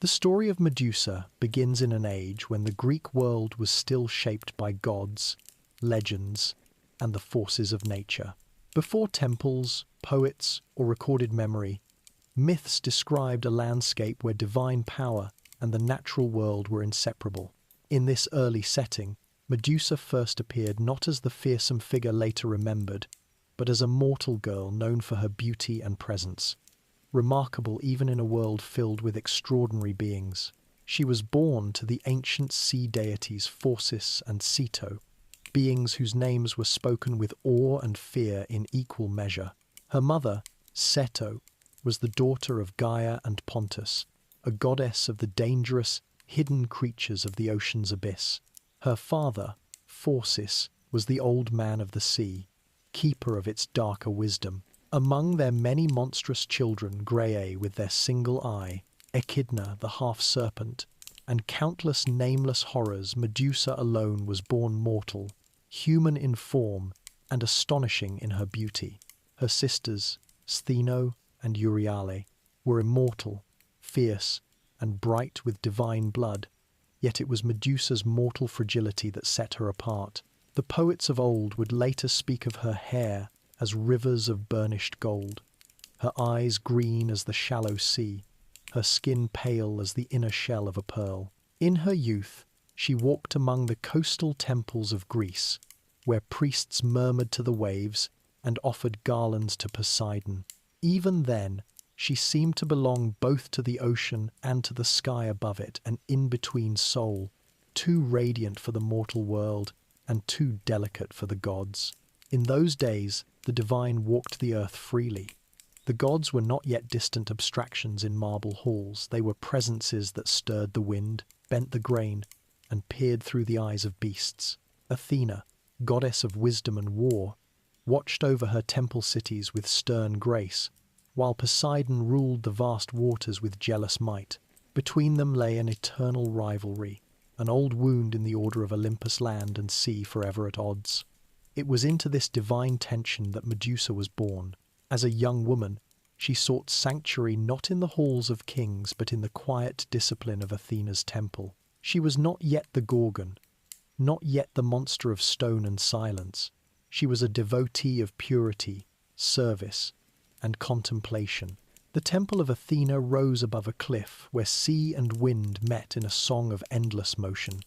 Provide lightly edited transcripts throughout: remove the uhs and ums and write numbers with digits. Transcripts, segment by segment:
The story of Medusa begins in an age when the Greek world was still shaped by gods, legends, and the forces of nature. Before temples, poets, or recorded memory, myths described a landscape where divine power and the natural world were inseparable. In this early setting, Medusa first appeared not as the fearsome figure later remembered, but as a mortal girl known for her beauty and presence, remarkable even in a world filled with extraordinary beings. She was born to the ancient sea deities Phorcys and Ceto, beings whose names were spoken with awe and fear in equal measure. Her mother, Ceto, was the daughter of Gaia and Pontus, a goddess of the dangerous, hidden creatures of the ocean's abyss. Her father, Phorcys, was the old man of the sea, keeper of its darker wisdom. Among their many monstrous children, Graeae with their single eye, Echidna the half-serpent, and countless nameless horrors, Medusa alone was born mortal, human in form and astonishing in her beauty. Her sisters, Stheno and Euryale, were immortal, fierce, and bright with divine blood, yet it was Medusa's mortal fragility that set her apart. The poets of old would later speak of her hair as rivers of burnished gold, her eyes green as the shallow sea, her skin pale as the inner shell of a pearl. In her youth, she walked among the coastal temples of Greece, where priests murmured to the waves and offered garlands to Poseidon. Even then, she seemed to belong both to the ocean and to the sky above it, an in-between soul, too radiant for the mortal world and too delicate for the gods. In those days, the divine walked the earth freely. The gods were not yet distant abstractions in marble halls. They were presences that stirred the wind, bent the grain, and peered through the eyes of beasts. Athena, goddess of wisdom and war, watched over her temple cities with stern grace, while Poseidon ruled the vast waters with jealous might. Between them lay an eternal rivalry, an old wound in the order of Olympus land and sea forever at odds. It was into this divine tension that Medusa was born. As a young woman, she sought sanctuary not in the halls of kings but in the quiet discipline of Athena's temple. She was not yet the Gorgon, not yet the monster of stone and silence. She was a devotee of purity, service, and contemplation. The temple of Athena rose above a cliff where sea and wind met in a song of endless motion.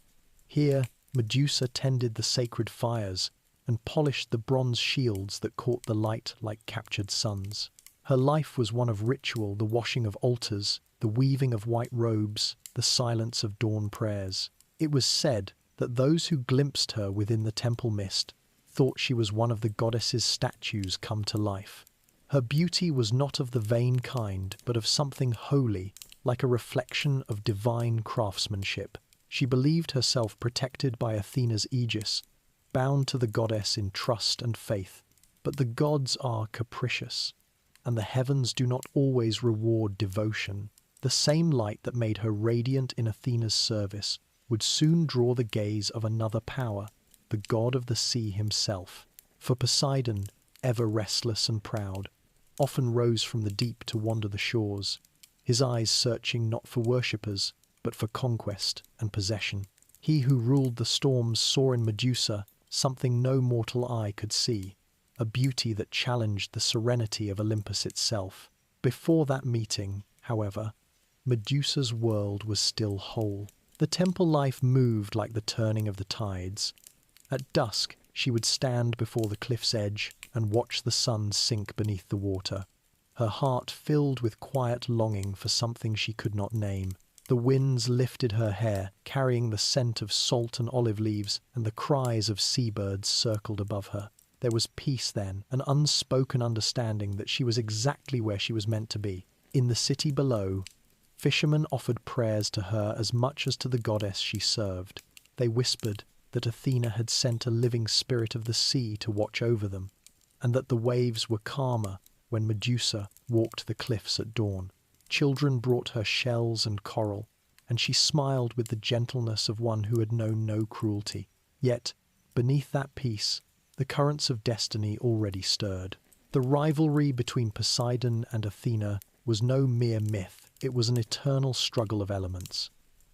Here, Medusa tended the sacred fires and polished the bronze shields that caught the light like captured suns. Her life was one of ritual, the washing of altars, the weaving of white robes, the silence of dawn prayers. It was said that those who glimpsed her within the temple mist thought she was one of the goddess's statues come to life. Her beauty was not of the vain kind, but of something holy, like a reflection of divine craftsmanship. She believed herself protected by Athena's aegis, bound to the goddess in trust and faith. But the gods are capricious, and the heavens do not always reward devotion. The same light that made her radiant in Athena's service would soon draw the gaze of another power, the god of the sea himself. For Poseidon, ever restless and proud, often rose from the deep to wander the shores, his eyes searching not for worshippers, but for conquest and possession. He who ruled the storms saw in Medusa something no mortal eye could see, a beauty that challenged the serenity of Olympus itself. Before that meeting, however, Medusa's world was still whole. The temple life moved like the turning of the tides. At dusk, she would stand before the cliff's edge and watch the sun sink beneath the water, her heart filled with quiet longing for something she could not name. The winds lifted her hair, carrying the scent of salt and olive leaves, and the cries of seabirds circled above her. There was peace then, an unspoken understanding that she was exactly where she was meant to be. In the city below, fishermen offered prayers to her as much as to the goddess she served. They whispered that Athena had sent a living spirit of the sea to watch over them, and that the waves were calmer when Medusa walked the cliffs at dawn. Children brought her shells and coral, and she smiled with the gentleness of one who had known no cruelty. Yet, beneath that peace, the currents of destiny already stirred. The rivalry between Poseidon and Athena was no mere myth. It was an eternal struggle of elements.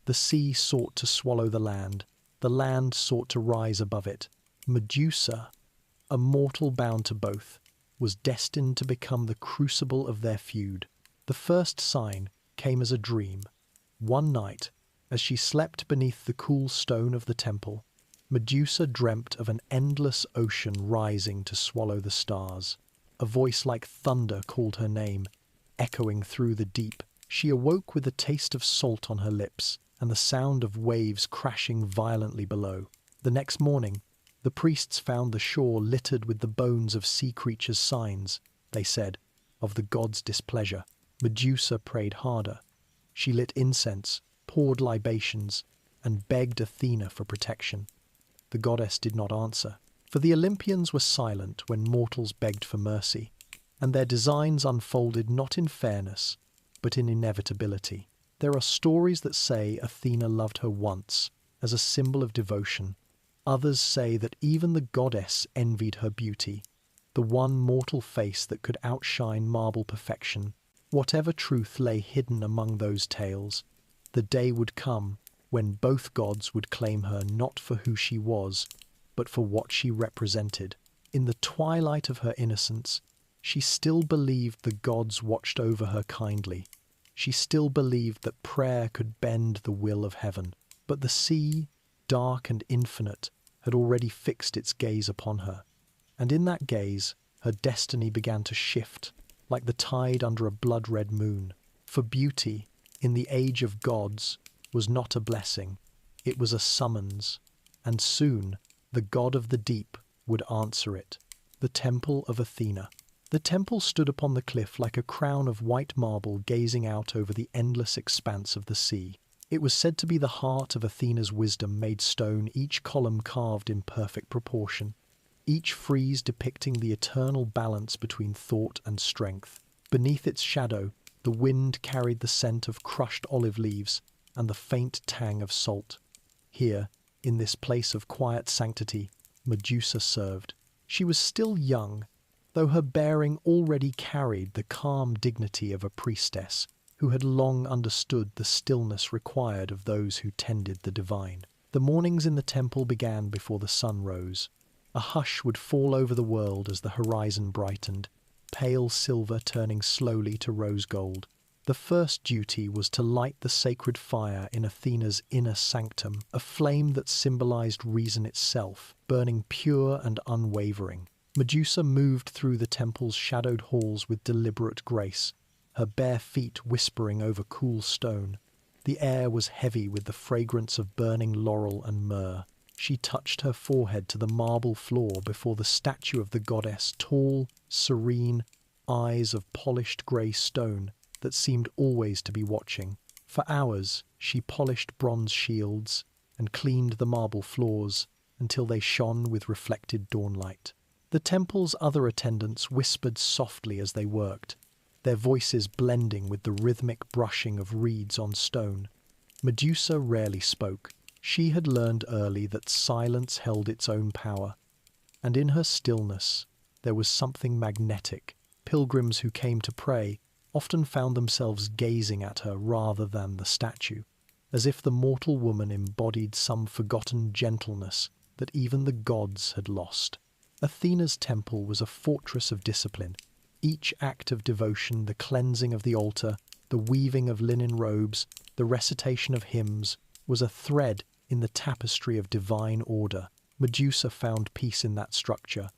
The sea sought to swallow the land sought to rise above it. Medusa, a mortal bound to both, was destined to become the crucible of their feud. The first sign came as a dream. One night, as she slept beneath the cool stone of the temple, Medusa dreamt of an endless ocean rising to swallow the stars. A voice like thunder called her name, echoing through the deep. She awoke with a taste of salt on her lips and the sound of waves crashing violently below. The next morning, the priests found the shore littered with the bones of sea creatures' signs, they said, of the gods' displeasure. Medusa prayed harder. She lit incense, poured libations, and begged Athena for protection. The goddess did not answer, for the Olympians were silent when mortals begged for mercy, and their designs unfolded not in fairness, but in inevitability. There are stories that say Athena loved her once, as a symbol of devotion. Others say that even the goddess envied her beauty, the one mortal face that could outshine marble perfection. Whatever truth lay hidden among those tales, the day would come when both gods would claim her not for who she was, but for what she represented. In the twilight of her innocence, she still believed the gods watched over her kindly. She still believed that prayer could bend the will of heaven. But the sea, dark and infinite, had already fixed its gaze upon her. And in that gaze, her destiny began to shift, like the tide under a blood-red moon. For beauty, in the age of gods, was not a blessing, it was a summons. And soon, the god of the deep would answer it. The Temple of Athena. The temple stood upon the cliff like a crown of white marble gazing out over the endless expanse of the sea. It was said to be the heart of Athena's wisdom made stone, each column carved in perfect proportion, each frieze depicting the eternal balance between thought and strength. Beneath its shadow, the wind carried the scent of crushed olive leaves and the faint tang of salt. Here, in this place of quiet sanctity, Medusa served. She was still young, though her bearing already carried the calm dignity of a priestess who had long understood the stillness required of those who tended the divine. The mornings in the temple began before the sun rose. A hush would fall over the world as the horizon brightened, pale silver turning slowly to rose gold. The first duty was to light the sacred fire in Athena's inner sanctum, a flame that symbolized reason itself, burning pure and unwavering. Medusa moved through the temple's shadowed halls with deliberate grace, her bare feet whispering over cool stone. The air was heavy with the fragrance of burning laurel and myrrh. She touched her forehead to the marble floor before the statue of the goddess, tall, serene, eyes of polished grey stone that seemed always to be watching. For hours she polished bronze shields and cleaned the marble floors until they shone with reflected dawnlight. The temple's other attendants whispered softly as they worked, their voices blending with the rhythmic brushing of reeds on stone. Medusa rarely spoke. She had learned early that silence held its own power, and in her stillness there was something magnetic. Pilgrims who came to pray often found themselves gazing at her rather than the statue, as if the mortal woman embodied some forgotten gentleness that even the gods had lost. Athena's temple was a fortress of discipline. Each act of devotion, the cleansing of the altar, the weaving of linen robes, the recitation of hymns, was a thread in the tapestry of divine order. Medusa found peace in that structure.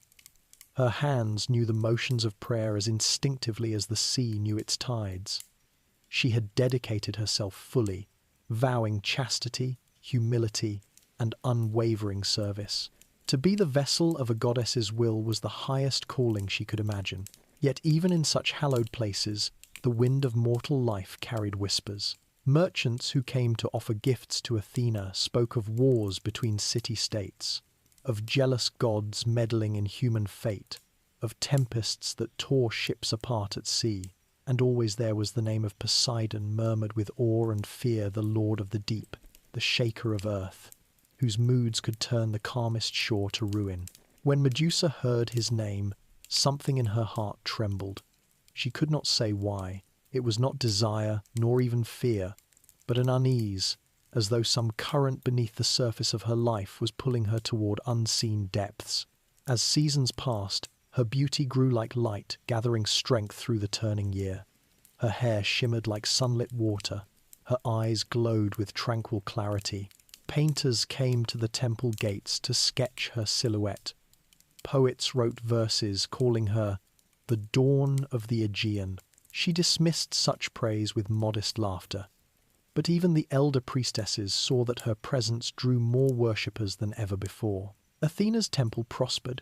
Her hands knew the motions of prayer as instinctively as the sea knew its tides. She had dedicated herself fully, vowing chastity, humility, and unwavering service. To be the vessel of a goddess's will was the highest calling she could imagine. Yet even in such hallowed places, the wind of mortal life carried whispers. Merchants who came to offer gifts to Athena spoke of wars between city-states, of jealous gods meddling in human fate, of tempests that tore ships apart at sea, and always there was the name of Poseidon murmured with awe and fear, the lord of the deep, the shaker of earth, whose moods could turn the calmest shore to ruin. When Medusa heard his name, something in her heart trembled. She could not say why. It was not desire, nor even fear, but an unease, as though some current beneath the surface of her life was pulling her toward unseen depths. As seasons passed, her beauty grew like light, gathering strength through the turning year. Her hair shimmered like sunlit water. Her eyes glowed with tranquil clarity. Painters came to the temple gates to sketch her silhouette. Poets wrote verses calling her the dawn of the Aegean. She dismissed such praise with modest laughter. But even the elder priestesses saw that her presence drew more worshippers than ever before. Athena's temple prospered,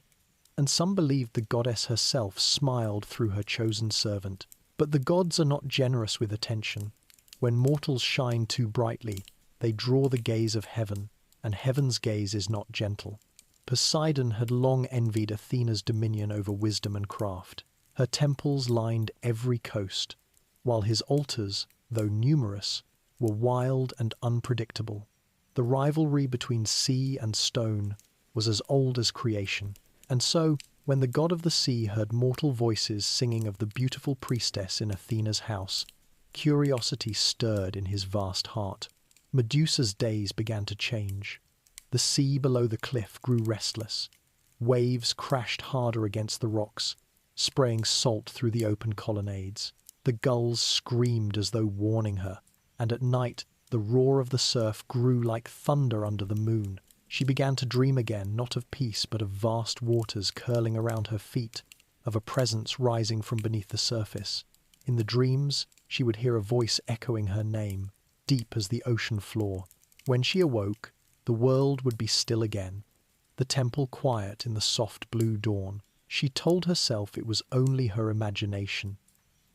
and some believed the goddess herself smiled through her chosen servant. But the gods are not generous with attention. When mortals shine too brightly, they draw the gaze of heaven, and heaven's gaze is not gentle. Poseidon had long envied Athena's dominion over wisdom and craft. Her temples lined every coast, while his altars, though numerous, were wild and unpredictable. The rivalry between sea and stone was as old as creation, and so, when the god of the sea heard mortal voices singing of the beautiful priestess in Athena's house, curiosity stirred in his vast heart. Medusa's days began to change. The sea below the cliff grew restless. Waves crashed harder against the rocks, spraying salt through the open colonnades. The gulls screamed as though warning her, and at night the roar of the surf grew like thunder under the moon. She began to dream again, not of peace, but of vast waters curling around her feet, of a presence rising from beneath the surface. In the dreams, she would hear a voice echoing her name, deep as the ocean floor. When she awoke, the world would be still again, the temple quiet in the soft blue dawn. She told herself it was only her imagination,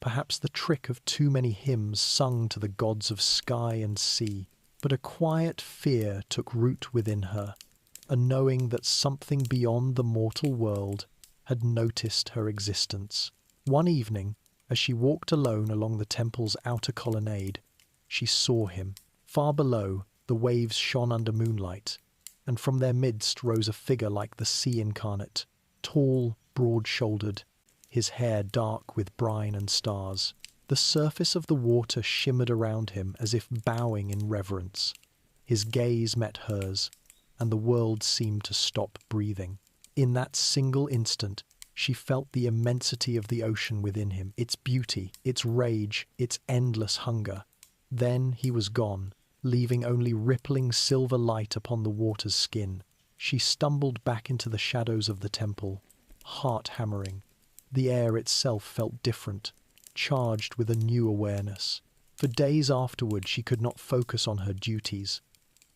perhaps the trick of too many hymns sung to the gods of sky and sea. But a quiet fear took root within her, a knowing that something beyond the mortal world had noticed her existence. One evening, as she walked alone along the temple's outer colonnade, she saw him. Far below, the waves shone under moonlight, and from their midst rose a figure like the sea incarnate, tall, broad-shouldered, his hair dark with brine and stars. The surface of the water shimmered around him as if bowing in reverence. His gaze met hers, and the world seemed to stop breathing. In that single instant, she felt the immensity of the ocean within him, its beauty, its rage, its endless hunger. Then he was gone, leaving only rippling silver light upon the water's skin. She stumbled back into the shadows of the temple, heart hammering. The air itself felt different, charged with a new awareness. For days afterward, she could not focus on her duties.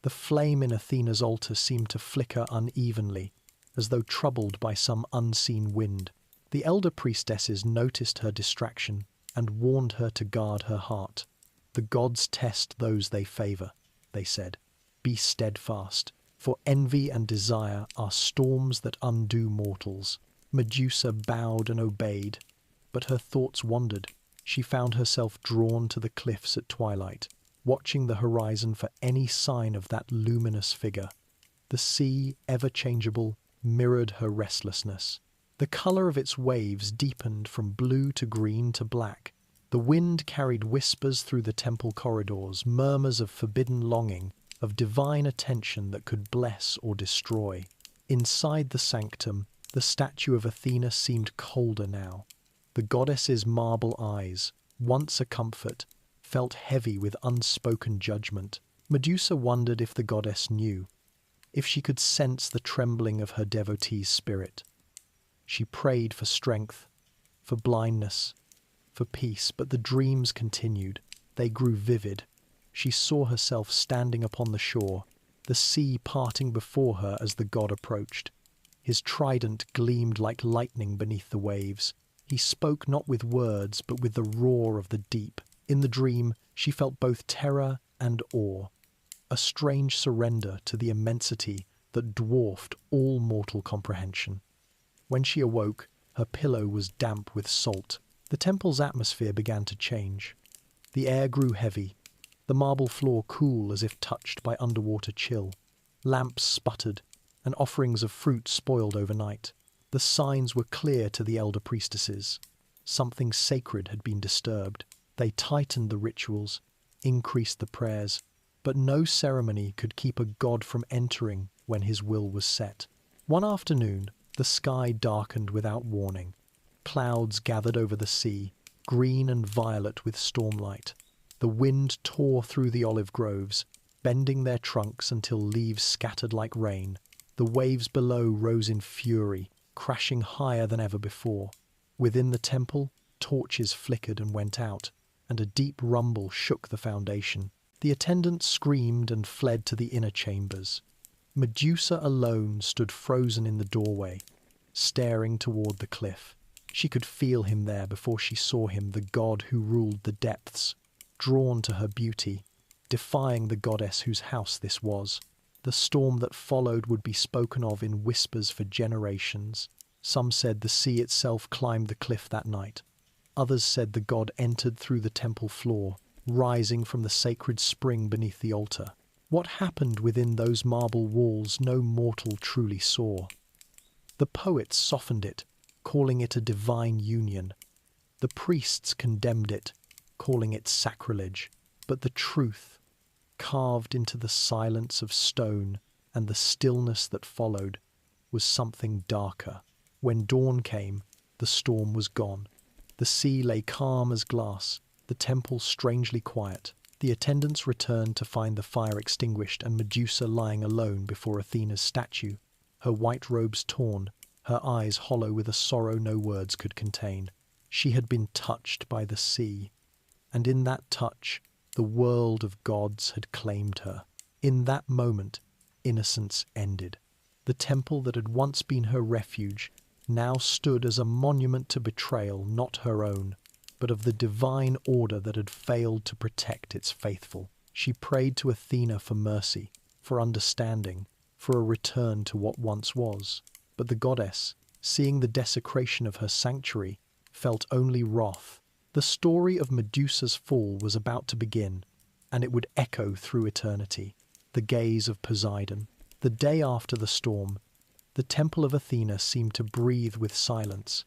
The flame in Athena's altar seemed to flicker unevenly, as though troubled by some unseen wind. The elder priestesses noticed her distraction and warned her to guard her heart. The gods test those they favor, they said. Be steadfast, for envy and desire are storms that undo mortals. Medusa bowed and obeyed, but her thoughts wandered. She found herself drawn to the cliffs at twilight, watching the horizon for any sign of that luminous figure. The sea, ever changeable, mirrored her restlessness. The color of its waves deepened from blue to green to black. The wind carried whispers through the temple corridors, murmurs of forbidden longing, of divine attention that could bless or destroy. Inside the sanctum, the statue of Athena seemed colder now. The goddess's marble eyes, once a comfort, felt heavy with unspoken judgment. Medusa wondered if the goddess knew, if she could sense the trembling of her devotee's spirit. She prayed for strength, for blindness, for peace, but the dreams continued. They grew vivid. She saw herself standing upon the shore, the sea parting before her as the god approached. His trident gleamed like lightning beneath the waves. He spoke not with words, but with the roar of the deep. In the dream, she felt both terror and awe, a strange surrender to the immensity that dwarfed all mortal comprehension. When she awoke, her pillow was damp with salt. The temple's atmosphere began to change. The air grew heavy, the marble floor cool as if touched by underwater chill. Lamps sputtered, and offerings of fruit spoiled overnight. The signs were clear to the elder priestesses. Something sacred had been disturbed. They tightened the rituals, increased the prayers, but no ceremony could keep a god from entering when his will was set. One afternoon, the sky darkened without warning. Clouds gathered over the sea, green and violet with stormlight. The wind tore through the olive groves, bending their trunks until leaves scattered like rain. The waves below rose in fury, crashing higher than ever before. Within the temple, torches flickered and went out, and a deep rumble shook the foundation. The attendants screamed and fled to the inner chambers. Medusa alone stood frozen in the doorway, staring toward the cliff. She could feel him there before she saw him, the god who ruled the depths, drawn to her beauty, defying the goddess whose house this was. The storm that followed would be spoken of in whispers for generations. Some said the sea itself climbed the cliff that night. Others said the god entered through the temple floor, rising from the sacred spring beneath the altar. What happened within those marble walls no mortal truly saw. The poets softened it, calling it a divine union. The priests condemned it, calling it sacrilege. But the truth, carved into the silence of stone and the stillness that followed, was something darker. When dawn came, the storm was gone. The sea lay calm as glass, the temple strangely quiet. The attendants returned to find the fire extinguished and Medusa lying alone before Athena's statue, her white robes torn, her eyes hollow with a sorrow no words could contain. She had been touched by the sea, and in that touch, the world of gods had claimed her. In that moment, innocence ended. The temple that had once been her refuge now stood as a monument to betrayal, not her own, but of the divine order that had failed to protect its faithful. She prayed to Athena for mercy, for understanding, for a return to what once was. But the goddess, seeing the desecration of her sanctuary, felt only wrath. The story of Medusa's fall was about to begin, and it would echo through eternity. The gaze of Poseidon. The day after the storm, the temple of Athena seemed to breathe with silence.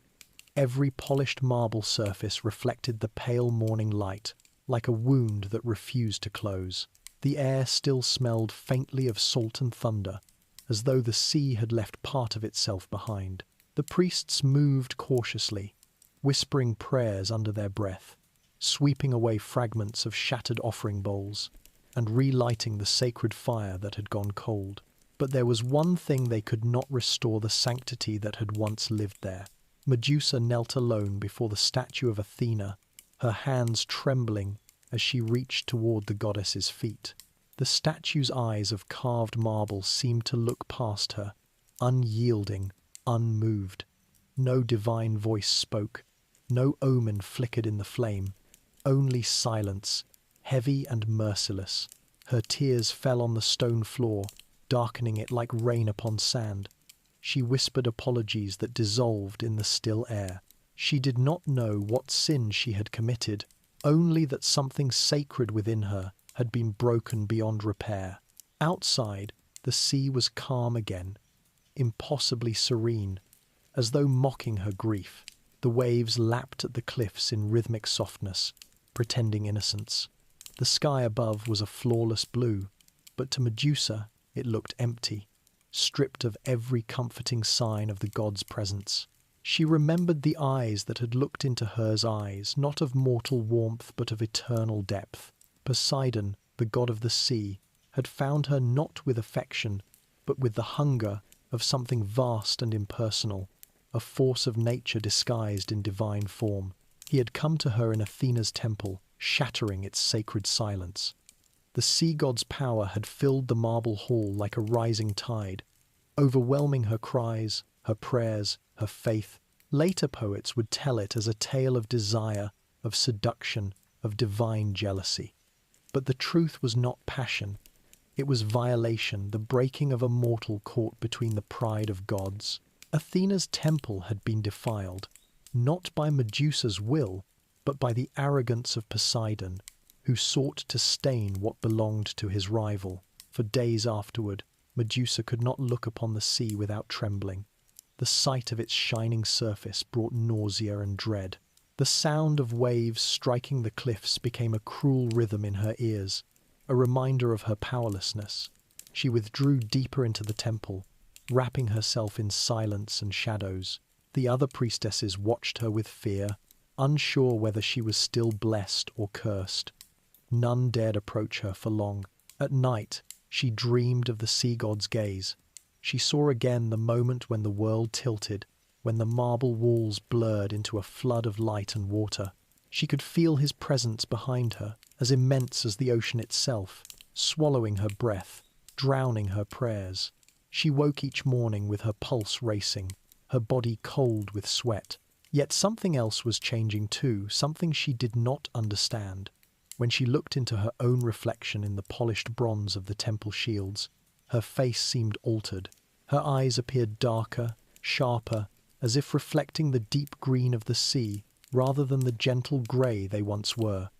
Every polished marble surface reflected the pale morning light, like a wound that refused to close. The air still smelled faintly of salt and thunder, as though the sea had left part of itself behind. The priests moved cautiously, whispering prayers under their breath, sweeping away fragments of shattered offering bowls, and relighting the sacred fire that had gone cold. But there was one thing they could not restore: the sanctity that had once lived there. Medusa knelt alone before the statue of Athena, her hands trembling as she reached toward the goddess's feet. The statue's eyes of carved marble seemed to look past her, unyielding, unmoved. No divine voice spoke, no omen flickered in the flame, only silence, heavy and merciless. Her tears fell on the stone floor, darkening it like rain upon sand. She whispered apologies that dissolved in the still air. She did not know what sin she had committed, only that something sacred within her had been broken beyond repair. Outside, the sea was calm again, impossibly serene, as though mocking her grief. The waves lapped at the cliffs in rhythmic softness, pretending innocence. The sky above was a flawless blue, but to Medusa it looked empty, stripped of every comforting sign of the god's presence. She remembered the eyes that had looked into hers eyes, not of mortal warmth but of eternal depth. Poseidon, the god of the sea, had found her not with affection, but with the hunger of something vast and impersonal, a force of nature disguised in divine form. He had come to her in Athena's temple, shattering its sacred silence. The sea god's power had filled the marble hall like a rising tide, overwhelming her cries, her prayers, her faith. Later poets would tell it as a tale of desire, of seduction, of divine jealousy. But the truth was not passion. It was violation, the breaking of a mortal caught between the pride of gods. Athena's temple had been defiled, not by Medusa's will, but by the arrogance of Poseidon, who sought to stain what belonged to his rival. For days afterward, Medusa could not look upon the sea without trembling. The sight of its shining surface brought nausea and dread. The sound of waves striking the cliffs became a cruel rhythm in her ears, a reminder of her powerlessness. She withdrew deeper into the temple, wrapping herself in silence and shadows. The other priestesses watched her with fear, unsure whether she was still blessed or cursed. None dared approach her for long. At night, she dreamed of the sea god's gaze. She saw again the moment when the world tilted, when the marble walls blurred into a flood of light and water. She could feel his presence behind her, as immense as the ocean itself, swallowing her breath, drowning her prayers. She woke each morning with her pulse racing, her body cold with sweat. Yet something else was changing too, something she did not understand. When she looked into her own reflection in the polished bronze of the temple shields, her face seemed altered. Her eyes appeared darker, sharper, as if reflecting the deep green of the sea rather than the gentle grey they once were.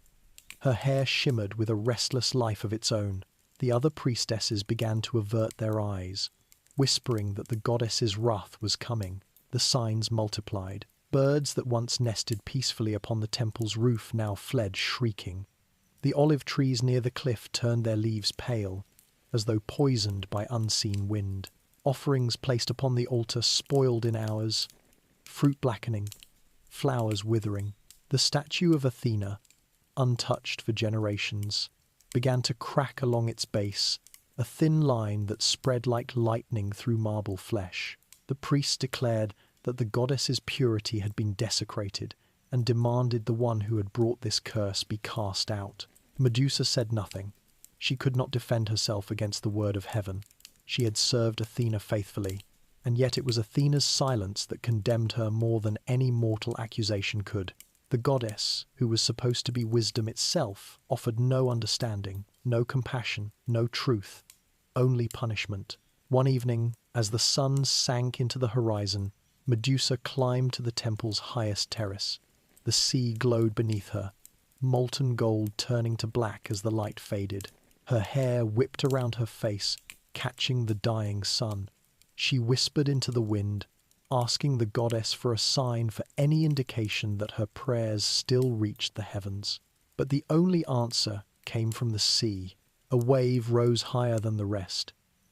Her hair shimmered with a restless life of its own. The other priestesses began to avert their eyes, whispering that the goddess's wrath was coming. The signs multiplied. Birds that once nested peacefully upon the temple's roof now fled shrieking. The olive trees near the cliff turned their leaves pale, as though poisoned by unseen wind. Offerings placed upon the altar spoiled in hours, fruit blackening, flowers withering. The statue of Athena, untouched for generations, began to crack along its base, a thin line that spread like lightning through marble flesh. The priests declared that the goddess's purity had been desecrated and demanded the one who had brought this curse be cast out. Medusa said nothing. She could not defend herself against the word of heaven. She had served Athena faithfully, and yet it was Athena's silence that condemned her more than any mortal accusation could. The goddess, who was supposed to be wisdom itself, offered no understanding, no compassion, no truth, only punishment. One evening, as the sun sank into the horizon, Medusa climbed to the temple's highest terrace. The sea glowed beneath her, molten gold turning to black as the light faded. Her hair whipped around her face, catching the dying sun. She whispered into the wind, asking the goddess for a sign, for any indication that her prayers still reached the heavens. But the only answer came from the sea. A wave rose higher than the rest,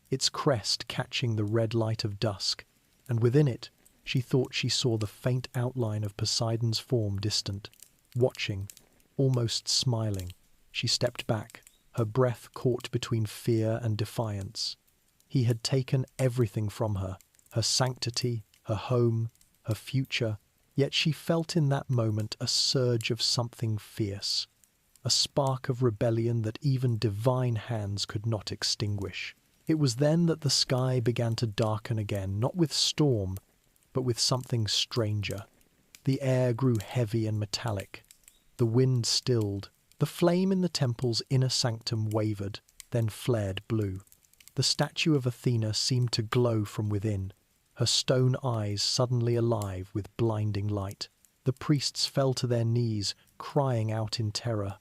its crest catching the red light of dusk, and within it she thought she saw the faint outline of Poseidon's form distant, watching, almost smiling. She stepped back, her breath caught between fear and defiance. He had taken everything from her, her sanctity, her home, her future, yet she felt in that moment a surge of something fierce, a spark of rebellion that even divine hands could not extinguish. It was then that the sky began to darken again, not with storm, but with something stranger. The air grew heavy and metallic. The wind stilled. The flame in the temple's inner sanctum wavered, then flared blue. The statue of Athena seemed to glow from within, her stone eyes suddenly alive with blinding light. The priests fell to their knees, crying out in terror.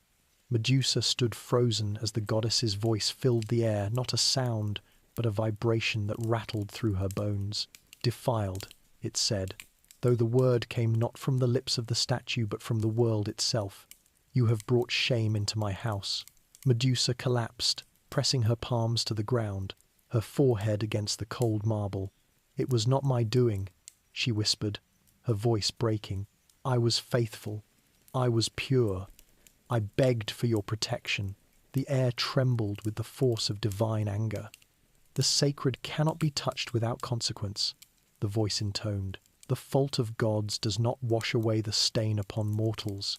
Medusa stood frozen as the goddess's voice filled the air, not a sound, but a vibration that rattled through her bones. "Defiled," it said, though the word came not from the lips of the statue but from the world itself. "You have brought shame into my house." Medusa collapsed, pressing her palms to the ground, her forehead against the cold marble. "It was not my doing," she whispered, her voice breaking. "I was faithful. I was pure. I begged for your protection." The air trembled with the force of divine anger. "The sacred cannot be touched without consequence," the voice intoned. "The fault of gods does not wash away the stain upon mortals.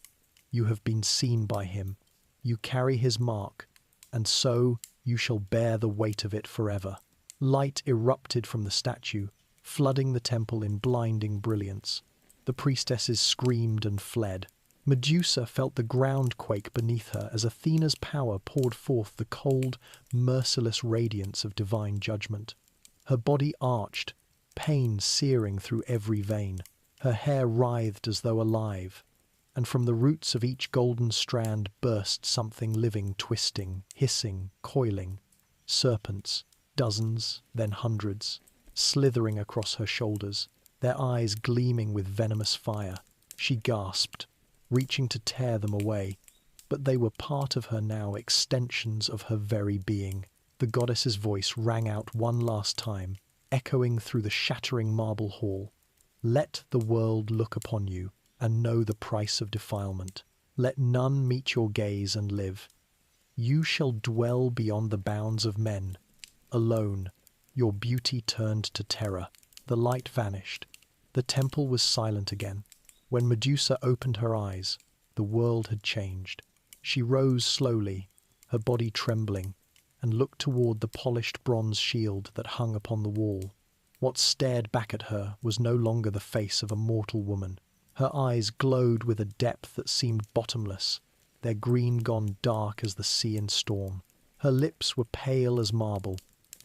You have been seen by him. You carry his mark, and so you shall bear the weight of it forever." Light erupted from the statue, flooding the temple in blinding brilliance. The priestesses screamed and fled. Medusa felt the ground quake beneath her as Athena's power poured forth the cold, merciless radiance of divine judgment. Her body arched, pain searing through every vein. Her hair writhed as though alive, and from the roots of each golden strand burst something living, twisting, hissing, coiling. Serpents, dozens, then hundreds, slithering across her shoulders, their eyes gleaming with venomous fire. She gasped, reaching to tear them away. But they were part of her now, extensions of her very being. The goddess's voice rang out one last time, echoing through the shattering marble hall. Let the world look upon you, and know the price of defilement. Let none meet your gaze and live. You shall dwell beyond the bounds of men. Alone, your beauty turned to terror. The light vanished. The temple was silent again. When Medusa opened her eyes, the world had changed. She rose slowly, her body trembling, and looked toward the polished bronze shield that hung upon the wall. What stared back at her was no longer the face of a mortal woman. Her eyes glowed with a depth that seemed bottomless, their green gone dark as the sea in storm. Her lips were pale as marble.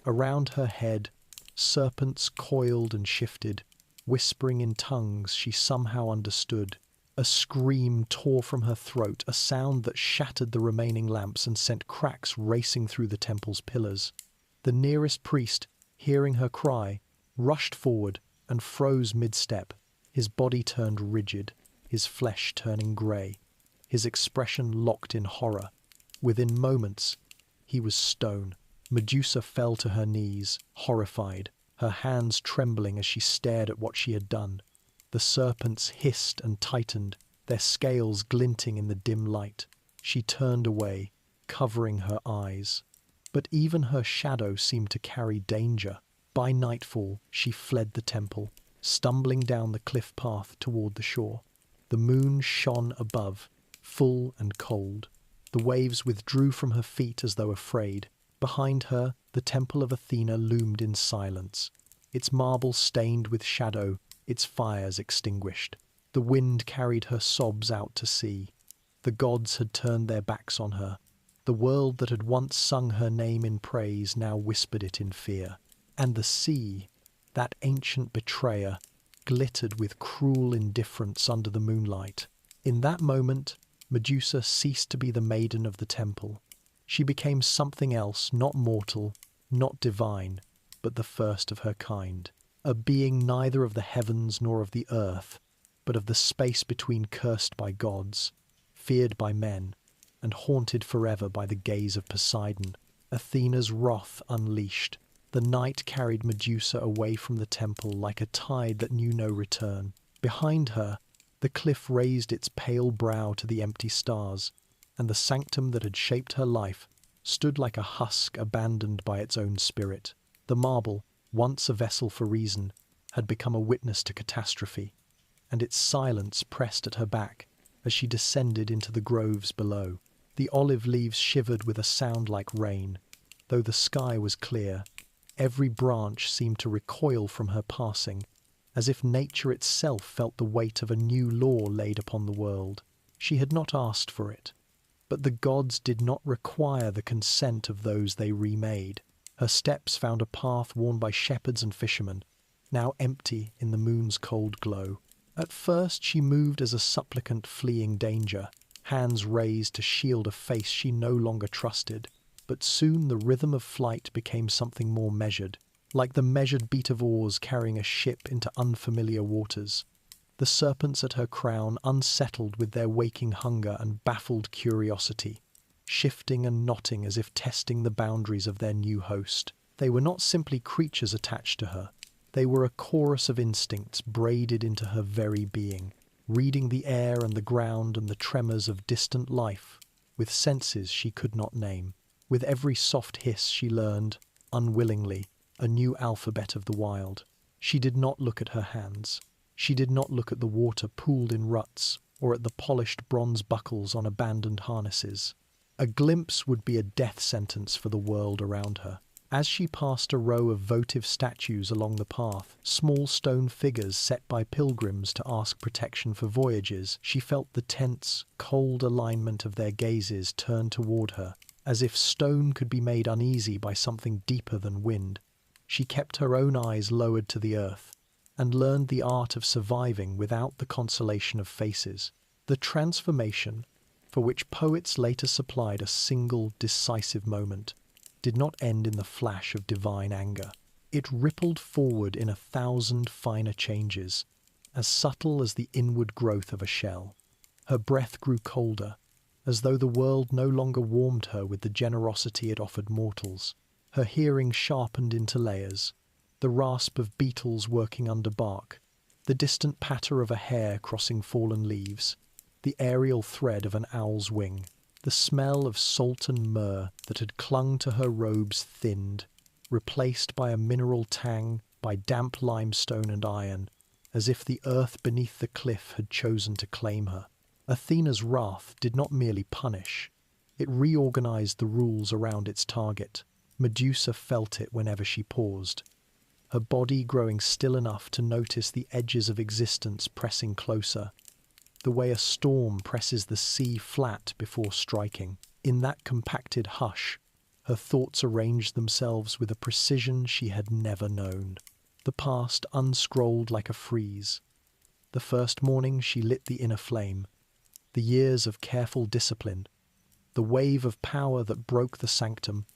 Around her head, serpents coiled and shifted, whispering in tongues she somehow understood. A scream tore from her throat, a sound that shattered the remaining lamps and sent cracks racing through the temple's pillars. The nearest priest, hearing her cry, rushed forward and froze mid-step. His body turned rigid, his flesh turning grey, his expression locked in horror. Within moments, he was stone. Medusa fell to her knees, horrified, her hands trembling as she stared at what she had done. The serpents hissed and tightened, their scales glinting in the dim light. She turned away, covering her eyes. But even her shadow seemed to carry danger. By nightfall, she fled the temple, stumbling down the cliff path toward the shore. The moon shone above, full and cold. The waves withdrew from her feet as though afraid. Behind her, the temple of Athena loomed in silence, its marble stained with shadow, its fires extinguished. The wind carried her sobs out to sea. The gods had turned their backs on her. The world that had once sung her name in praise now whispered it in fear. And the sea, that ancient betrayer, glittered with cruel indifference under the moonlight. In that moment, Medusa ceased to be the maiden of the temple. She became something else, not mortal, not divine, but the first of her kind. A being neither of the heavens nor of the earth, but of the space between, cursed by gods, feared by men, and haunted forever by the gaze of Poseidon. Athena's wrath unleashed. The night carried Medusa away from the temple like a tide that knew no return. Behind her, the cliff raised its pale brow to the empty stars, and the sanctum that had shaped her life stood like a husk abandoned by its own spirit. The marble, once a vessel for reason, had become a witness to catastrophe, and its silence pressed at her back as she descended into the groves below. The olive leaves shivered with a sound like rain. Though the sky was clear, every branch seemed to recoil from her passing, as if nature itself felt the weight of a new law laid upon the world. She had not asked for it, but the gods did not require the consent of those they remade. Her steps found a path worn by shepherds and fishermen, now empty in the moon's cold glow. At first she moved as a supplicant fleeing danger, hands raised to shield a face she no longer trusted. But soon the rhythm of flight became something more measured, like the measured beat of oars carrying a ship into unfamiliar waters. The serpents at her crown unsettled with their waking hunger and baffled curiosity, shifting and knotting as if testing the boundaries of their new host. They were not simply creatures attached to her. They were a chorus of instincts braided into her very being, reading the air and the ground and the tremors of distant life, with senses she could not name. With every soft hiss she learned, unwillingly, a new alphabet of the wild. She did not look at her hands. She did not look at the water pooled in ruts or at the polished bronze buckles on abandoned harnesses. A glimpse would be a death sentence for the world around her. As she passed a row of votive statues along the path, small stone figures set by pilgrims to ask protection for voyages, she felt the tense, cold alignment of their gazes turn toward her, as if stone could be made uneasy by something deeper than wind. She kept her own eyes lowered to the earth, and learned the art of surviving without the consolation of faces. The transformation, for which poets later supplied a single decisive moment, did not end in the flash of divine anger. It rippled forward in 1,000 finer changes, as subtle as the inward growth of a shell. Her breath grew colder, as though the world no longer warmed her with the generosity it offered mortals. Her hearing sharpened into layers, the rasp of beetles working under bark, the distant patter of a hare crossing fallen leaves, the aerial thread of an owl's wing. The smell of salt and myrrh that had clung to her robes thinned, replaced by a mineral tang, by damp limestone and iron, as if the earth beneath the cliff had chosen to claim her. Athena's wrath did not merely punish, it reorganized the rules around its target. Medusa felt it whenever she paused, her body growing still enough to notice the edges of existence pressing closer, the way a storm presses the sea flat before striking. In that compacted hush, her thoughts arranged themselves with a precision she had never known. The past unscrolled like a frieze. The first morning she lit the inner flame, the years of careful discipline, the wave of power that broke the sanctum,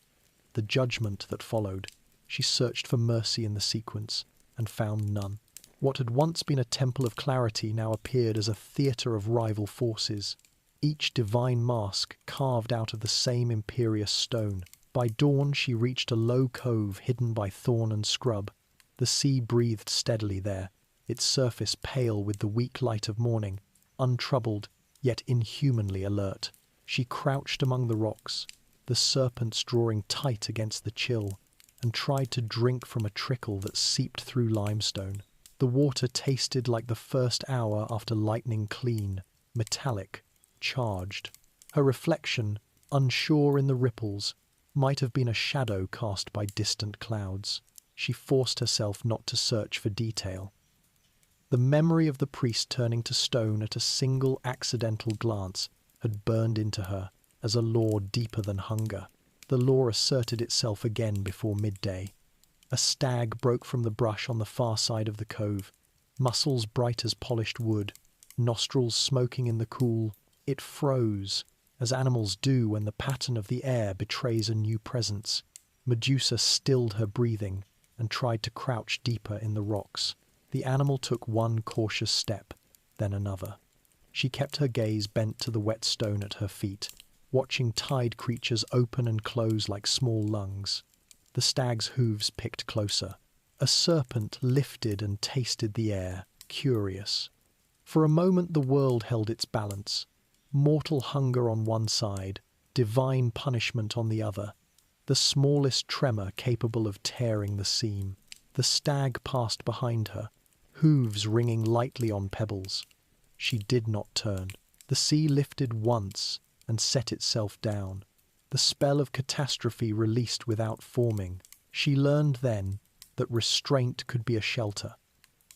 the judgment that followed. She searched for mercy in the sequence and found none. What had once been a temple of clarity now appeared as a theatre of rival forces, each divine mask carved out of the same imperious stone. By dawn she reached a low cove hidden by thorn and scrub. The sea breathed steadily there, its surface pale with the weak light of morning, untroubled, yet inhumanly alert. She crouched among the rocks, the serpents drawing tight against the chill, and tried to drink from a trickle that seeped through limestone. The water tasted like the first hour after lightning clean, metallic, charged. Her reflection, unsure in the ripples, might have been a shadow cast by distant clouds. She forced herself not to search for detail. The memory of the priest turning to stone at a single accidental glance had burned into her as a law deeper than hunger. The law asserted itself again before midday. A stag broke from the brush on the far side of the cove, muscles bright as polished wood, nostrils smoking in the cool. It froze, as animals do when the pattern of the air betrays a new presence. Medusa stilled her breathing and tried to crouch deeper in the rocks. The animal took one cautious step, then another. She kept her gaze bent to the wet stone at her feet, watching tide creatures open and close like small lungs. The stag's hooves picked closer. A serpent lifted and tasted the air, curious. For a moment the world held its balance. Mortal hunger on one side, divine punishment on the other. The smallest tremor capable of tearing the seam. The stag passed behind her, hooves ringing lightly on pebbles. She did not turn. The sea lifted once and set itself down. The spell of catastrophe released without forming. She learned then that restraint could be a shelter,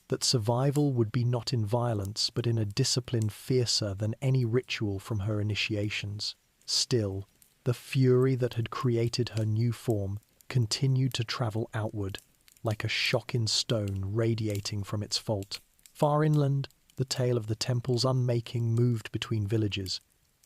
that survival would be not in violence but in a discipline fiercer than any ritual from her initiations. Still, the fury that had created her new form continued to travel outward, like a shock in stone radiating from its fault. Far inland, the tale of the temple's unmaking moved between villages,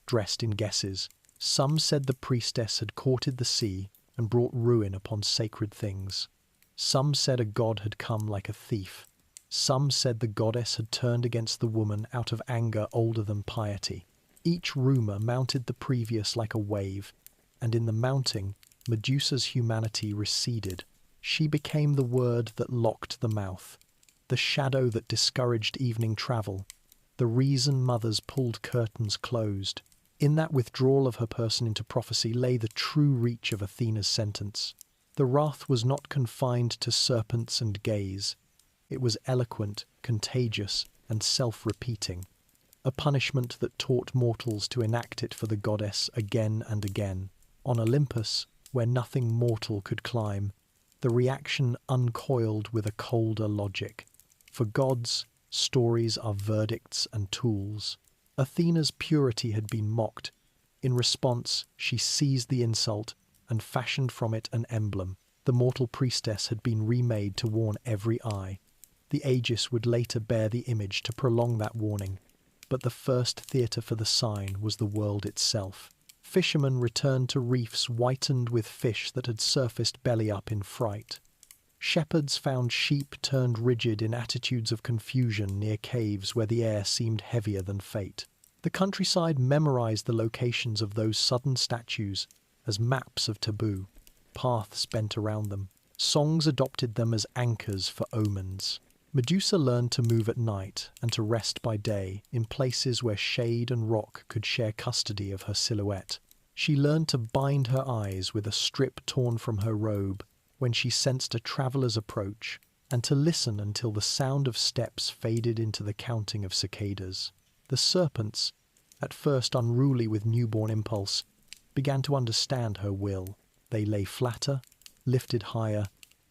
dressed in guesses. Some said the priestess had courted the sea and brought ruin upon sacred things. Some said a god had come like a thief. Some said the goddess had turned against the woman out of anger older than piety. Each rumour mounted the previous like a wave, and in the mounting, Medusa's humanity receded. She became the word that locked the mouth, the shadow that discouraged evening travel, the reason mothers pulled curtains closed. In that withdrawal of her person into prophecy lay the true reach of Athena's sentence. The wrath was not confined to serpents and gaze. It was eloquent, contagious, and self-repeating. A punishment that taught mortals to enact it for the goddess again and again. On Olympus, where nothing mortal could climb, the reaction uncoiled with a colder logic. For gods, stories are verdicts and tools. Athena's purity had been mocked. In response, she seized the insult and fashioned from it an emblem. The mortal priestess had been remade to warn every eye. The Aegis would later bear the image to prolong that warning, but the first theatre for the sign was the world itself. Fishermen returned to reefs whitened with fish that had surfaced belly up in fright. Shepherds found sheep turned rigid in attitudes of confusion near caves where the air seemed heavier than fate. The countryside memorized the locations of those sudden statues as maps of taboo, paths bent around them. Songs adopted them as anchors for omens. Medusa learned to move at night and to rest by day in places where shade and rock could share custody of her silhouette. She learned to bind her eyes with a strip torn from her robe when she sensed a traveler's approach, and to listen until the sound of steps faded into the counting of cicadas. The serpents, at first unruly with newborn impulse, began to understand her will. They lay flatter, lifted higher,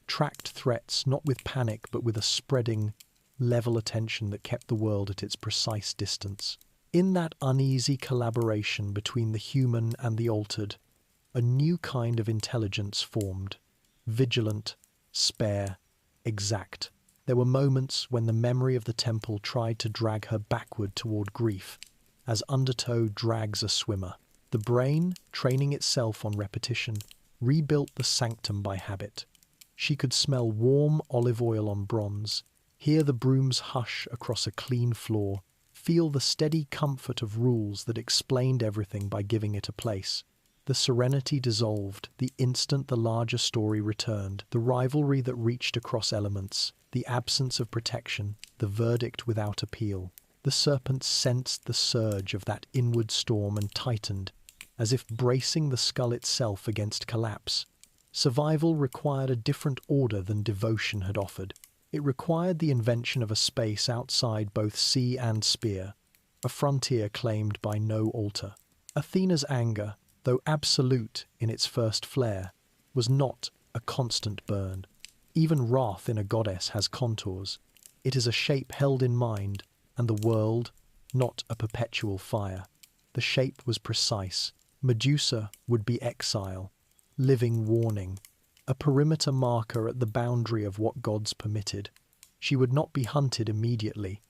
tracked threats not with panic but with a spreading, level attention that kept the world at its precise distance. In that uneasy collaboration between the human and the altered, a new kind of intelligence formed, vigilant, spare, exact. There were moments when the memory of the temple tried to drag her backward toward grief, as undertow drags a swimmer. The brain, training itself on repetition, rebuilt the sanctum by habit. She could smell warm olive oil on bronze, hear the broom's hush across a clean floor, feel the steady comfort of rules that explained everything by giving it a place. The serenity dissolved the instant the larger story returned, the rivalry that reached across elements, the absence of protection, the verdict without appeal. The serpent sensed the surge of that inward storm and tightened, as if bracing the skull itself against collapse. Survival required a different order than devotion had offered. It required the invention of a space outside both sea and spear, a frontier claimed by no altar. Athena's anger, though absolute in its first flare, was not a constant burn. Even wrath in a goddess has contours. It is a shape held in mind, and the world, not a perpetual fire. The shape was precise. Medusa would be exile, living warning, a perimeter marker at the boundary of what gods permitted. She would not be hunted immediately.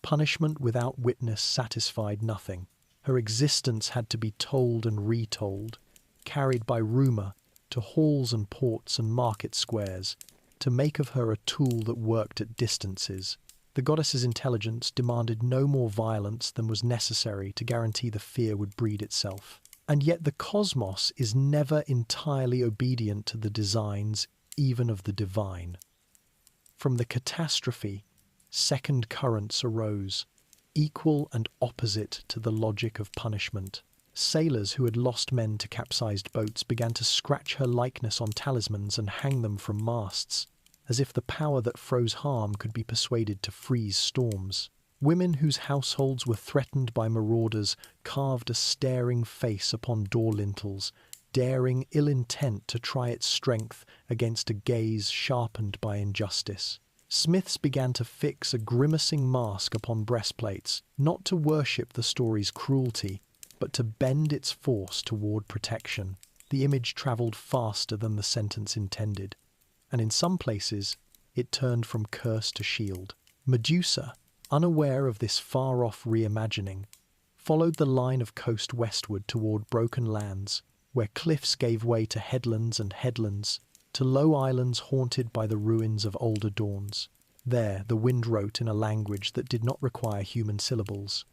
Punishment without witness satisfied nothing. Her existence had to be told and retold, carried by rumor to halls and ports and market squares, to make of her a tool that worked at distances. The goddess's intelligence demanded no more violence than was necessary to guarantee the fear would breed itself. And yet the cosmos is never entirely obedient to the designs even of the divine. From the catastrophe, second currents arose, equal and opposite to the logic of punishment. Sailors who had lost men to capsized boats began to scratch her likeness on talismans and hang them from masts, as if the power that froze harm could be persuaded to freeze storms. Women whose households were threatened by marauders carved a staring face upon door lintels, daring ill intent to try its strength against a gaze sharpened by injustice. Smiths began to fix a grimacing mask upon breastplates, not to worship the story's cruelty, but to bend its force toward protection. The image travelled faster than the sentence intended, and in some places it turned from curse to shield. Medusa, unaware of this far-off reimagining, followed the line of coast westward toward broken lands, where cliffs gave way to headlands and headlands, to low islands haunted by the ruins of older dawns. There the wind wrote in a language that did not require human syllables.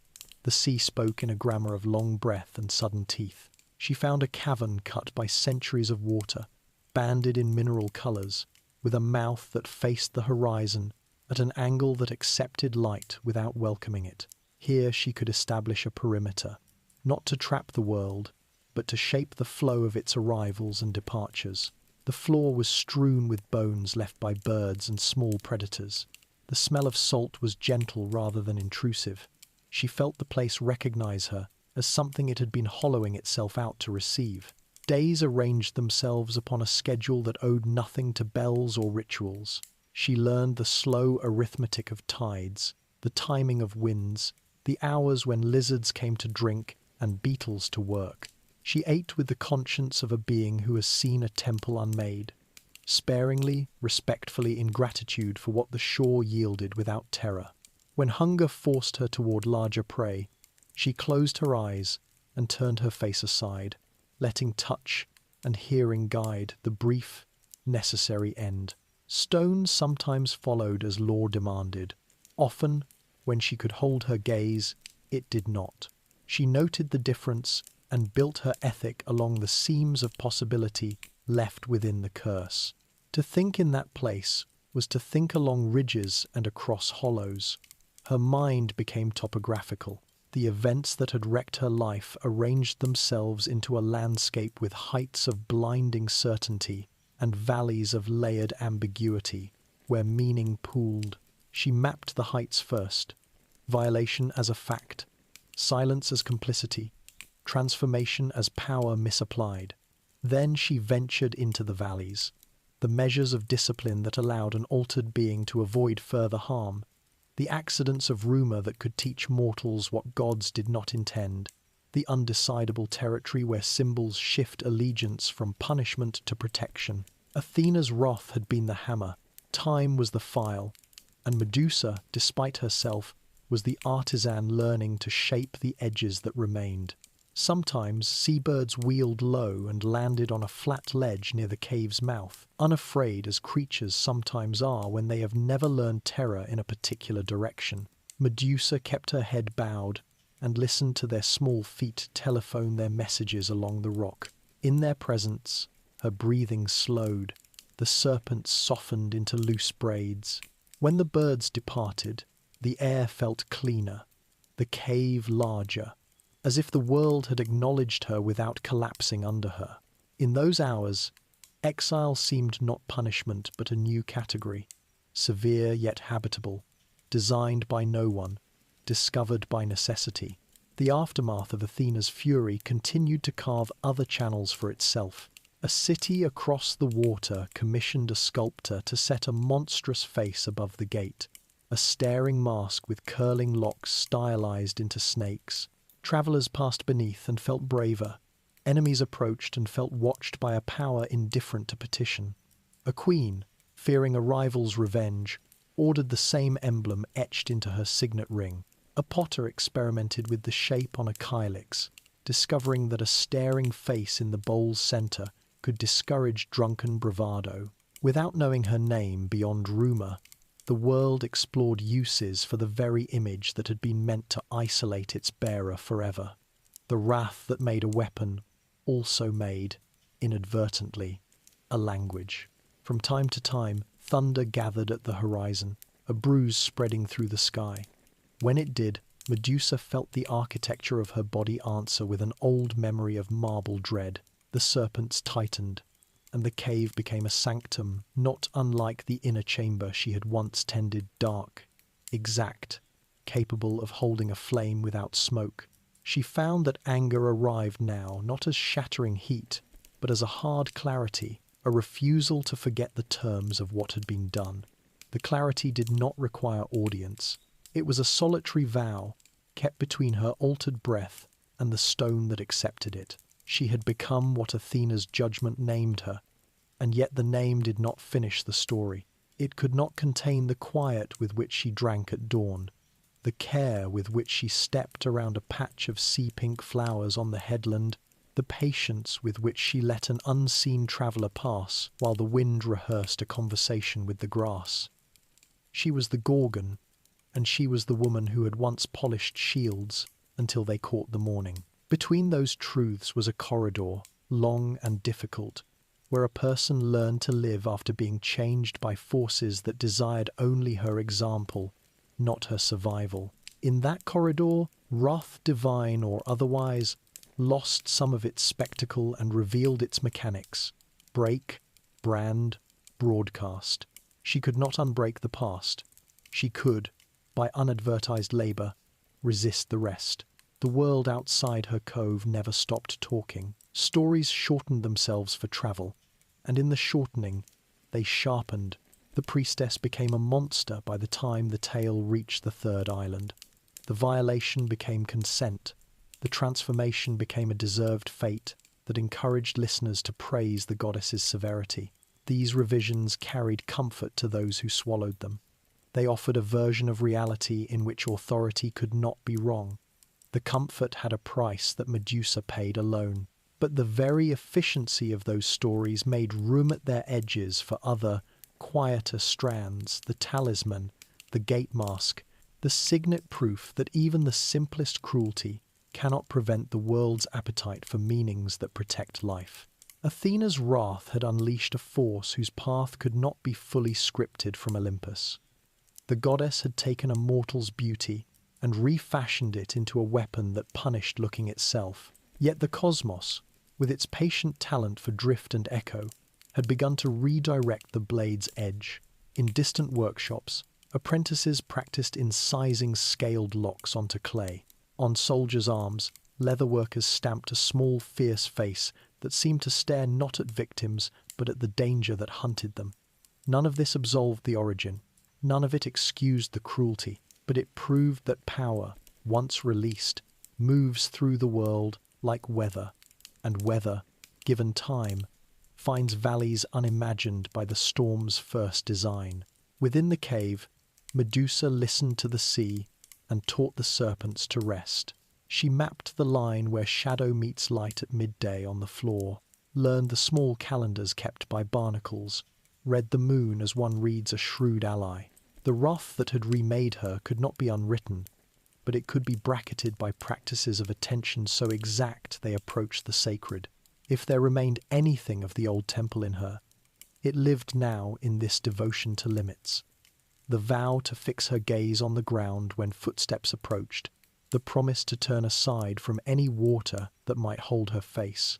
The sea spoke in a grammar of long breath and sudden teeth. She found a cavern cut by centuries of water, banded in mineral colours, with a mouth that faced the horizon at an angle that accepted light without welcoming it. Here she could establish a perimeter, not to trap the world, but to shape the flow of its arrivals and departures. The floor was strewn with bones left by birds and small predators. The smell of salt was gentle rather than intrusive. She felt the place recognize her as something it had been hollowing itself out to receive. Days arranged themselves upon a schedule that owed nothing to bells or rituals. She learned the slow arithmetic of tides, the timing of winds, the hours when lizards came to drink and beetles to work. She ate with the conscience of a being who has seen a temple unmade, sparingly, respectfully, in gratitude for what the shore yielded without terror. When hunger forced her toward larger prey, she closed her eyes and turned her face aside, letting touch and hearing guide the brief, necessary end. Stone sometimes followed as law demanded. Often, when she could hold her gaze, it did not. She noted the difference and built her ethic along the seams of possibility left within the curse. To think in that place was to think along ridges and across hollows. Her mind became topographical. The events that had wrecked her life arranged themselves into a landscape with heights of blinding certainty and valleys of layered ambiguity, where meaning pooled. She mapped the heights first, violation as a fact, silence as complicity, transformation as power misapplied. Then she ventured into the valleys, the measures of discipline that allowed an altered being to avoid further harm, the accidents of rumour that could teach mortals what gods did not intend, the undecidable territory where symbols shift allegiance from punishment to protection. Athena's wrath had been the hammer, time was the file, and Medusa, despite herself, was the artisan learning to shape the edges that remained. Sometimes seabirds wheeled low and landed on a flat ledge near the cave's mouth, unafraid as creatures sometimes are when they have never learned terror in a particular direction. Medusa kept her head bowed and listened to their small feet telephone their messages along the rock. In their presence, her breathing slowed, the serpents softened into loose braids. When the birds departed, the air felt cleaner, the cave larger, as if the world had acknowledged her without collapsing under her. In those hours, exile seemed not punishment but a new category, severe yet habitable, designed by no one, discovered by necessity. The aftermath of Athena's fury continued to carve other channels for itself. A city across the water commissioned a sculptor to set a monstrous face above the gate, a staring mask with curling locks stylized into snakes. Travellers passed beneath and felt braver. Enemies approached and felt watched by a power indifferent to petition. A queen, fearing a rival's revenge, ordered the same emblem etched into her signet ring. A potter experimented with the shape on a kylix, discovering that a staring face in the bowl's centre could discourage drunken bravado. Without knowing her name beyond rumour, the world explored uses for the very image that had been meant to isolate its bearer forever. The wrath that made a weapon also made, inadvertently, a language. From time to time, thunder gathered at the horizon, a bruise spreading through the sky. When it did, Medusa felt the architecture of her body answer with an old memory of marble dread. The serpents tightened, and the cave became a sanctum not unlike the inner chamber she had once tended, dark, exact, capable of holding a flame without smoke. She found that anger arrived now not as shattering heat, but as a hard clarity, a refusal to forget the terms of what had been done. The clarity did not require audience. It was a solitary vow, kept between her altered breath and the stone that accepted it. She had become what Athena's judgment named her, and yet the name did not finish the story. It could not contain the quiet with which she drank at dawn, the care with which she stepped around a patch of sea-pink flowers on the headland, the patience with which she let an unseen traveller pass while the wind rehearsed a conversation with the grass. She was the Gorgon, and she was the woman who had once polished shields until they caught the morning. Between those truths was a corridor, long and difficult, where a person learned to live after being changed by forces that desired only her example, not her survival. In that corridor, wrath divine or otherwise lost some of its spectacle and revealed its mechanics. Break, brand, broadcast. She could not unbreak the past. She could, by unadvertised labour, resist the rest. The world outside her cove never stopped talking. Stories shortened themselves for travel, and in the shortening, they sharpened. The priestess became a monster by the time the tale reached the third island. The violation became consent. The transformation became a deserved fate that encouraged listeners to praise the goddess's severity. These revisions carried comfort to those who swallowed them. They offered a version of reality in which authority could not be wrong. The comfort had a price that Medusa paid alone. But the very efficiency of those stories made room at their edges for other, quieter strands, the talisman, the gate mask, the signet proof that even the simplest cruelty, cannot prevent the world's appetite for meanings that protect life. Athena's wrath had unleashed a force whose path could not be fully scripted from Olympus. The goddess had taken a mortal's beauty and refashioned it into a weapon that punished looking itself. Yet the cosmos, with its patient talent for drift and echo, had begun to redirect the blade's edge. In distant workshops, apprentices practiced incising scaled locks onto clay. On soldiers' arms, leatherworkers stamped a small, fierce face that seemed to stare not at victims, but at the danger that hunted them. None of this absolved the origin. None of it excused the cruelty, but it proved that power, once released, moves through the world like weather, and weather, given time, finds valleys unimagined by the storm's first design. Within the cave, Medusa listened to the sea and taught the serpents to rest. She mapped the line where shadow meets light at midday on the floor, learned the small calendars kept by barnacles, read the moon as one reads a shrewd ally. The wrath that had remade her could not be unwritten, but it could be bracketed by practices of attention so exact they approached the sacred. If there remained anything of the old temple in her, it lived now in this devotion to limits. The vow to fix her gaze on the ground when footsteps approached, the promise to turn aside from any water that might hold her face,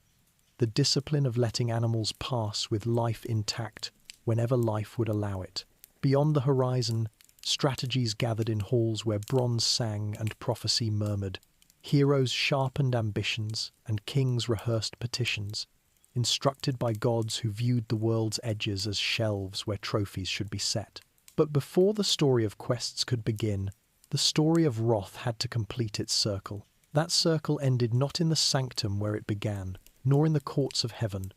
the discipline of letting animals pass with life intact whenever life would allow it. Beyond the horizon, strategies gathered in halls where bronze sang and prophecy murmured. Heroes sharpened ambitions and kings rehearsed petitions, instructed by gods who viewed the world's edges as shelves where trophies should be set. But before the story of quests could begin, the story of wrath had to complete its circle. That circle ended not in the sanctum where it began, nor in the courts of heaven,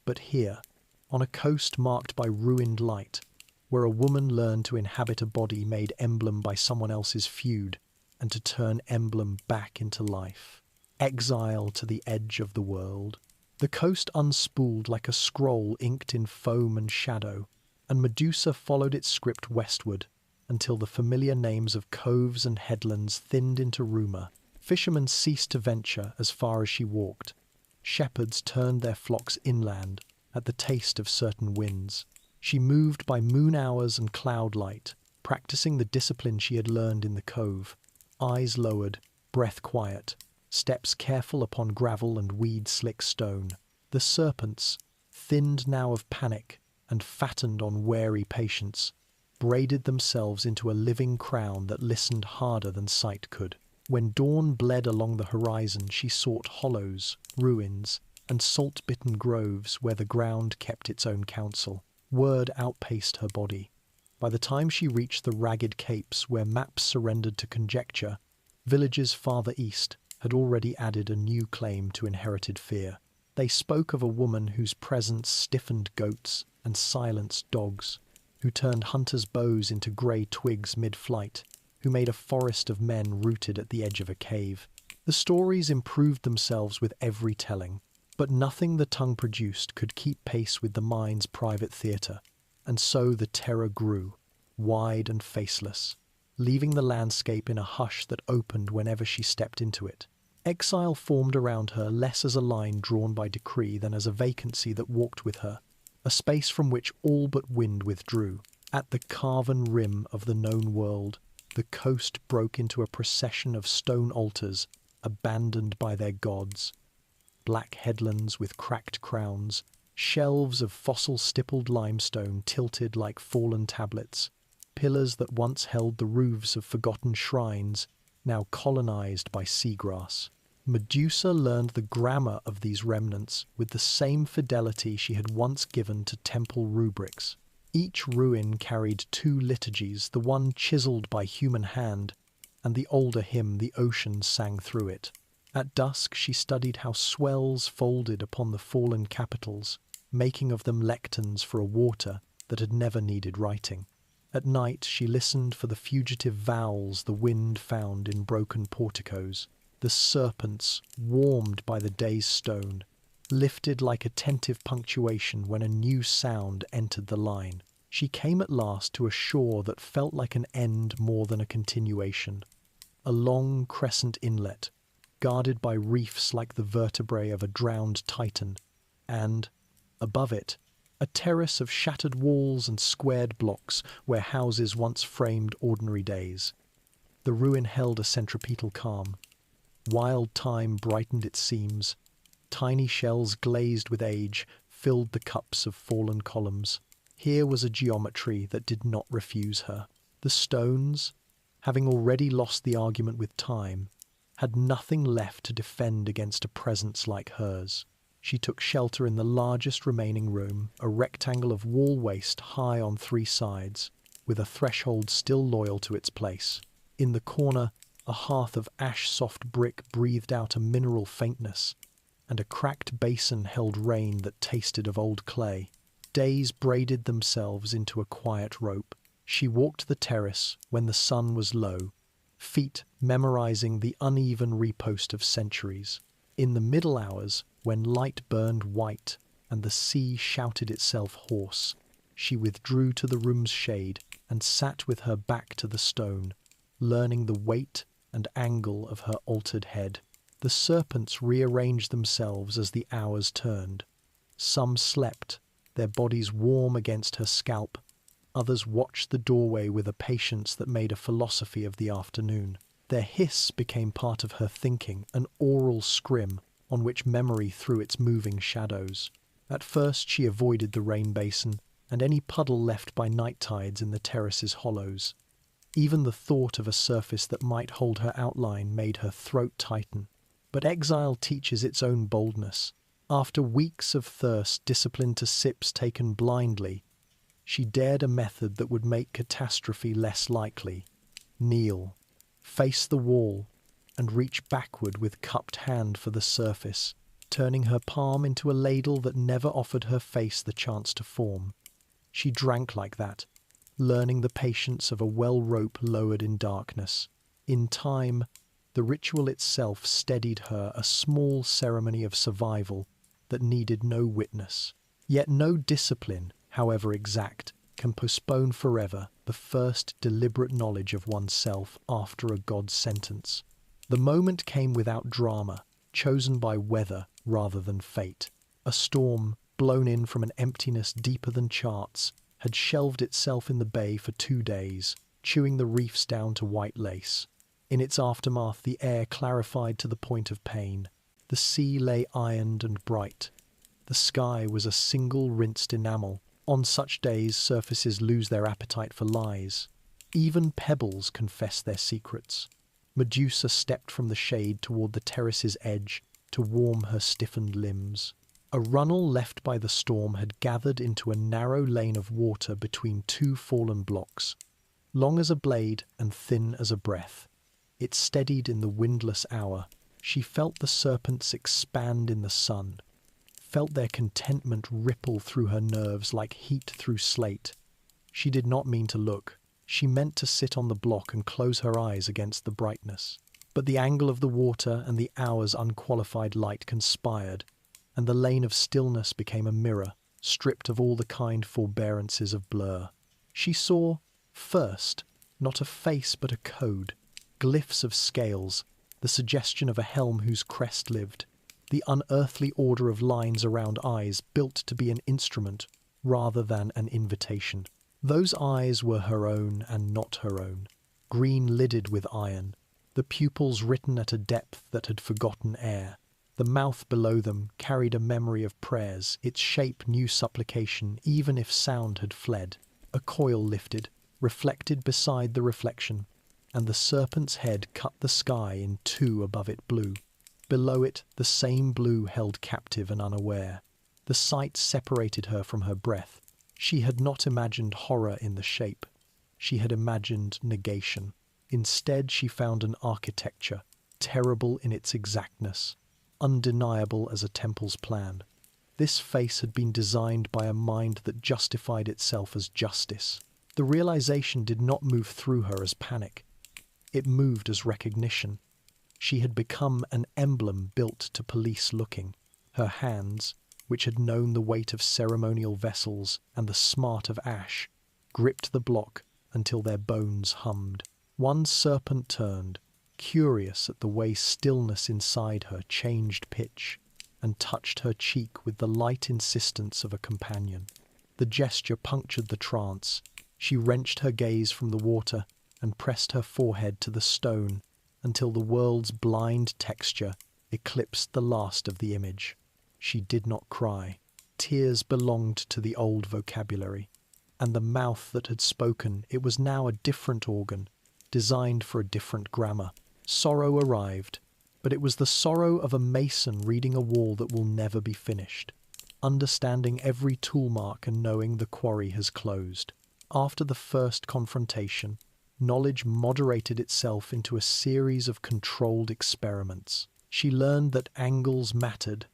but here, on a coast marked by ruined light, where a woman learned to inhabit a body made emblem by someone else's feud, and to turn emblem back into life. Exile to the edge of the world. The coast unspooled like a scroll inked in foam and shadow, and Medusa followed its script westward until the familiar names of coves and headlands thinned into rumour. Fishermen ceased to venture as far as she walked. Shepherds turned their flocks inland at the taste of certain winds. She moved by moon hours and cloud light, practicing the discipline she had learned in the cove. Eyes lowered, breath quiet, steps careful upon gravel and weed-slick stone. The serpents, thinned now of panic and fattened on wary patience, braided themselves into a living crown that listened harder than sight could. When dawn bled along the horizon, she sought hollows, ruins, and salt-bitten groves where the ground kept its own counsel. Word outpaced her body. By the time she reached the ragged capes where maps surrendered to conjecture, villages farther east had already added a new claim to inherited fear. They spoke of a woman whose presence stiffened goats and silenced dogs, who turned hunters' bows into grey twigs mid-flight, who made a forest of men rooted at the edge of a cave. The stories improved themselves with every telling, but nothing the tongue produced could keep pace with the mind's private theatre, and so the terror grew, wide and faceless, leaving the landscape in a hush that opened whenever she stepped into it. Exile formed around her less as a line drawn by decree than as a vacancy that walked with her, a space from which all but wind withdrew. At the carven rim of the known world, the coast broke into a procession of stone altars abandoned by their gods. Black headlands with cracked crowns, shelves of fossil stippled limestone tilted like fallen tablets, pillars that once held the roofs of forgotten shrines, now colonized by seagrass. Medusa learned the grammar of these remnants with the same fidelity she had once given to temple rubrics. Each ruin carried two liturgies, the one chiseled by human hand, and the older hymn the ocean sang through it. At dusk she studied how swells folded upon the fallen capitals, making of them lecterns for a water that had never needed writing. At night she listened for the fugitive vowels the wind found in broken porticos. The serpents, warmed by the day's stone, lifted like attentive punctuation when a new sound entered the line. She came at last to a shore that felt like an end more than a continuation. A long crescent inlet, guarded by reefs like the vertebrae of a drowned titan, and, above it, a terrace of shattered walls and squared blocks where houses once framed ordinary days. The ruin held a centripetal calm. Wild time brightened its seams. Tiny shells glazed with age filled the cups of fallen columns. Here was a geometry that did not refuse her. The stones, having already lost the argument with time, had nothing left to defend against a presence like hers. She took shelter in the largest remaining room, a rectangle of wall waste high on three sides, with a threshold still loyal to its place. In the corner, a hearth of ash-soft brick breathed out a mineral faintness, and a cracked basin held rain that tasted of old clay. Days braided themselves into a quiet rope. She walked the terrace when the sun was low, feet memorizing the uneven repost of centuries. In the middle hours, when light burned white and the sea shouted itself hoarse, she withdrew to the room's shade and sat with her back to the stone, learning the weight and angle of her altered head. The serpents rearranged themselves as the hours turned. Some slept, their bodies warm against her scalp. Others watched the doorway with a patience that made a philosophy of the afternoon. Their hiss became part of her thinking, an oral scrim on which memory threw its moving shadows. At first she avoided the rain basin and any puddle left by night tides in the terrace's hollows. Even the thought of a surface that might hold her outline made her throat tighten. But exile teaches its own boldness. After weeks of thirst disciplined to sips taken blindly, she dared a method that would make catastrophe less likely. Kneel, face the wall, and reach backward with cupped hand for the surface, turning her palm into a ladle that never offered her face the chance to form. She drank like that, learning the patience of a well rope lowered in darkness. In time, the ritual itself steadied her, a small ceremony of survival that needed no witness. Yet no discipline, however exact, can postpone forever the first deliberate knowledge of oneself after a God's sentence. The moment came without drama, chosen by weather rather than fate. A storm, blown in from an emptiness deeper than charts, had shelved itself in the bay for 2 days, chewing the reefs down to white lace. In its aftermath, the air clarified to the point of pain. The sea lay ironed and bright. The sky was a single rinsed enamel. On such days, surfaces lose their appetite for lies. Even pebbles confess their secrets. Medusa stepped from the shade toward the terrace's edge to warm her stiffened limbs. A runnel left by the storm had gathered into a narrow lane of water between 2 fallen blocks, long as a blade and thin as a breath. It steadied in the windless hour. She felt the serpents expand in the sun, felt their contentment ripple through her nerves like heat through slate. She did not mean to look. She meant to sit on the block and close her eyes against the brightness. But the angle of the water and the hour's unqualified light conspired, and the lane of stillness became a mirror, stripped of all the kind forbearances of blur. She saw, first, not a face but a code, glyphs of scales, the suggestion of a helm whose crest lived, the unearthly order of lines around eyes built to be an instrument rather than an invitation. Those eyes were her own and not her own, green-lidded with iron, the pupils written at a depth that had forgotten air. The mouth below them carried a memory of prayers, its shape new supplication even if sound had fled. A coil lifted, reflected beside the reflection, and the serpent's head cut the sky in 2 above it blue. Below it, the same blue held captive and unaware. The sight separated her from her breath. She had not imagined horror in the shape. She had imagined negation. Instead, she found an architecture, terrible in its exactness, undeniable as a temple's plan. This face had been designed by a mind that justified itself as justice. The realization did not move through her as panic. It moved as recognition. She had become an emblem built to police looking. Her hands, which had known the weight of ceremonial vessels and the smart of ash, gripped the block until their bones hummed. One serpent turned, curious at the way stillness inside her changed pitch and touched her cheek with the light insistence of a companion. The gesture punctured the trance. She wrenched her gaze from the water and pressed her forehead to the stone until the world's blind texture eclipsed the last of the image. She did not cry. Tears belonged to the old vocabulary, and the mouth that had spoken, it was now a different organ, designed for a different grammar. Sorrow arrived, but it was the sorrow of a mason reading a wall that will never be finished, understanding every tool mark and knowing the quarry has closed. After the first confrontation, knowledge moderated itself into a series of controlled experiments. She learned that angles mattered,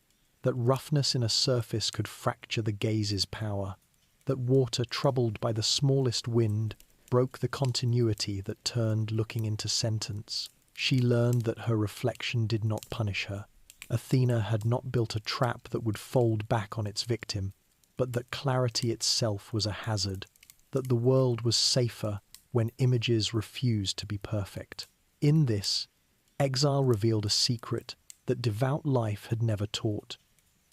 that roughness in a surface could fracture the gaze's power, that water troubled by the smallest wind broke the continuity that turned looking into sentence. She learned that her reflection did not punish her. Athena had not built a trap that would fold back on its victim, but that clarity itself was a hazard, that the world was safer when images refused to be perfect. In this, exile revealed a secret that devout life had never taught.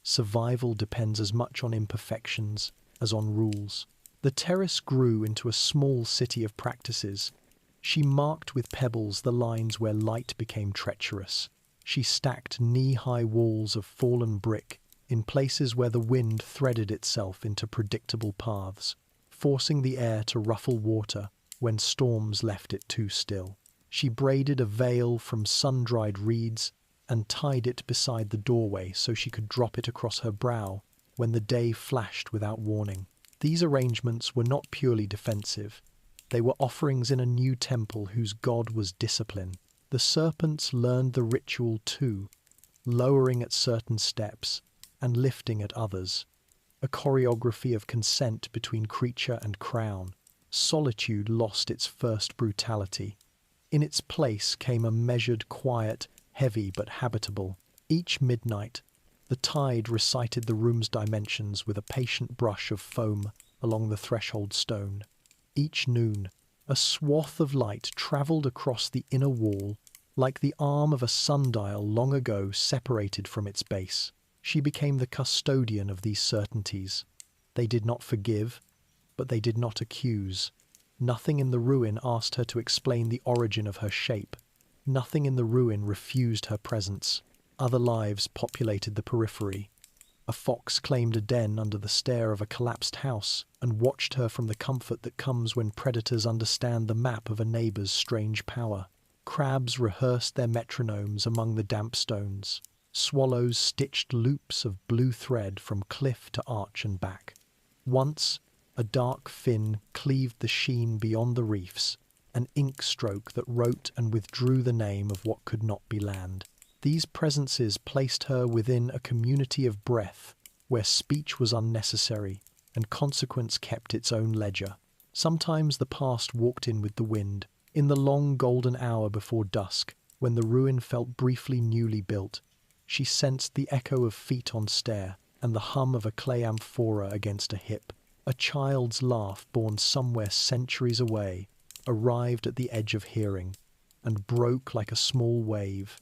Survival depends as much on imperfections as on rules. The terrace grew into a small city of practices. She marked with pebbles the lines where light became treacherous. She stacked knee-high walls of fallen brick in places where the wind threaded itself into predictable paths, forcing the air to ruffle water when storms left it too still. She braided a veil from sun-dried reeds and tied it beside the doorway so she could drop it across her brow when the day flashed without warning. These arrangements were not purely defensive. They were offerings in a new temple whose god was discipline. The serpents learned the ritual too, lowering at certain steps and lifting at others. A choreography of consent between creature and crown. Solitude lost its first brutality. In its place came a measured, quiet, heavy but habitable. Each midnight, the tide recited the room's dimensions with a patient brush of foam along the threshold stone. Each noon, a swath of light travelled across the inner wall like the arm of a sundial long ago separated from its base. She became the custodian of these certainties. They did not forgive, but they did not accuse. Nothing in the ruin asked her to explain the origin of her shape. Nothing in the ruin refused her presence. Other lives populated the periphery. A fox claimed a den under the stair of a collapsed house and watched her from the comfort that comes when predators understand the map of a neighbour's strange power. Crabs rehearsed their metronomes among the damp stones. Swallows stitched loops of blue thread from cliff to arch and back. Once, a dark fin cleaved the sheen beyond the reefs, an ink stroke that wrote and withdrew the name of what could not be land. These presences placed her within a community of breath, where speech was unnecessary and consequence kept its own ledger. Sometimes the past walked in with the wind, in the long golden hour before dusk, when the ruin felt briefly newly built. She sensed the echo of feet on stair and the hum of a clay amphora against a hip. A child's laugh born somewhere centuries away arrived at the edge of hearing and broke like a small wave.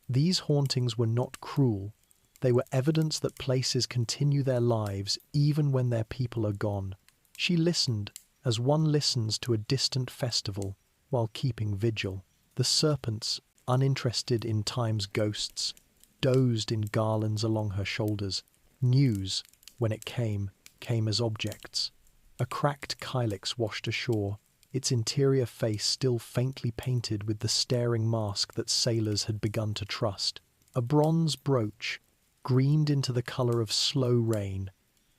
These hauntings were not cruel. They were evidence that places continue their lives even when their people are gone. She listened as one listens to a distant festival while keeping vigil. The serpents, uninterested in time's ghosts, dozed in garlands along her shoulders. News, when it came as objects. A cracked kylix washed ashore, its interior face still faintly painted with the staring mask that sailors had begun to trust. A bronze brooch, greened into the colour of slow rain,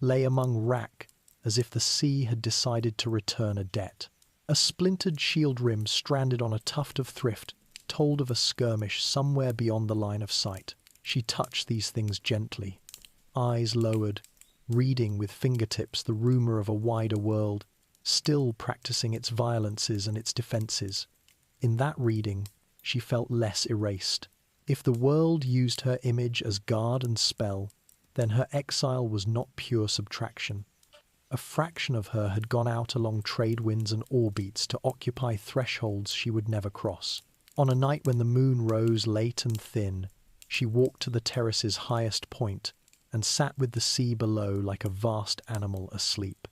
lay among wrack as if the sea had decided to return a debt. A splintered shield rim stranded on a tuft of thrift told of a skirmish somewhere beyond the line of sight. She touched these things gently, eyes lowered, reading with fingertips the rumour of a wider world, still practising its violences and its defences. In that reading, she felt less erased. If the world used her image as guard and spell, then her exile was not pure subtraction. A fraction of her had gone out along trade winds and orbits to occupy thresholds she would never cross. On a night when the moon rose late and thin, she walked to the terrace's highest point and sat with the sea below like a vast animal asleep.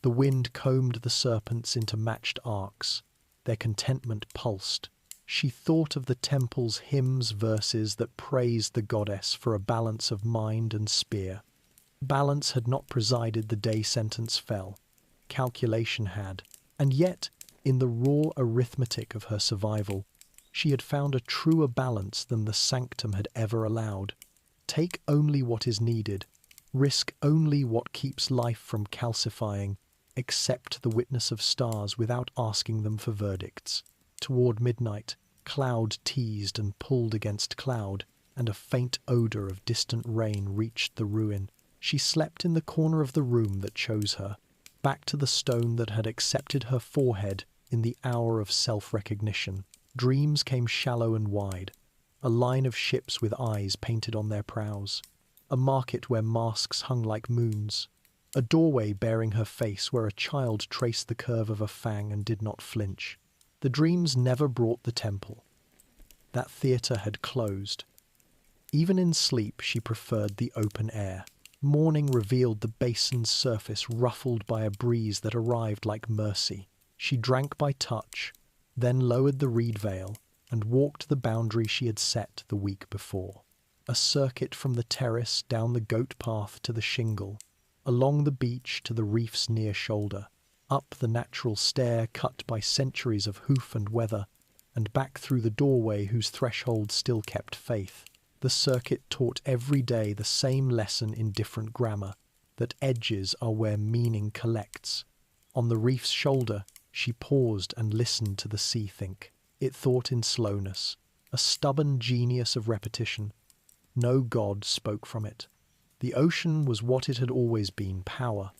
The wind combed the serpents into matched arcs. Their contentment pulsed. She thought of the temple's hymns verses that praised the goddess for a balance of mind and spear. Balance had not presided the day sentence fell. Calculation had. And yet, in the raw arithmetic of her survival, she had found a truer balance than the sanctum had ever allowed. Take only what is needed, risk only what keeps life from calcifying, accept the witness of stars without asking them for verdicts. Toward midnight, cloud teased and pulled against cloud, and a faint odour of distant rain reached the ruin. She slept in the corner of the room that chose her, back to the stone that had accepted her forehead in the hour of self-recognition. Dreams came shallow and wide, a line of ships with eyes painted on their prows, a market where masks hung like moons, a doorway bearing her face where a child traced the curve of a fang and did not flinch. The dreams never brought the temple. That theatre had closed. Even in sleep she preferred the open air. Morning revealed the basin's surface ruffled by a breeze that arrived like mercy. She drank by touch, then lowered the reed veil and walked the boundary she had set the week before. A circuit from the terrace down the goat path to the shingle, along the beach to the reef's near shoulder, up the natural stair cut by centuries of hoof and weather, and back through the doorway whose threshold still kept faith. The circuit taught every day the same lesson in different grammar, that edges are where meaning collects. On the reef's shoulder, she paused and listened to the sea think. It thought in slowness, a stubborn genius of repetition. No god spoke from it. The ocean was what it had always been, power,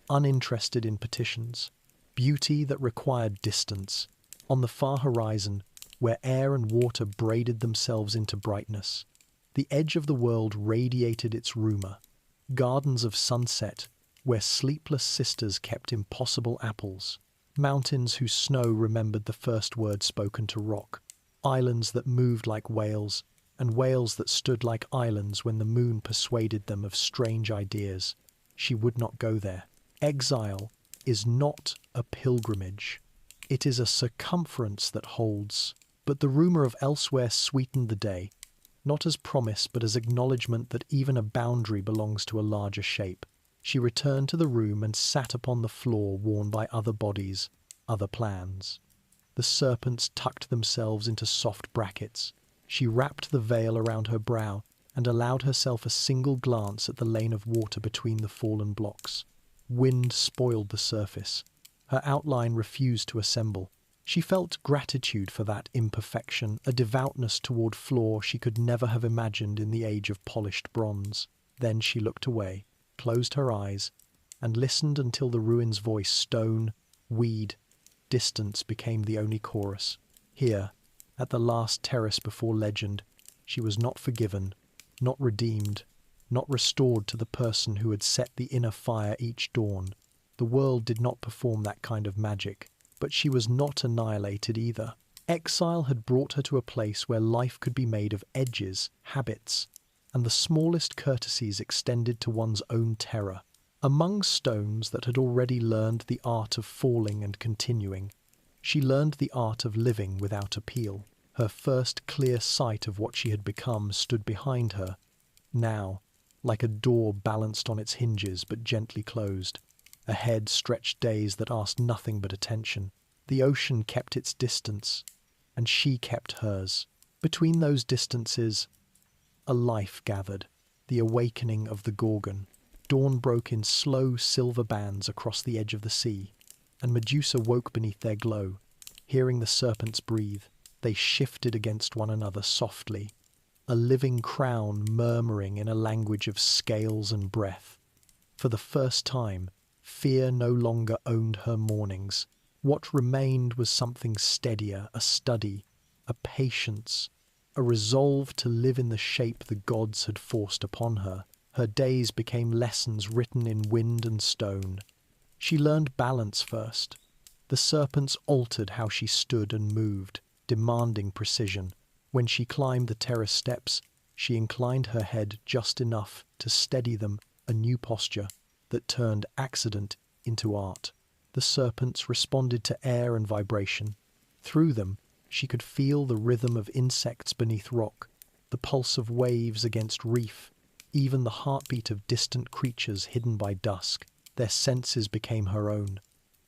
uninterested in petitions, beauty that required distance. On the far horizon, where air and water braided themselves into brightness, the edge of the world radiated its rumour. Gardens of sunset, where sleepless sisters kept impossible apples. Mountains whose snow remembered the first word spoken to rock. Islands that moved like whales, and whales that stood like islands when the moon persuaded them of strange ideas. She would not go there. Exile is not a pilgrimage. It is a circumference that holds. But the rumour of elsewhere sweetened the day, not as promise but as acknowledgement that even a boundary belongs to a larger shape. She returned to the room and sat upon the floor worn by other bodies, other plans. The serpents tucked themselves into soft brackets. She wrapped the veil around her brow and allowed herself a single glance at the lane of water between the fallen blocks. Wind spoiled the surface. Her outline refused to assemble. She felt gratitude for that imperfection, a devoutness toward flaw she could never have imagined in the age of polished bronze. Then she looked away, closed her eyes, and listened until the ruin's voice, stone, weed, distance became the only chorus. Here, at the last terrace before legend, she was not forgiven, not redeemed, not restored to the person who had set the inner fire each dawn. The world did not perform that kind of magic, but she was not annihilated either. Exile had brought her to a place where life could be made of edges, habits, and the smallest courtesies extended to one's own terror. Among stones that had already learned the art of falling and continuing, she learned the art of living without appeal. Her first clear sight of what she had become stood behind her, now, like a door balanced on its hinges but gently closed. Ahead stretched days that asked nothing but attention. The ocean kept its distance, and she kept hers. Between those distances, a life gathered, the awakening of the Gorgon. Dawn broke in slow silver bands across the edge of the sea, and Medusa woke beneath their glow. Hearing the serpents breathe, they shifted against one another softly, a living crown murmuring in a language of scales and breath. For the first time, fear no longer owned her mornings. What remained was something steadier, a study, a patience, a resolve to live in the shape the gods had forced upon her. Her days became lessons written in wind and stone. She learned balance first. The serpents altered how she stood and moved, demanding precision. When she climbed the terrace steps, she inclined her head just enough to steady them, a new posture that turned accident into art. The serpents responded to air and vibration. Through them, she could feel the rhythm of insects beneath rock, the pulse of waves against reef, even the heartbeat of distant creatures hidden by dusk. Their senses became her own,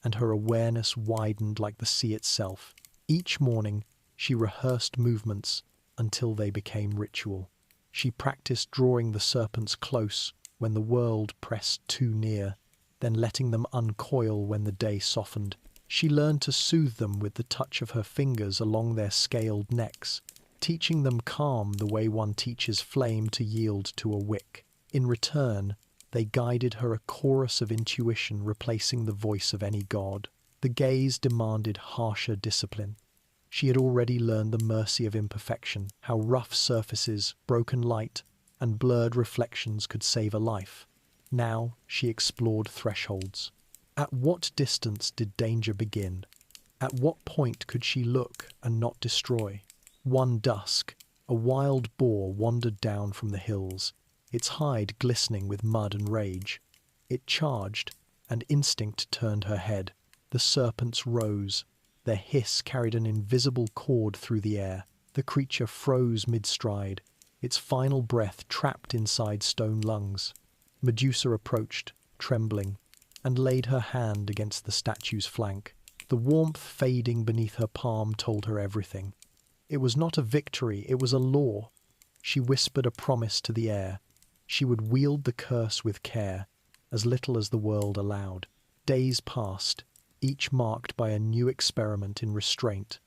and her awareness widened like the sea itself. Each morning, she rehearsed movements until they became ritual. She practiced drawing the serpents close when the world pressed too near, then letting them uncoil when the day softened. She learned to soothe them with the touch of her fingers along their scaled necks, teaching them calm the way one teaches flame to yield to a wick. In return, they guided her a chorus of intuition replacing the voice of any god. The gaze demanded harsher discipline. She had already learned the mercy of imperfection, how rough surfaces, broken light, and blurred reflections could save a life. Now she explored thresholds. At what distance did danger begin? At what point could she look and not destroy? One dusk, a wild boar wandered down from the hills, its hide glistening with mud and rage. It charged, and instinct turned her head. The serpents rose. Their hiss carried an invisible cord through the air. The creature froze mid-stride, its final breath trapped inside stone lungs. Medusa approached, trembling, and laid her hand against the statue's flank. The warmth fading beneath her palm told her everything. It was not a victory, it was a law. She whispered a promise to the air. She would wield the curse with care, as little as the world allowed. Days passed, each marked by a new experiment in restraint.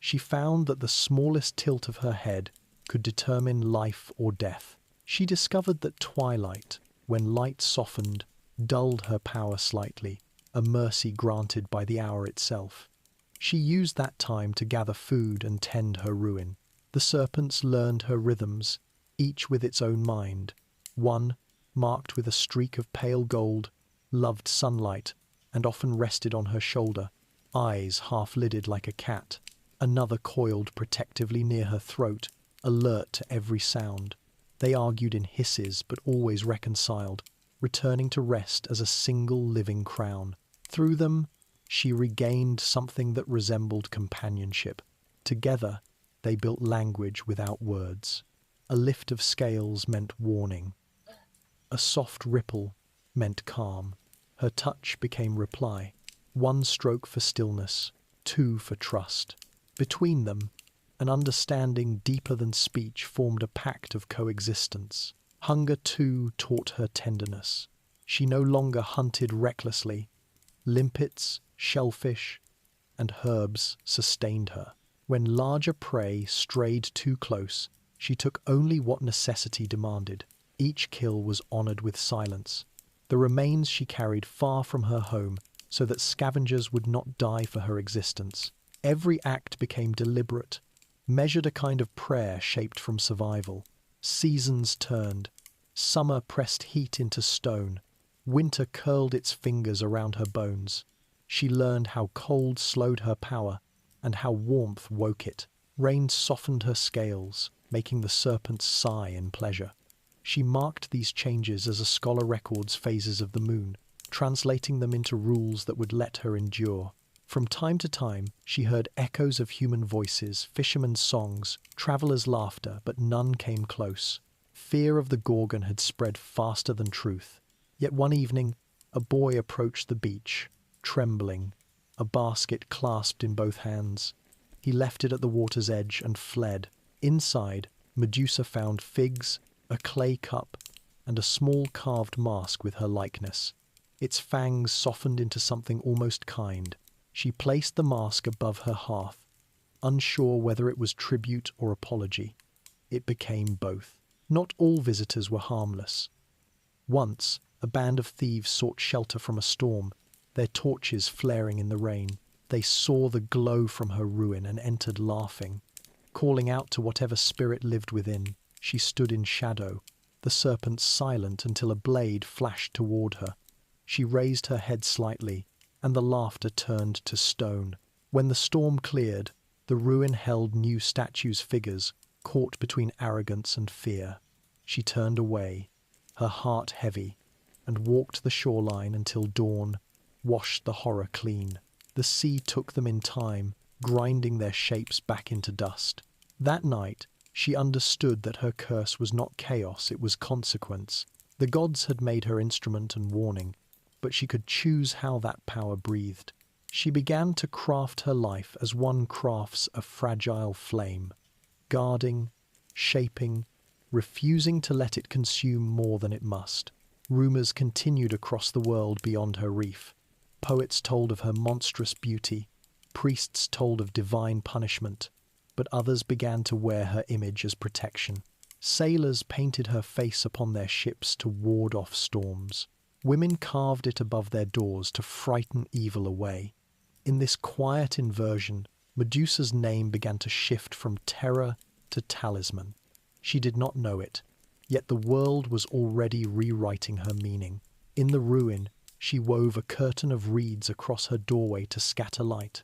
She found that the smallest tilt of her head could determine life or death. She discovered that twilight, when light softened, dulled her power slightly, a mercy granted by the hour itself. She used that time to gather food and tend her ruin. The serpents learned her rhythms, each with its own mind. One, marked with a streak of pale gold, loved sunlight and often rested on her shoulder, eyes half-lidded like a cat. Another coiled protectively near her throat, alert to every sound. They argued in hisses but always reconciled, returning to rest as a single living crown. Through them, she regained something that resembled companionship. Together, they built language without words. A lift of scales meant warning. A soft ripple meant calm. Her touch became reply. One stroke for stillness, two for trust. Between them, an understanding deeper than speech formed a pact of coexistence. Hunger, too, taught her tenderness. She no longer hunted recklessly. Limpets, shellfish, and herbs sustained her. When larger prey strayed too close, she took only what necessity demanded. Each kill was honored with silence. The remains she carried far from her home so that scavengers would not die for her existence. Every act became deliberate, measured, a kind of prayer shaped from survival. Seasons turned. Summer pressed heat into stone. Winter curled its fingers around her bones. She learned how cold slowed her power and how warmth woke it. Rain softened her scales, making the serpents sigh in pleasure. She marked these changes as a scholar records phases of the moon, translating them into rules that would let her endure. From time to time, she heard echoes of human voices, fishermen's songs, travelers' laughter, but none came close. Fear of the Gorgon had spread faster than truth. Yet one evening, a boy approached the beach, trembling, a basket clasped in both hands. He left it at the water's edge and fled. Inside, Medusa found figs, a clay cup, and a small carved mask with her likeness. Its fangs softened into something almost kind. She placed the mask above her hearth, unsure whether it was tribute or apology. It became both. Not all visitors were harmless. Once, a band of thieves sought shelter from a storm, their torches flaring in the rain. They saw the glow from her ruin and entered laughing. Calling out to whatever spirit lived within, she stood in shadow, the serpent silent until a blade flashed toward her. She raised her head slightly, and the laughter turned to stone. When the storm cleared, The ruin held new statues' figures, caught between arrogance and fear. She turned away, her heart heavy, and walked the shoreline until dawn washed the horror clean. The sea took them in time, grinding their shapes back into dust. That night, she understood that her curse was not chaos, it was consequence. The gods had made her instrument and warning, but she could choose how that power breathed. She began to craft her life as one crafts a fragile flame, guarding, shaping, refusing to let it consume more than it must. Rumors continued across the world beyond her reef. Poets told of her monstrous beauty, priests told of divine punishment, but others began to wear her image as protection. Sailors painted her face upon their ships to ward off storms. Women carved it above their doors to frighten evil away. In this quiet inversion, Medusa's name began to shift from terror to talisman. She did not know it, yet the world was already rewriting her meaning. In the ruin, she wove a curtain of reeds across her doorway to scatter light.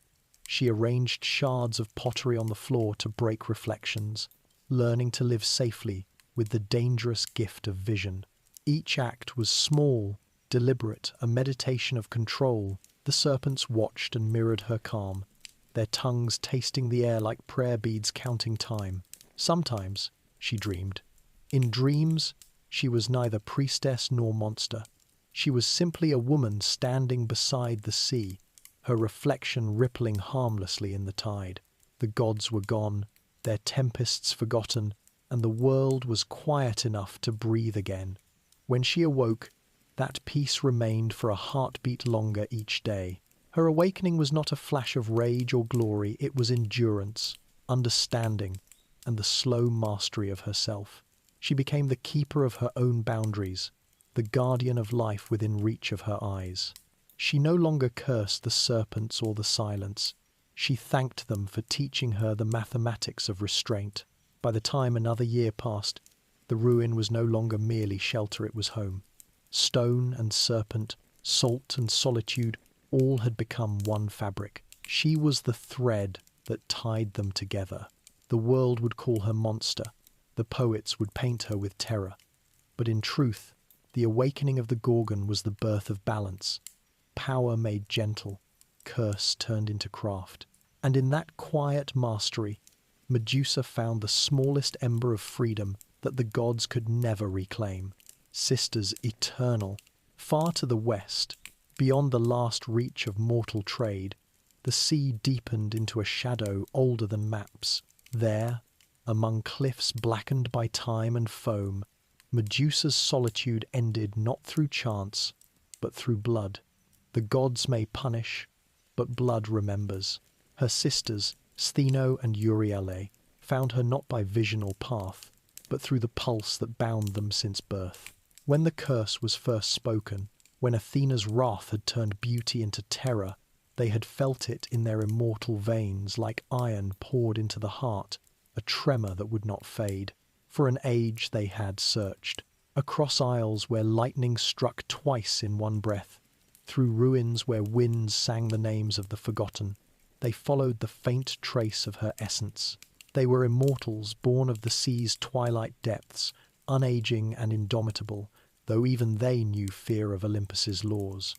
She arranged shards of pottery on the floor to break reflections, learning to live safely with the dangerous gift of vision. Each act was small, deliberate, a meditation of control. The serpents watched and mirrored her calm, their tongues tasting the air like prayer beads counting time. Sometimes, she dreamed. In dreams, she was neither priestess nor monster. She was simply a woman standing beside the sea, her reflection rippling harmlessly in the tide. The gods were gone, their tempests forgotten, and the world was quiet enough to breathe again. When she awoke, that peace remained for a heartbeat longer each day. Her awakening was not a flash of rage or glory, it was endurance, understanding, and the slow mastery of herself. She became the keeper of her own boundaries, the guardian of life within reach of her eyes. She no longer cursed the serpents or the silence. She thanked them for teaching her the mathematics of restraint. By the time another year passed, the ruin was no longer merely shelter, it was home. Stone and serpent, salt and solitude, all had become one fabric. She was the thread that tied them together. The world would call her monster. The poets would paint her with terror. But in truth, the awakening of the Gorgon was the birth of balance. Power made gentle, curse turned into craft. And in that quiet mastery, Medusa found the smallest ember of freedom that the gods could never reclaim. Sisters eternal, far to the west, beyond the last reach of mortal trade, the sea deepened into a shadow older than maps. There, among cliffs blackened by time and foam, Medusa's solitude ended not through chance, but through blood. The gods may punish, but blood remembers. Her sisters, Stheno and Euryale, found her not by vision or path, but through the pulse that bound them since birth. When the curse was first spoken, when Athena's wrath had turned beauty into terror, they had felt it in their immortal veins like iron poured into the heart, a tremor that would not fade. For an age they had searched, across isles where lightning struck twice in one breath, through ruins where winds sang the names of the forgotten. They followed the faint trace of her essence. They were immortals born of the sea's twilight depths, unaging and indomitable, though even they knew fear of Olympus's laws.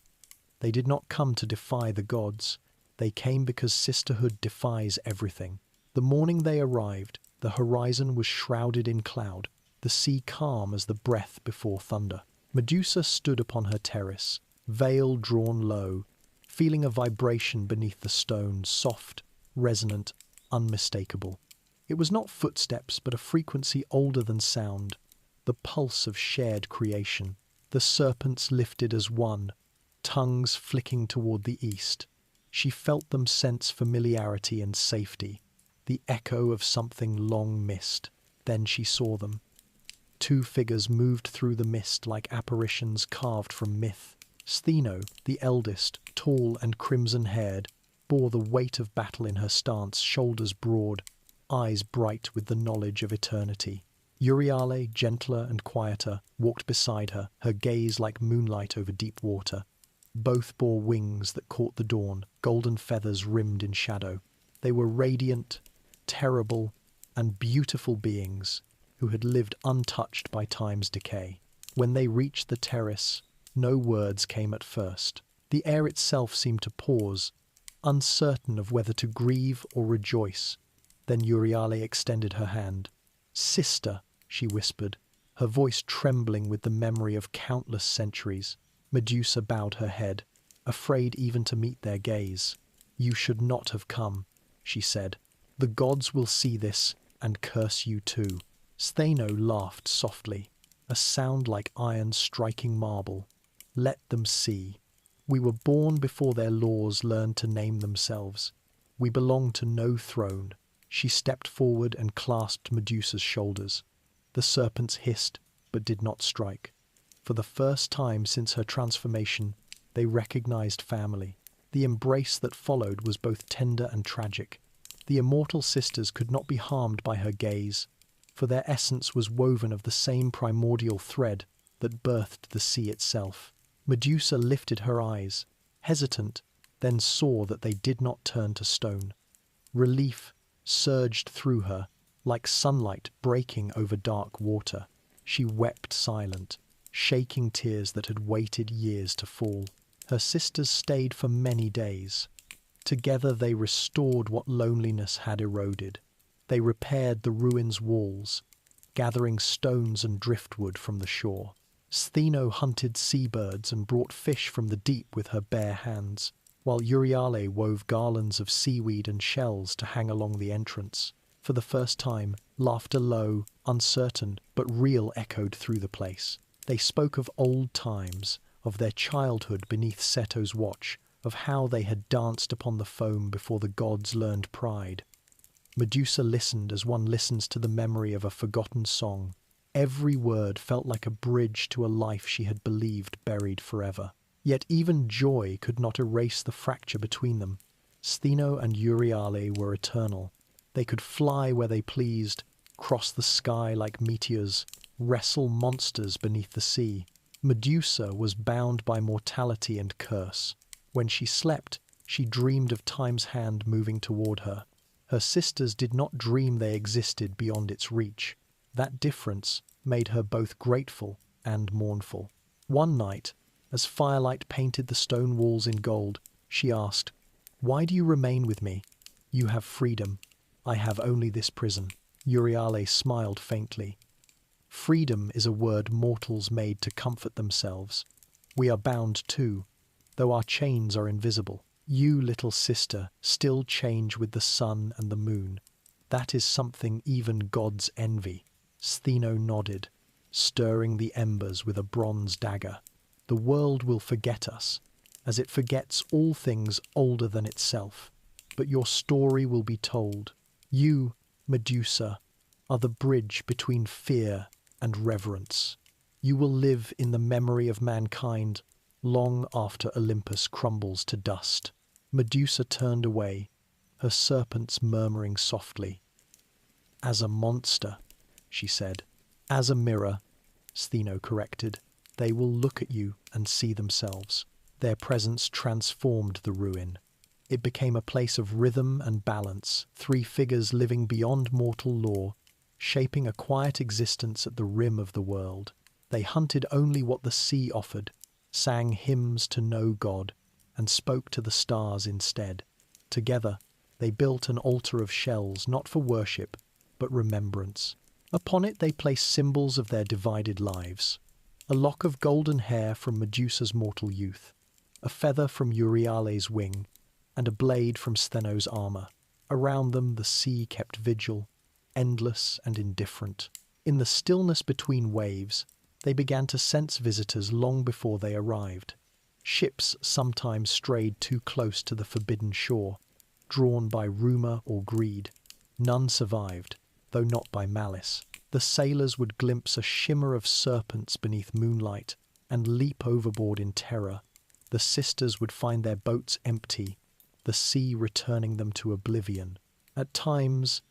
They did not come to defy the gods. They came because sisterhood defies everything. The morning they arrived, the horizon was shrouded in cloud, the sea calm as the breath before thunder. Medusa stood upon her terrace, veil drawn low, feeling a vibration beneath the stone, soft, resonant, unmistakable. It was not footsteps, but a frequency older than sound, the pulse of shared creation. The serpents lifted as one, tongues flicking toward the east. She felt them sense familiarity and safety, the echo of something long missed. Then she saw them. Two figures moved through the mist like apparitions carved from myth. Stheno, the eldest, tall and crimson-haired, bore the weight of battle in her stance, shoulders broad, eyes bright with the knowledge of eternity. Euryale, gentler and quieter, walked beside her, her gaze like moonlight over deep water. Both bore wings that caught the dawn, golden feathers rimmed in shadow. They were radiant, terrible, and beautiful beings who had lived untouched by time's decay. When they reached the terrace, no words came at first. The air itself seemed to pause, uncertain of whether to grieve or rejoice. Then Euryale extended her hand. "Sister," she whispered, her voice trembling with the memory of countless centuries. Medusa bowed her head, afraid even to meet their gaze. "You should not have come," she said. "The gods will see this and curse you too." Stheno laughed softly, a sound like iron striking marble. "Let them see. We were born before their laws learned to name themselves. We belong to no throne." She stepped forward and clasped Medusa's shoulders. The serpents hissed, but did not strike. For the first time since her transformation, they recognized family. The embrace that followed was both tender and tragic. The immortal sisters could not be harmed by her gaze, for their essence was woven of the same primordial thread that birthed the sea itself. Medusa lifted her eyes, hesitant, then saw that they did not turn to stone. Relief surged through her, like sunlight breaking over dark water. She wept silent, shaking tears that had waited years to fall. Her sisters stayed for many days. Together they restored what loneliness had eroded. They repaired the ruins' walls, gathering stones and driftwood from the shore. Stheno hunted seabirds and brought fish from the deep with her bare hands, while Euryale wove garlands of seaweed and shells to hang along the entrance. For the first time, laughter low, uncertain, but real echoed through the place. They spoke of old times, of their childhood beneath Seto's watch, of how they had danced upon the foam before the gods learned pride. Medusa listened as one listens to the memory of a forgotten song. Every word felt like a bridge to a life she had believed buried forever. Yet even joy could not erase the fracture between them. Stheno and Euryale were eternal. They could fly where they pleased, cross the sky like meteors, wrestle monsters beneath the sea. Medusa was bound by mortality and curse. When she slept, she dreamed of time's hand moving toward her. Her sisters did not dream they existed beyond its reach. That difference made her both grateful and mournful. One night, as firelight painted the stone walls in gold, she asked, "Why do you remain with me? You have freedom. I have only this prison." Euryale smiled faintly. "Freedom is a word mortals made to comfort themselves. We are bound too, though our chains are invisible. You, little sister, still change with the sun and the moon. That is something even gods envy." Stheno nodded, stirring the embers with a bronze dagger. "The world will forget us, as it forgets all things older than itself. But your story will be told. You, Medusa, are the bridge between fear and reverence. You will live in the memory of mankind long after Olympus crumbles to dust." Medusa turned away, her serpents murmuring softly. "As a monster," she said. "As a mirror," Stheno corrected. "They will look at you and see themselves." Their presence transformed the ruin. It became a place of rhythm and balance, three figures living beyond mortal law, shaping a quiet existence at the rim of the world. They hunted only what the sea offered, sang hymns to no god, and spoke to the stars instead. Together, they built an altar of shells, not for worship, but remembrance. Upon it they placed symbols of their divided lives. A lock of golden hair from Medusa's mortal youth, a feather from Euryale's wing, and a blade from Stheno's armor. Around them the sea kept vigil, endless and indifferent. In the stillness between waves, they began to sense visitors long before they arrived. Ships sometimes strayed too close to the forbidden shore, drawn by rumor or greed. None survived, though not by malice. The sailors would glimpse a shimmer of serpents beneath moonlight and leap overboard in terror. The sisters would find their boats empty, the sea returning them to oblivion. At times,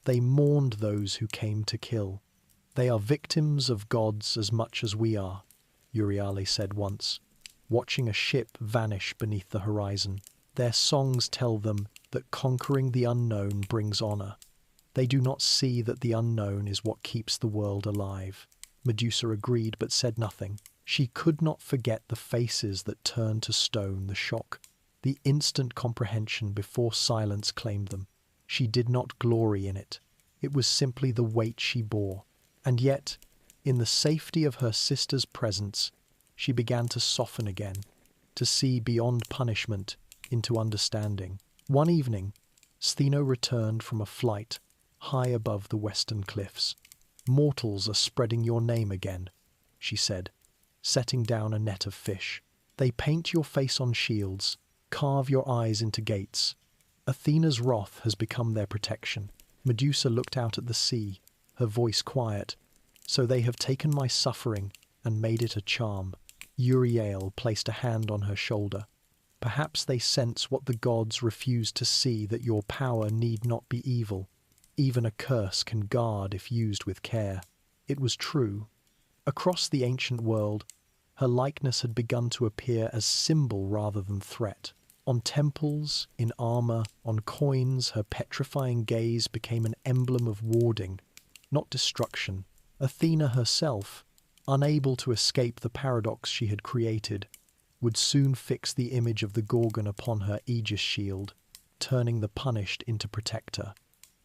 they mourned those who came to kill. "They are victims of gods as much as we are," Euryale said once, watching a ship vanish beneath the horizon. "Their songs tell them that conquering the unknown brings honor. They do not see that the unknown is what keeps the world alive. Medusa agreed but said nothing. She could not forget the faces that turned to stone, the shock, the instant comprehension before silence claimed them. She did not glory in it. It was simply the weight she bore. And yet, in the safety of her sister's presence, she began to soften again, to see beyond punishment into understanding. One evening, Stheno returned from a flight high above the western cliffs. "Mortals are spreading your name again," she said, setting down a net of fish. "They paint your face on shields, carve your eyes into gates. Athena's wrath has become their protection." Medusa looked out at the sea, her voice quiet. "So they have taken my suffering and made it a charm." Uriel placed a hand on her shoulder. "Perhaps they sense what the gods refuse to see, that your power need not be evil. Even a curse can guard if used with care." It was true. Across the ancient world, her likeness had begun to appear as symbol rather than threat. On temples, in armor, on coins, her petrifying gaze became an emblem of warding, not destruction. Athena herself, unable to escape the paradox she had created, would soon fix the image of the Gorgon upon her aegis shield, turning the punished into protector.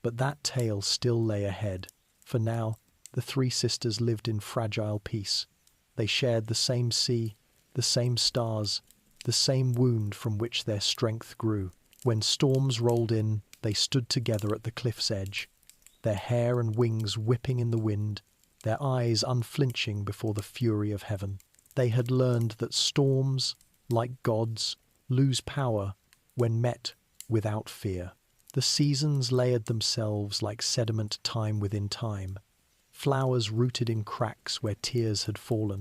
But that tale still lay ahead. For now, the three sisters lived in fragile peace. They shared the same sea, the same stars, the same wound from which their strength grew. When storms rolled in, they stood together at the cliff's edge, their hair and wings whipping in the wind, their eyes unflinching before the fury of heaven. They had learned that storms, like gods, lose power when met without fear. The seasons layered themselves like sediment time within time. Flowers rooted in cracks where tears had fallen.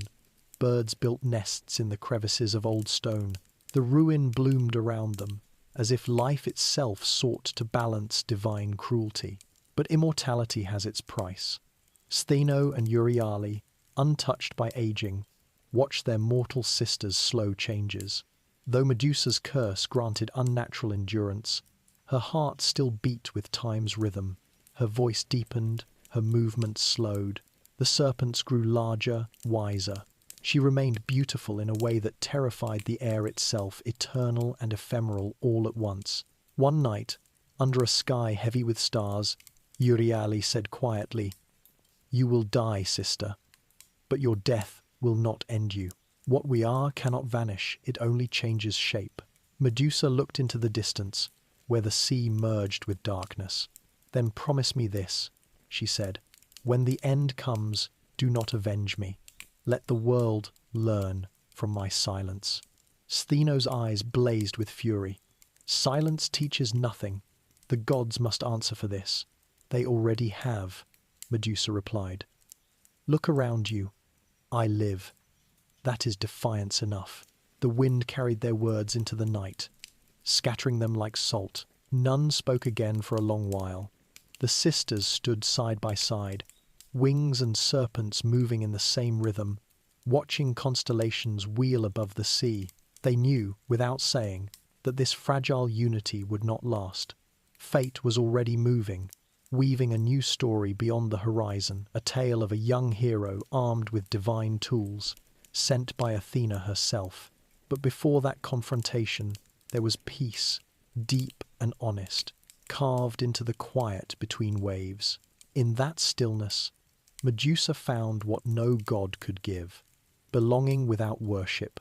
Birds built nests in the crevices of old stone. The ruin bloomed around them, as if life itself sought to balance divine cruelty. But immortality has its price. Stheno and Euryale, untouched by aging, watched their mortal sisters' slow changes. Though Medusa's curse granted unnatural endurance, her heart still beat with time's rhythm. Her voice deepened, her movements slowed. The serpents grew larger, wiser. She remained beautiful in a way that terrified the air itself, eternal and ephemeral all at once. One night, under a sky heavy with stars, Euryale said quietly, "You will die, sister, but your death will not end you. What we are cannot vanish, it only changes shape." Medusa looked into the distance, where the sea merged with darkness. "Then promise me this," she said. "When the end comes, do not avenge me. Let the world learn from my silence." Stheno's eyes blazed with fury. "Silence teaches nothing. The gods must answer for this." "They already have," Medusa replied. "Look around you. I live. That is defiance enough." The wind carried their words into the night, scattering them like salt. None spoke again for a long while. The sisters stood side by side, wings and serpents moving in the same rhythm, watching constellations wheel above the sea. They knew, without saying, that this fragile unity would not last. Fate was already moving, weaving a new story beyond the horizon, a tale of a young hero armed with divine tools, sent by Athena herself. But before that confrontation, there was peace, deep and honest, carved into the quiet between waves. In that stillness, Medusa found what no god could give: belonging without worship,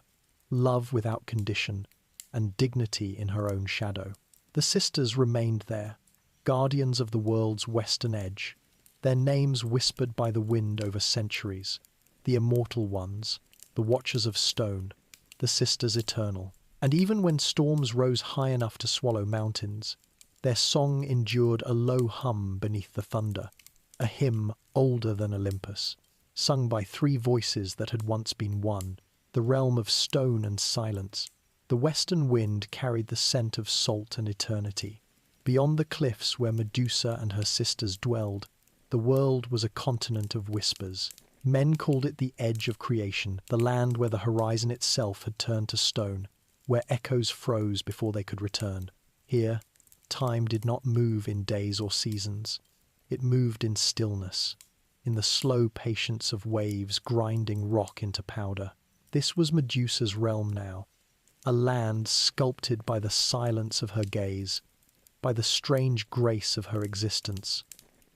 love without condition, and dignity in her own shadow. The sisters remained there, guardians of the world's western edge, their names whispered by the wind over centuries, the immortal ones, the watchers of stone, the sisters eternal. And even when storms rose high enough to swallow mountains, their song endured a low hum beneath the thunder, a hymn older than Olympus, sung by three voices that had once been one, the realm of stone and silence. The western wind carried the scent of salt and eternity. Beyond the cliffs where Medusa and her sisters dwelled, the world was a continent of whispers. Men called it the edge of creation, the land where the horizon itself had turned to stone, where echoes froze before they could return. Here, Time did not move in days or seasons. It moved in stillness, in the slow patience of waves grinding rock into powder. This was Medusa's realm now, a land sculpted by the silence of her gaze, by the strange grace of her existence.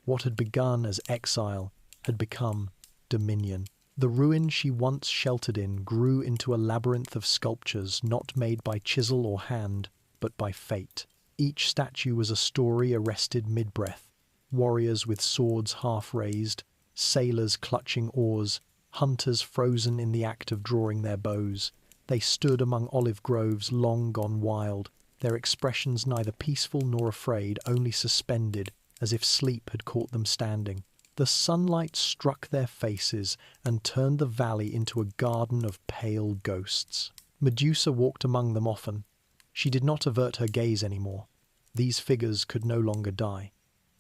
What had begun as exile had become dominion. The ruin she once sheltered in grew into a labyrinth of sculptures not made by chisel or hand, but by fate. Each statue was a story arrested mid-breath. Warriors with swords half raised, sailors clutching oars, hunters frozen in the act of drawing their bows. They stood among olive groves long gone wild, their expressions neither peaceful nor afraid, only suspended, as if sleep had caught them standing. The sunlight struck their faces and turned the valley into a garden of pale ghosts. Medusa walked among them often. She did not avert her gaze anymore. These figures could no longer die.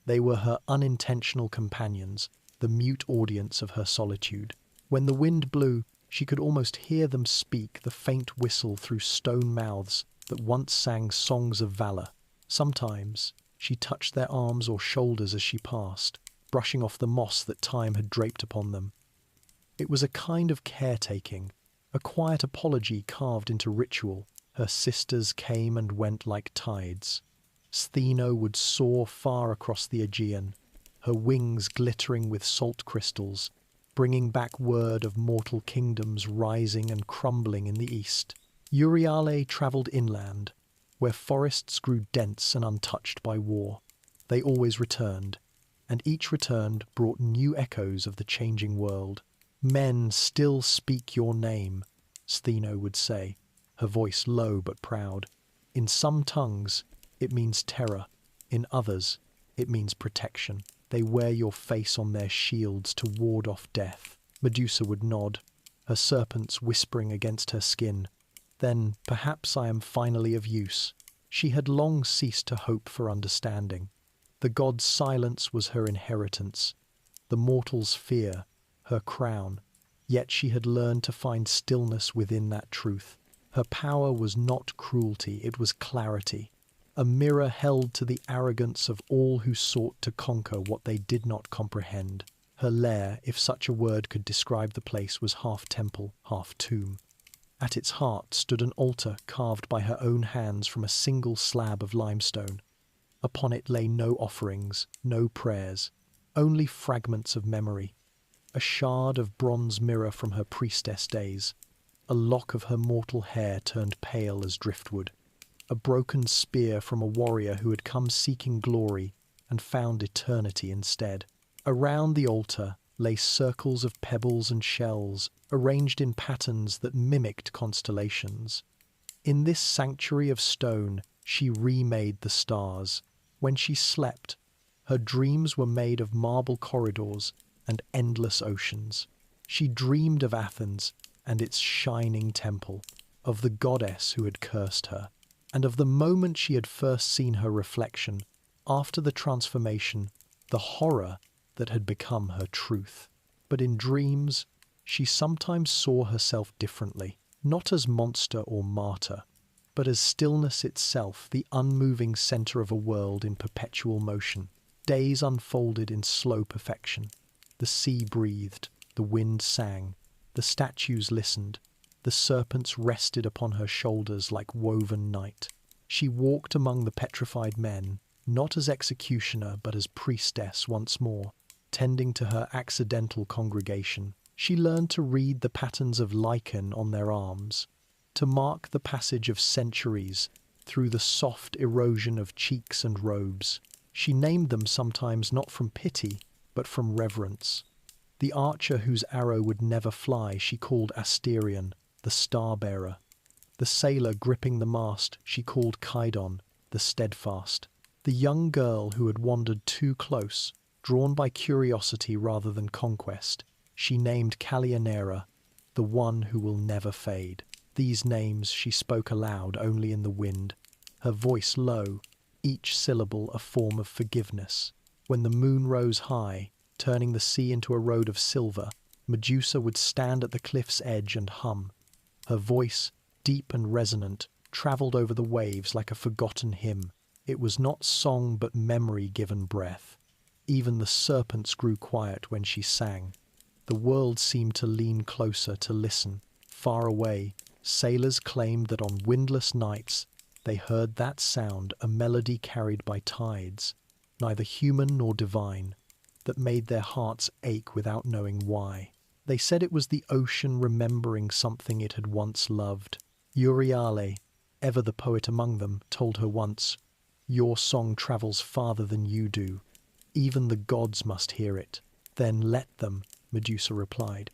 They were her unintentional companions, the mute audience of her solitude. When the wind blew, she could almost hear them speak, the faint whistle through stone mouths that once sang songs of valor. Sometimes she touched their arms or shoulders as she passed, brushing off the moss that time had draped upon them. It was a kind of caretaking, a quiet apology carved into ritual. Her sisters came and went like tides. Athena would soar far across the Aegean, her wings glittering with salt crystals, bringing back word of mortal kingdoms rising and crumbling in the east. Euryale travelled inland, where forests grew dense and untouched by war. They always returned, and each returned brought new echoes of the changing world. Men still speak your name, Athena would say, her voice low but proud. In some tongues, it means terror. In others, it means protection. They wear your face on their shields to ward off death. Medusa would nod, her serpents whispering against her skin. Then, perhaps I am finally of use. She had long ceased to hope for understanding. The god's silence was her inheritance, the mortal's fear, her crown. Yet she had learned to find stillness within that truth. Her power was not cruelty, it was clarity, a mirror held to the arrogance of all who sought to conquer what they did not comprehend. Her lair, if such a word could describe the place, was half temple, half tomb. At its heart stood an altar carved by her own hands from a single slab of limestone. Upon it lay no offerings, no prayers, only fragments of memory. A shard of bronze mirror from her priestess days, a lock of her mortal hair turned pale as driftwood, a broken spear from a warrior who had come seeking glory and found eternity instead. Around the altar lay circles of pebbles and shells, arranged in patterns that mimicked constellations. In this sanctuary of stone, she remade the stars. When she slept, her dreams were made of marble corridors and endless oceans. She dreamed of Athens and its shining temple, of the goddess who had cursed her, and of the moment she had first seen her reflection, after the transformation, the horror that had become her truth. But in dreams, she sometimes saw herself differently, not as monster or martyr, but as stillness itself, the unmoving center of a world in perpetual motion. Days unfolded in slow perfection. The sea breathed, the wind sang, the statues listened, the serpents rested upon her shoulders like woven night. She walked among the petrified men, not as executioner but as priestess once more, tending to her accidental congregation. She learned to read the patterns of lichen on their arms, to mark the passage of centuries through the soft erosion of cheeks and robes. She named them sometimes not from pity, but from reverence. The archer whose arrow would never fly she called Asterion, the star-bearer. The sailor gripping the mast she called Kydon, the steadfast. The young girl who had wandered too close, drawn by curiosity rather than conquest, she named Callianera, the one who will never fade. These names she spoke aloud only in the wind, her voice low, each syllable a form of forgiveness. When the moon rose high, turning the sea into a road of silver, Medusa would stand at the cliff's edge and hum. Her voice, deep and resonant, travelled over the waves like a forgotten hymn. It was not song but memory given breath. Even the serpents grew quiet when she sang. The world seemed to lean closer to listen. Far away, sailors claimed that on windless nights they heard that sound, a melody carried by tides, neither human nor divine, that made their hearts ache without knowing why. They said it was the ocean remembering something it had once loved. Euryale, ever the poet among them, told her once, "Your song travels farther than you do. Even the gods must hear it." "Then let them," Medusa replied.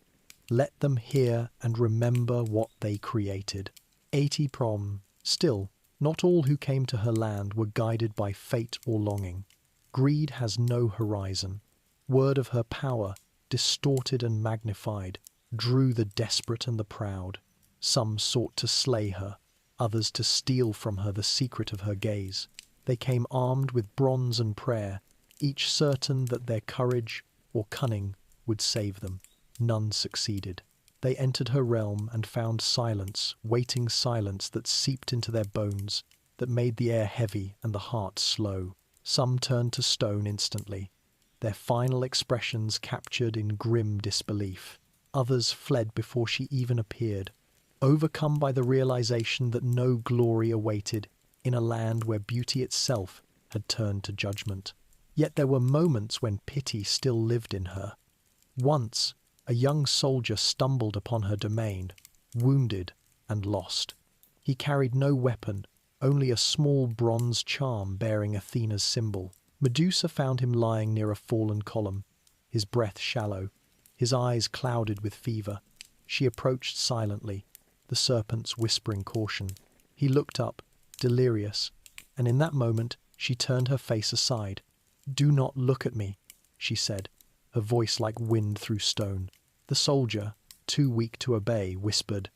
"Let them hear and remember what they created." 80 prom. Still, not all who came to her land were guided by fate or longing. Greed has no horizon. Word of her power, distorted and magnified, drew the desperate and the proud. Some sought to slay her, others to steal from her the secret of her gaze. They came armed with bronze and prayer, each certain that their courage or cunning would save them. None succeeded. They entered her realm and found silence, waiting silence that seeped into their bones, that made the air heavy and the heart slow. Some turned to stone instantly, their final expressions captured in grim disbelief. Others fled before she even appeared, overcome by the realization that no glory awaited in a land where beauty itself had turned to judgment. Yet there were moments when pity still lived in her. Once, a young soldier stumbled upon her domain, wounded and lost. He carried no weapon, only a small bronze charm bearing Athena's symbol. Medusa found him lying near a fallen column, his breath shallow, his eyes clouded with fever. She approached silently, the serpents whispering caution. He looked up, delirious, and in that moment she turned her face aside. "Do not look at me," she said, her voice like wind through stone. The soldier, too weak to obey, whispered,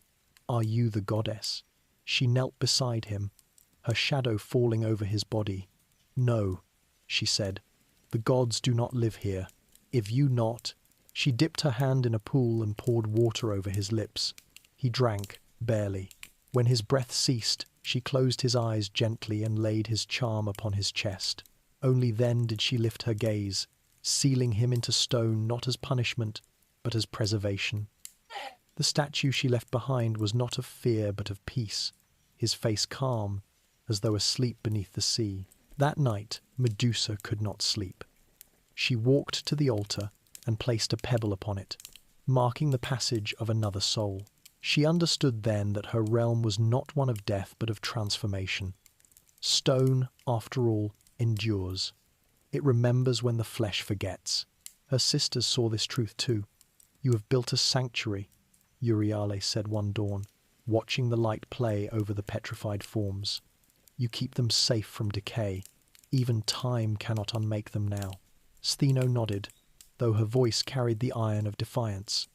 "Are you the goddess?" She knelt beside him, her shadow falling over his body. "No," she said, "the gods do not live here. If you not—" She dipped her hand in a pool and poured water over his lips. He drank, barely. When his breath ceased, she closed his eyes gently and laid his charm upon his chest. Only then did she lift her gaze, sealing him into stone not as punishment, but as preservation. The statue she left behind was not of fear but of peace, his face calm, as though asleep beneath the sea. That night, Medusa could not sleep. She walked to the altar and placed a pebble upon it, marking the passage of another soul. She understood then that her realm was not one of death but of transformation. Stone, after all, endures. It remembers when the flesh forgets. Her sisters saw this truth too. "You have built a sanctuary," Euryale said one dawn, watching the light play over the petrified forms. "You keep them safe from decay. Even time cannot unmake them now." Stheno nodded, though her voice carried the iron of defiance.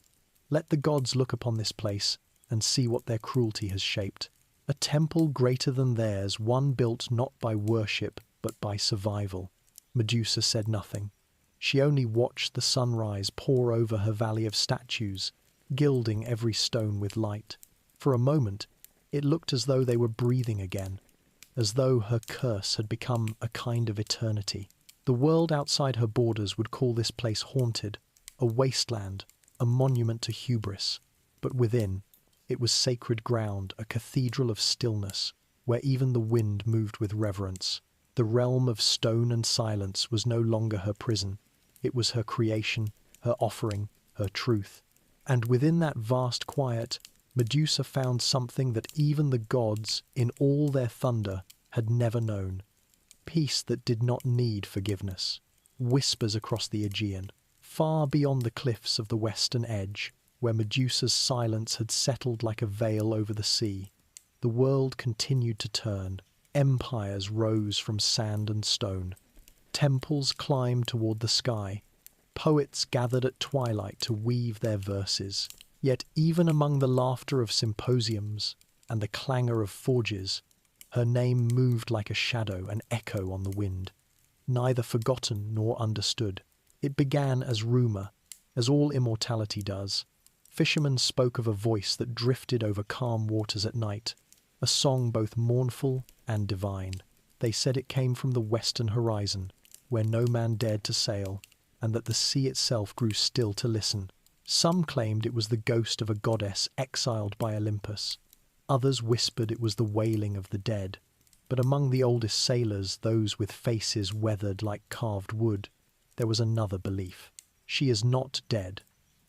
"Let the gods look upon this place and see what their cruelty has shaped. A temple greater than theirs, one built not by worship but by survival." Medusa said nothing. She only watched the sunrise pour over her valley of statues, gilding every stone with light. For a moment, it looked as though they were breathing again, as though her curse had become a kind of eternity. The world outside her borders would call this place haunted, a wasteland, a monument to hubris. But within, it was sacred ground, a cathedral of stillness, where even the wind moved with reverence. The realm of stone and silence was no longer her prison. It was her creation, her offering, her truth. And within that vast quiet, Medusa found something that even the gods, in all their thunder, had never known. Peace that did not need forgiveness. Whispers across the Aegean, far beyond the cliffs of the western edge, where Medusa's silence had settled like a veil over the sea. The world continued to turn. Empires rose from sand and stone. Temples climbed toward the sky. Poets gathered at twilight to weave their verses. Yet even among the laughter of symposiums and the clangor of forges, her name moved like a shadow, an echo on the wind, neither forgotten nor understood. It began as rumor, as all immortality does. Fishermen spoke of a voice that drifted over calm waters at night, a song both mournful and divine. They said it came from the western horizon, where no man dared to sail, and that the sea itself grew still to listen. Some claimed it was the ghost of a goddess exiled by Olympus. Others whispered it was the wailing of the dead. But among the oldest sailors, those with faces weathered like carved wood, there was another belief. She is not dead,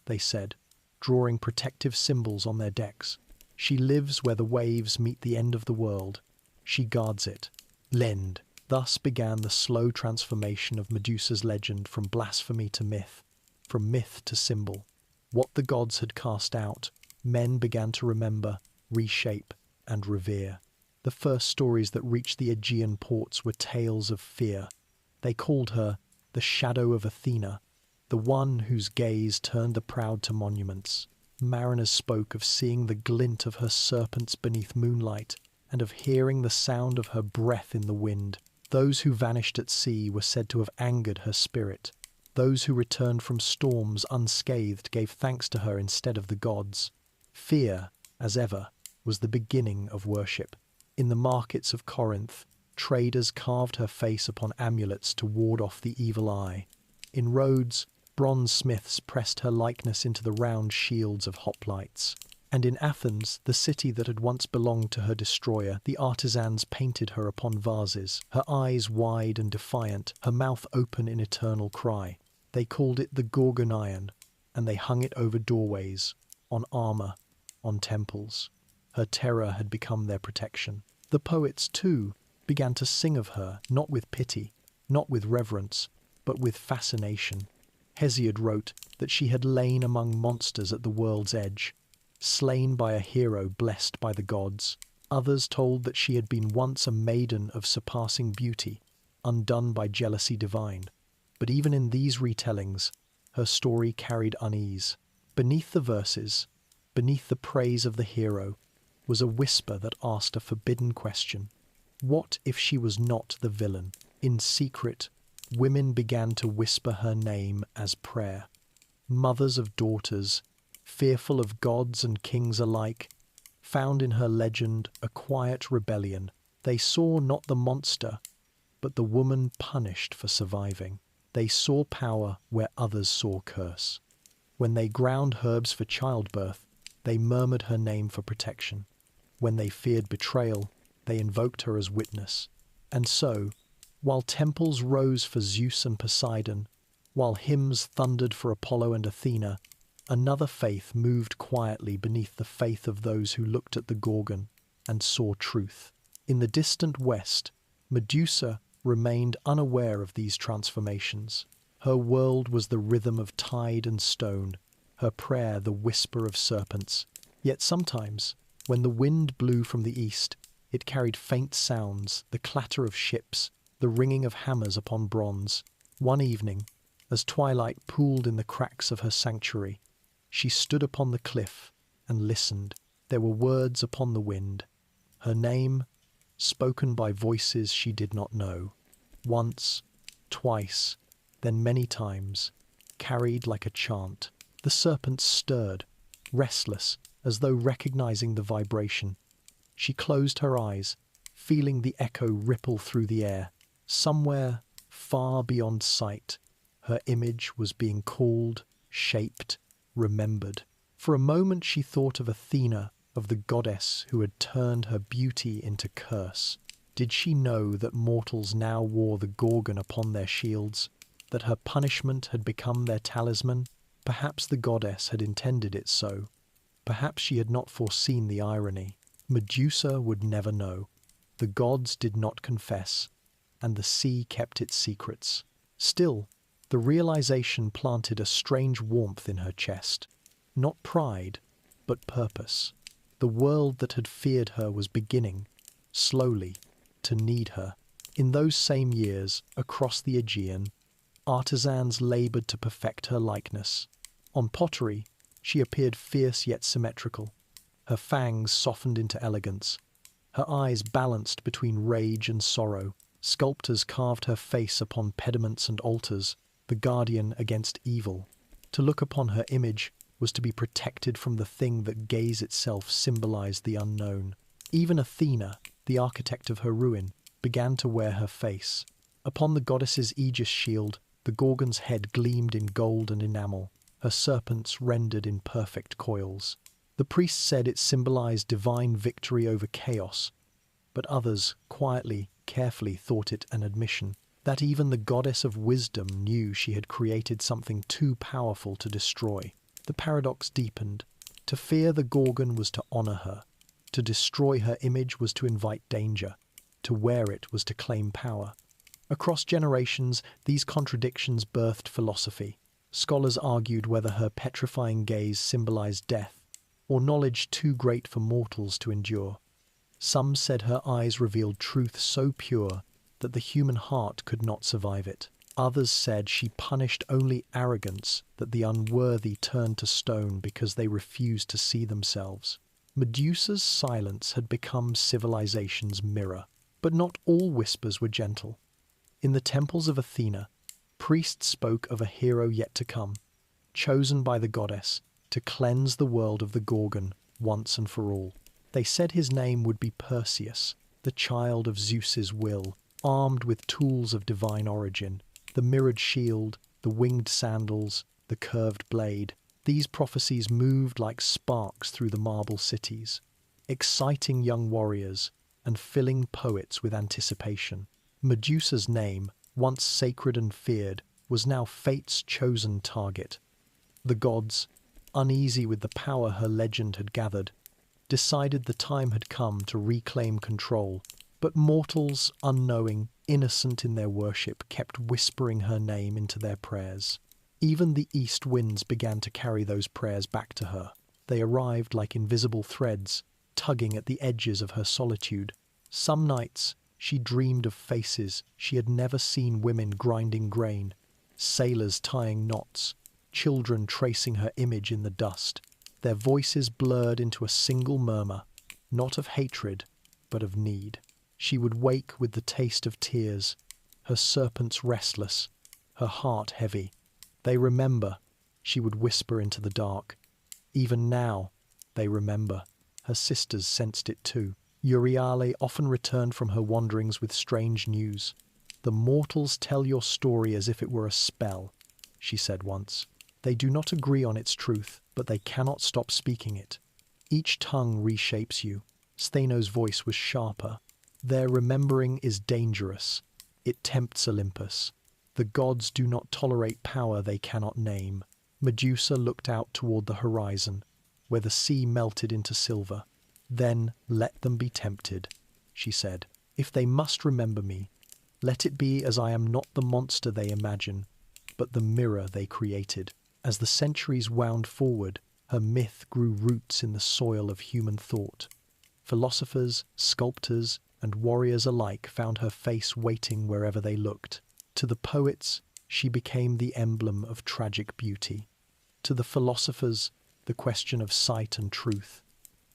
they said, drawing protective symbols on their decks. She lives where the waves meet the end of the world. She guards it. Lend. Thus began the slow transformation of Medusa's legend from blasphemy to myth, from myth to symbol. What the gods had cast out, men began to remember, reshape, and revere. The first stories that reached the Aegean ports were tales of fear. They called her the shadow of Athena, the one whose gaze turned the proud to monuments. Mariners spoke of seeing the glint of her serpents beneath moonlight, and of hearing the sound of her breath in the wind. Those who vanished at sea were said to have angered her spirit. Those who returned from storms unscathed gave thanks to her instead of the gods. Fear, as ever, was the beginning of worship. In the markets of Corinth, traders carved her face upon amulets to ward off the evil eye. In Rhodes, bronze smiths pressed her likeness into the round shields of hoplites. And in Athens, the city that had once belonged to her destroyer, the artisans painted her upon vases, her eyes wide and defiant, her mouth open in eternal cry. They called it the Gorgonion, and they hung it over doorways, on armor, on temples. Her terror had become their protection. The poets, too, began to sing of her, not with pity, not with reverence, but with fascination. Hesiod wrote that she had lain among monsters at the world's edge, slain by a hero blessed by the gods. Others told that she had been once a maiden of surpassing beauty, undone by jealousy divine. But even in these retellings, her story carried unease. Beneath the verses, beneath the praise of the hero, was a whisper that asked a forbidden question. What if she was not the villain? In secret, women began to whisper her name as prayer. Mothers of daughters, fearful of gods and kings alike, found in her legend a quiet rebellion. They saw not the monster, but the woman punished for surviving. They saw power where others saw curse. When they ground herbs for childbirth, they murmured her name for protection. When they feared betrayal, they invoked her as witness. And so, while temples rose for Zeus and Poseidon, while hymns thundered for Apollo and Athena, another faith moved quietly beneath the faith of those who looked at the Gorgon and saw truth. In the distant west, Medusa remained unaware of these transformations. Her world was the rhythm of tide and stone, her prayer the whisper of serpents. Yet sometimes, when the wind blew from the east, it carried faint sounds, the clatter of ships, the ringing of hammers upon bronze. One evening, as twilight pooled in the cracks of her sanctuary, she stood upon the cliff and listened. There were words upon the wind. Her name, spoken by voices she did not know. Once, twice, then many times, carried like a chant. The serpents stirred, restless, as though recognizing the vibration. She closed her eyes, feeling the echo ripple through the air. Somewhere, far beyond sight, her image was being called, shaped, remembered. For a moment she thought of Athena, of the goddess who had turned her beauty into curse. Did she know that mortals now wore the Gorgon upon their shields, that her punishment had become their talisman? Perhaps the goddess had intended it so. Perhaps she had not foreseen the irony. Medusa would never know. The gods did not confess, and the sea kept its secrets. Still, the realization planted a strange warmth in her chest. Not pride, but purpose. The world that had feared her was beginning, slowly, to need her. In those same years, across the Aegean, artisans labored to perfect her likeness. On pottery, she appeared fierce yet symmetrical, her fangs softened into elegance, her eyes balanced between rage and sorrow. Sculptors carved her face upon pediments and altars, the guardian against evil. To look upon her image was to be protected from the thing that gaze itself symbolized the unknown. Even Athena, the architect of her ruin, began to wear her face. Upon the goddess's aegis shield, the Gorgon's head gleamed in gold and enamel, her serpents rendered in perfect coils. The priests said it symbolized divine victory over chaos, but others, quietly, carefully, thought it an admission that even the goddess of wisdom knew she had created something too powerful to destroy. The paradox deepened. To fear the Gorgon was to honor her. To destroy her image was to invite danger. To wear it was to claim power. Across generations, these contradictions birthed philosophy. Scholars argued whether her petrifying gaze symbolized death, or knowledge too great for mortals to endure. Some said her eyes revealed truth so pure that the human heart could not survive it. Others said she punished only arrogance, that the unworthy turned to stone because they refused to see themselves. Medusa's silence had become civilization's mirror, but not all whispers were gentle. In the temples of Athena, priests spoke of a hero yet to come, chosen by the goddess to cleanse the world of the Gorgon once and for all. They said his name would be Perseus, the child of Zeus's will, armed with tools of divine origin, the mirrored shield, the winged sandals, the curved blade. These prophecies moved like sparks through the marble cities, exciting young warriors and filling poets with anticipation. Medusa's name, once sacred and feared, was now fate's chosen target. The gods, uneasy with the power her legend had gathered, decided the time had come to reclaim control. But mortals, unknowing, innocent in their worship, kept whispering her name into their prayers. Even the east winds began to carry those prayers back to her. They arrived like invisible threads, tugging at the edges of her solitude. Some nights, she dreamed of faces she had never seen: women grinding grain, sailors tying knots, children tracing her image in the dust. Their voices blurred into a single murmur, not of hatred, but of need. She would wake with the taste of tears, her serpents restless, her heart heavy. "They remember," she would whisper into the dark. Even now, they remember. Her sisters sensed it too. Euryale often returned from her wanderings with strange news. "The mortals tell your story as if it were a spell," she said once. "They do not agree on its truth, but they cannot stop speaking it. Each tongue reshapes you." Sthenos' voice was sharper. "Their remembering is dangerous. It tempts Olympus. The gods do not tolerate power they cannot name." Medusa looked out toward the horizon, where the sea melted into silver. "Then let them be tempted," she said. "If they must remember me, let it be as I am not the monster they imagine, but the mirror they created." As the centuries wound forward, her myth grew roots in the soil of human thought. Philosophers, sculptors, and warriors alike found her face waiting wherever they looked. To the poets, she became the emblem of tragic beauty. To the philosophers, the question of sight and truth.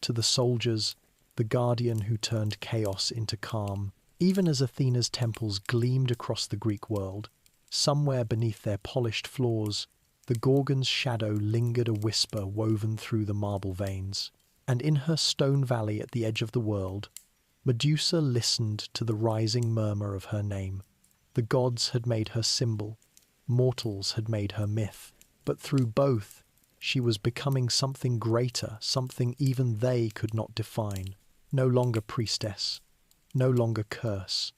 To the soldiers, the guardian who turned chaos into calm. Even as Athena's temples gleamed across the Greek world, somewhere beneath their polished floors, the Gorgon's shadow lingered, a whisper woven through the marble veins. And in her stone valley at the edge of the world, Medusa listened to the rising murmur of her name. The gods had made her symbol, mortals had made her myth, but through both, she was becoming something greater, something even they could not define. No longer priestess, no longer curse,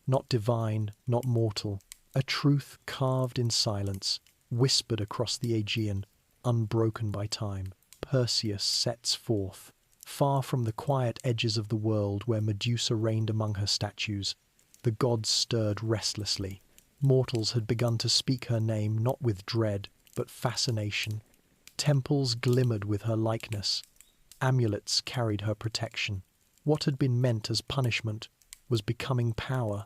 not divine, not mortal, a truth carved in silence, whispered across the Aegean, unbroken by time. Perseus sets forth. Far from the quiet edges of the world where Medusa reigned among her statues, the gods stirred restlessly. Mortals had begun to speak her name not with dread, but fascination. Temples glimmered with her likeness. Amulets carried her protection. What had been meant as punishment was becoming power,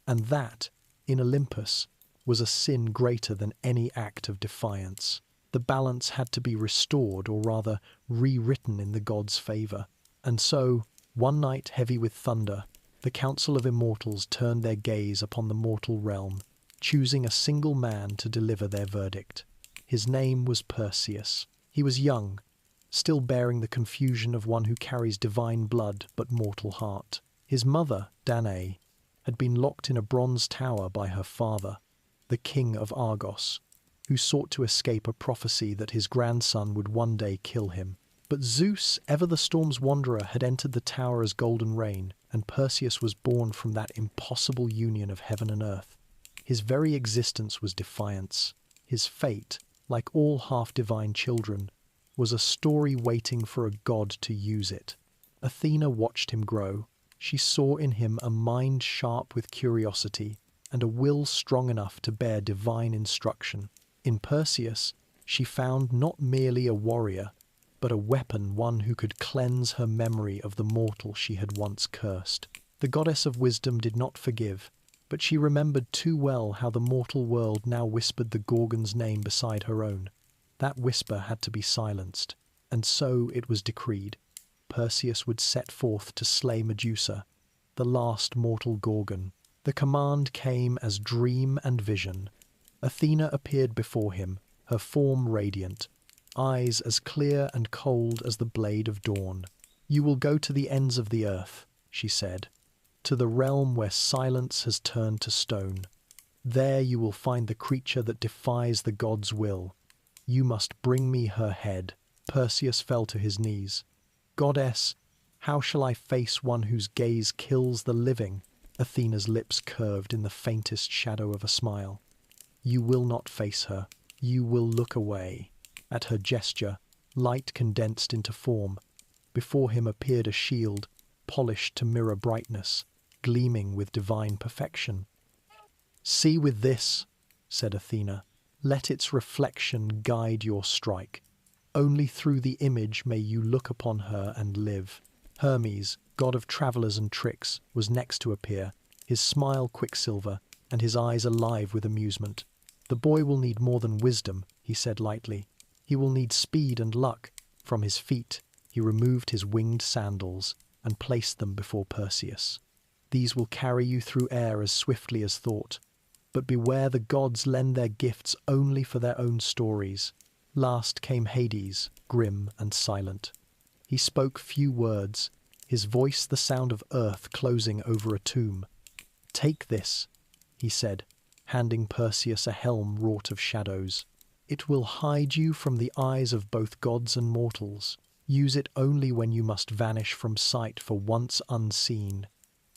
and that, in Olympus, was a sin greater than any act of defiance. The balance had to be restored, or rather rewritten in the gods' favor. And so, one night heavy with thunder, the Council of Immortals turned their gaze upon the mortal realm, choosing a single man to deliver their verdict. His name was Perseus. He was young, still bearing the confusion of one who carries divine blood but mortal heart. His mother, Danae, had been locked in a bronze tower by her father, the king of Argos, who sought to escape a prophecy that his grandson would one day kill him. But Zeus, ever the storm's wanderer, had entered the tower as golden rain, and Perseus was born from that impossible union of heaven and earth. His very existence was defiance. His fate, like all half-divine children, was a story waiting for a god to use it. Athena watched him grow. She saw in him a mind sharp with curiosity and a will strong enough to bear divine instruction. In Perseus, she found not merely a warrior, but a weapon, one who could cleanse her memory of the mortal she had once cursed. The goddess of wisdom did not forgive, but she remembered too well how the mortal world now whispered the Gorgon's name beside her own. That whisper had to be silenced, and so it was decreed. Perseus would set forth to slay Medusa, the last mortal Gorgon. The command came as dream and vision. Athena appeared before him, her form radiant, eyes as clear and cold as the blade of dawn. "You will go to the ends of the earth," she said, "to the realm where silence has turned to stone. There you will find the creature that defies the god's will. You must bring me her head." Perseus fell to his knees. "Goddess, how shall I face one whose gaze kills the living?" Athena's lips curved in the faintest shadow of a smile. "You will not face her. You will look away." At her gesture, light condensed into form. Before him appeared a shield, polished to mirror brightness, gleaming with divine perfection. "See with this," said Athena. "Let its reflection guide your strike. Only through the image may you look upon her and live." Hermes, god of travelers and tricks, was next to appear, his smile quicksilver and his eyes alive with amusement. "The boy will need more than wisdom," he said lightly. "He will need speed and luck." From his feet, he removed his winged sandals and placed them before Perseus. "These will carry you through air as swiftly as thought. But beware, the gods lend their gifts only for their own stories." Last came Hades, grim and silent. He spoke few words, his voice the sound of earth closing over a tomb. "Take this," he said, handing Perseus a helm wrought of shadows. "It will hide you from the eyes of both gods and mortals. Use it only when you must vanish from sight for once unseen.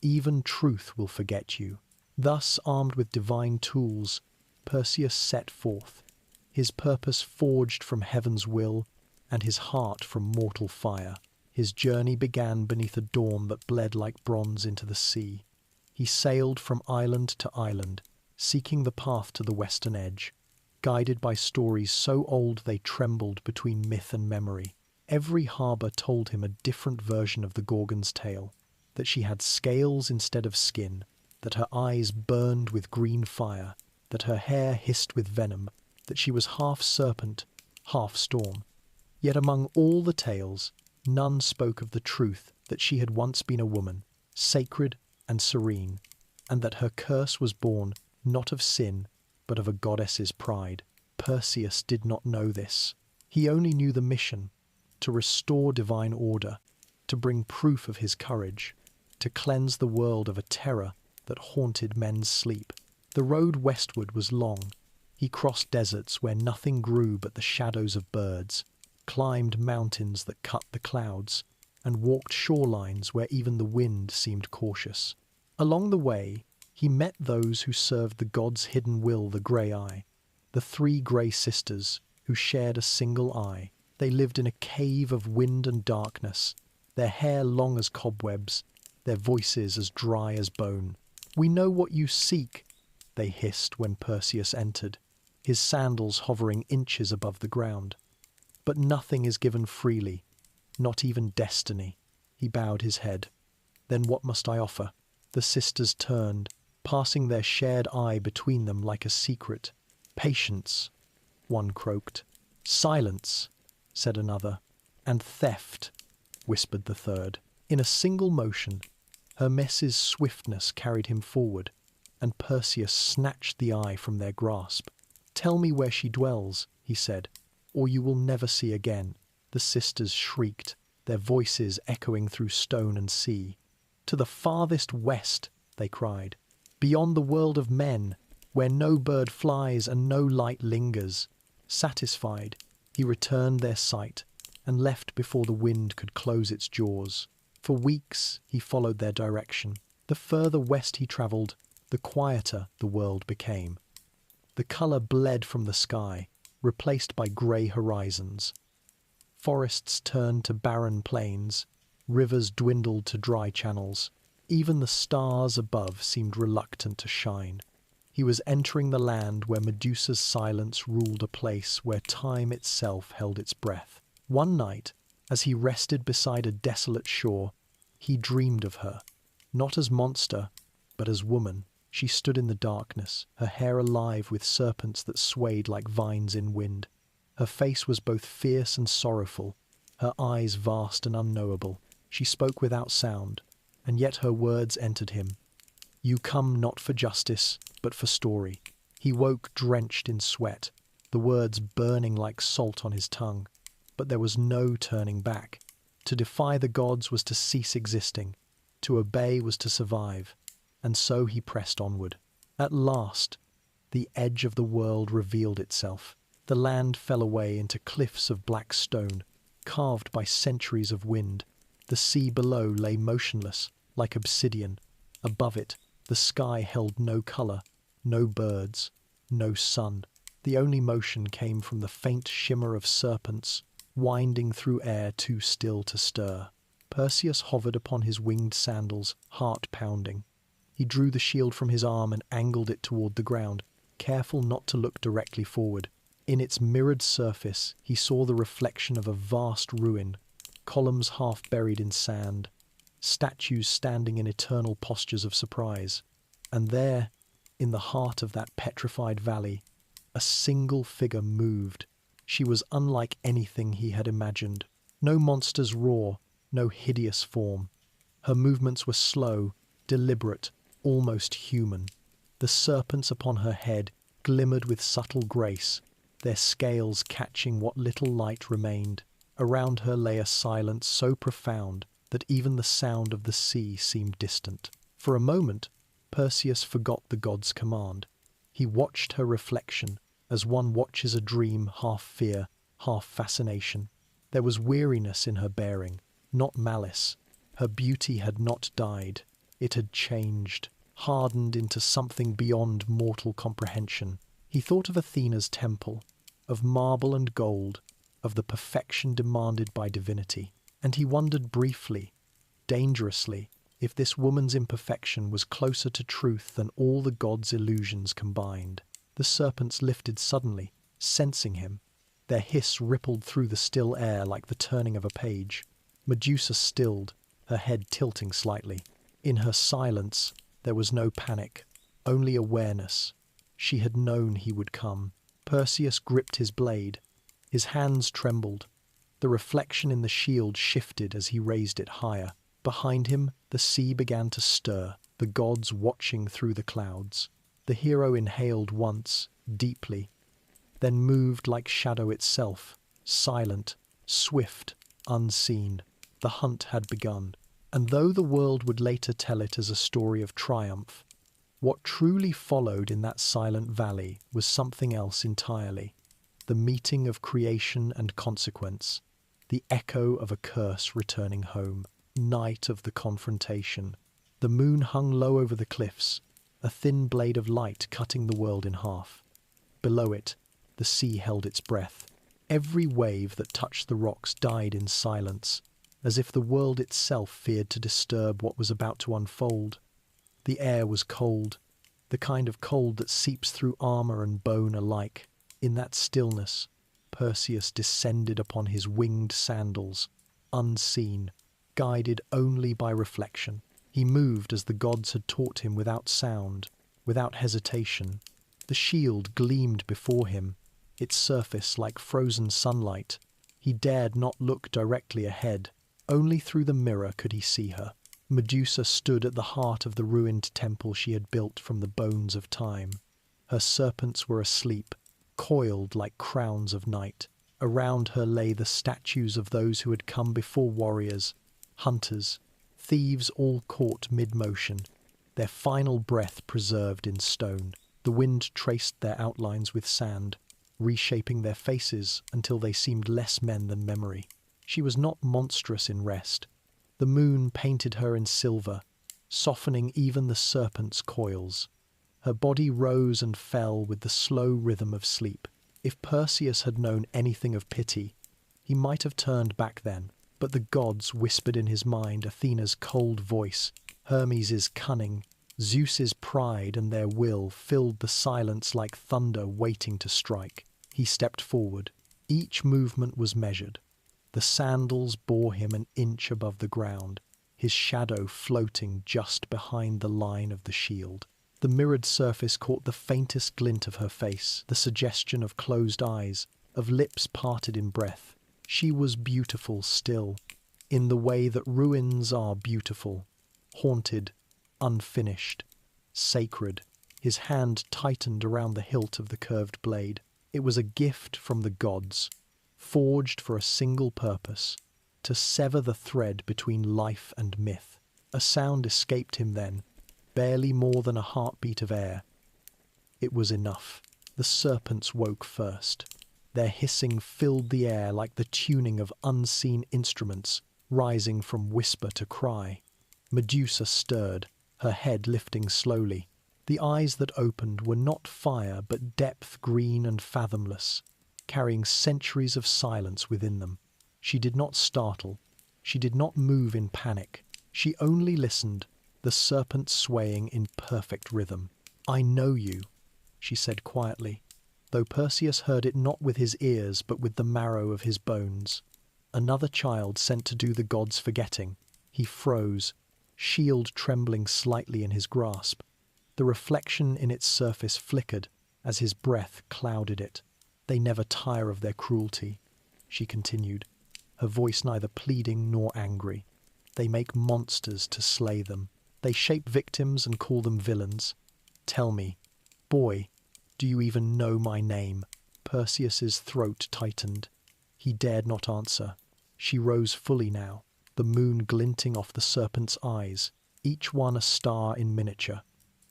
Even truth will forget you." Thus, armed with divine tools, Perseus set forth, his purpose forged from heaven's will and his heart from mortal fire. His journey began beneath a dawn that bled like bronze into the sea. He sailed from island to island, seeking the path to the western edge, guided by stories so old they trembled between myth and memory. Every harbour told him a different version of the Gorgon's tale, that she had scales instead of skin, that her eyes burned with green fire, that her hair hissed with venom, that she was half serpent, half storm. Yet among all the tales, none spoke of the truth that she had once been a woman, sacred and serene, and that her curse was born not of sin, but of a goddess's pride. Perseus did not know this. He only knew the mission, to restore divine order, to bring proof of his courage, to cleanse the world of a terror that haunted men's sleep. The road westward was long. He crossed deserts where nothing grew but the shadows of birds, climbed mountains that cut the clouds, and walked shorelines where even the wind seemed cautious. Along the way, he met those who served the god's hidden will, the grey eye, the three grey sisters who shared a single eye. They lived in a cave of wind and darkness, their hair long as cobwebs, their voices as dry as bone. "We know what you seek," they hissed when Perseus entered, his sandals hovering inches above the ground. "But nothing is given freely, not even destiny." He bowed his head. "Then what must I offer?" The sisters turned, passing their shared eye between them like a secret. "Patience," one croaked. "Silence," said another. "And theft," whispered the third. In a single motion, Hermes's swiftness carried him forward, and Perseus snatched the eye from their grasp. "Tell me where she dwells," he said, "or you will never see again." The sisters shrieked, their voices echoing through stone and sea. "To the farthest west," they cried. beyond the world of men, where no bird flies and no light lingers. Satisfied, he returned their sight and left before the wind could close its jaws. For weeks he followed their direction. The further west he travelled, the quieter the world became. The colour bled from the sky, replaced by grey horizons. Forests turned to barren plains, rivers dwindled to dry channels. Even the stars above seemed reluctant to shine. He was entering the land where Medusa's silence ruled a place where time itself held its breath. One night, as he rested beside a desolate shore, he dreamed of her, not as monster, but as woman. She stood in the darkness, her hair alive with serpents that swayed like vines in wind. Her face was both fierce and sorrowful, her eyes vast and unknowable. She spoke without sound, and yet her words entered him. You come not for justice, but for story. He woke drenched in sweat, the words burning like salt on his tongue. But there was no turning back. To defy the gods was to cease existing. To obey was to survive. And so he pressed onward. At last, the edge of the world revealed itself. The land fell away into cliffs of black stone, carved by centuries of wind. The sea below lay motionless, like obsidian. Above it, the sky held no colour, no birds, no sun. The only motion came from the faint shimmer of serpents, winding through air too still to stir. Perseus hovered upon his winged sandals, heart pounding. He drew the shield from his arm and angled it toward the ground, careful not to look directly forward. In its mirrored surface, he saw the reflection of a vast ruin, columns half buried in sand, statues standing in eternal postures of surprise. And there, in the heart of that petrified valley, a single figure moved. She was unlike anything he had imagined. No monster's roar, no hideous form. Her movements were slow, deliberate, almost human. The serpents upon her head glimmered with subtle grace, their scales catching what little light remained. Around her lay a silence so profound that even the sound of the sea seemed distant. For a moment, Perseus forgot the god's command. He watched her reflection, as one watches a dream, half fear, half fascination. There was weariness in her bearing, not malice. Her beauty had not died. It had changed, hardened into something beyond mortal comprehension. He thought of Athena's temple, of marble and gold, of the perfection demanded by divinity. And he wondered briefly, dangerously, if this woman's imperfection was closer to truth than all the gods' illusions combined. The serpents lifted suddenly, sensing him. Their hiss rippled through the still air like the turning of a page. Medusa stilled, her head tilting slightly. In her silence, there was no panic, only awareness. She had known he would come. Perseus gripped his blade. His hands trembled. The reflection in the shield shifted as he raised it higher. Behind him, the sea began to stir, the gods watching through the clouds. The hero inhaled once, deeply, then moved like shadow itself, silent, swift, unseen. The hunt had begun, and though the world would later tell it as a story of triumph, what truly followed in that silent valley was something else entirely. The meeting of creation and consequence, the echo of a curse returning home, night of the confrontation. The moon hung low over the cliffs, a thin blade of light cutting the world in half. Below it, the sea held its breath. Every wave that touched the rocks died in silence, as if the world itself feared to disturb what was about to unfold. The air was cold, the kind of cold that seeps through armor and bone alike. In that stillness, Perseus descended upon his winged sandals, unseen, guided only by reflection. He moved as the gods had taught him, without sound, without hesitation. The shield gleamed before him, its surface like frozen sunlight. He dared not look directly ahead. Only through the mirror could he see her. Medusa stood at the heart of the ruined temple she had built from the bones of time. Her serpents were asleep, coiled like crowns of night. Around her lay the statues of those who had come before, warriors, hunters, thieves, all caught mid-motion. their final breath preserved in stone. The wind traced their outlines with sand, reshaping their faces until they seemed less men than memory. She was not monstrous in rest. The moon painted her in silver, softening even the serpent's coils. Her body rose and fell with the slow rhythm of sleep. If Perseus had known anything of pity, he might have turned back then. But the gods whispered in his mind Athena's cold voice, Hermes' cunning, Zeus's pride, and their will filled the silence like thunder waiting to strike. He stepped forward. Each movement was measured. The sandals bore him an inch above the ground, his shadow floating just behind the line of the shield. The mirrored surface caught the faintest glint of her face, the suggestion of closed eyes, of lips parted in breath. She was beautiful still, in the way that ruins are beautiful, haunted, unfinished, sacred. His hand tightened around the hilt of the curved blade. It was a gift from the gods, forged for a single purpose, to sever the thread between life and myth. A sound escaped him then, barely more than a heartbeat of air. It was enough. The serpents woke first. Their hissing filled the air like the tuning of unseen instruments, rising from whisper to cry. Medusa stirred, her head lifting slowly. The eyes that opened were not fire but depth green and fathomless, carrying centuries of silence within them. She did not startle. She did not move in panic. She only listened, the serpent swaying in perfect rhythm. "I know you," she said quietly, though Perseus heard it not with his ears but with the marrow of his bones. Another child sent to do the gods' forgetting. He froze, shield trembling slightly in his grasp. The reflection in its surface flickered as his breath clouded it. "They never tire of their cruelty," she continued, her voice neither pleading nor angry. "They make monsters to slay them. They shape victims and call them villains. Tell me, boy, do you even know my name?" Perseus's throat tightened. He dared not answer. She rose fully now, the moon glinting off the serpent's eyes, each one a star in miniature.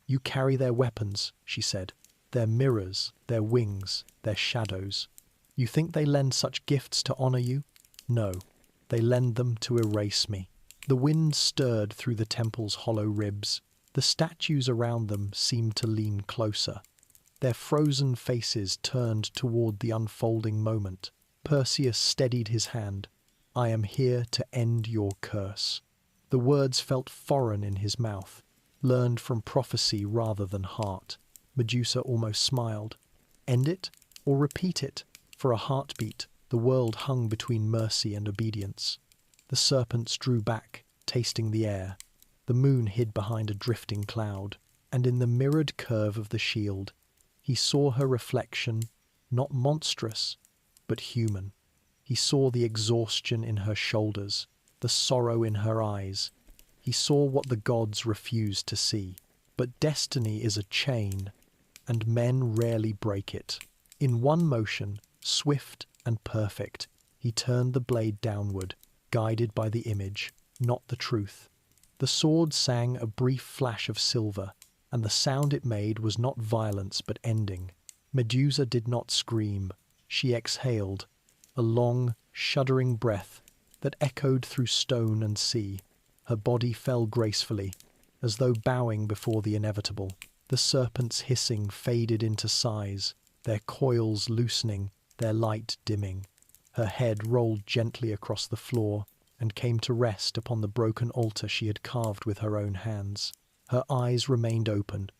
"You carry their weapons," she said, "their mirrors, their wings, their shadows. You think they lend such gifts to honor you? No, they lend them to erase me." The wind stirred through the temple's hollow ribs. The statues around them seemed to lean closer, their frozen faces turned toward the unfolding moment. Perseus steadied his hand. "I am here to end your curse." The words felt foreign in his mouth, learned from prophecy rather than heart. Medusa almost smiled. End it or repeat it? For a heartbeat, the world hung between mercy and obedience. The serpents drew back, tasting the air. The moon hid behind a drifting cloud, and in the mirrored curve of the shield, he saw her reflection, not monstrous, but human. He saw the exhaustion in her shoulders, the sorrow in her eyes. He saw what the gods refused to see. But destiny is a chain, and men rarely break it. In one motion, swift and perfect, he turned the blade downward, guided by the image, not the truth. The sword sang a brief flash of silver, and the sound it made was not violence but ending. Medusa did not scream. She exhaled, a long, shuddering breath that echoed through stone and sea. Her body fell gracefully, as though bowing before the inevitable. The serpents hissing faded into sighs, their coils loosening, their light dimming. Her head rolled gently across the floor and came to rest upon the broken altar she had carved with her own hands. Her eyes remained open.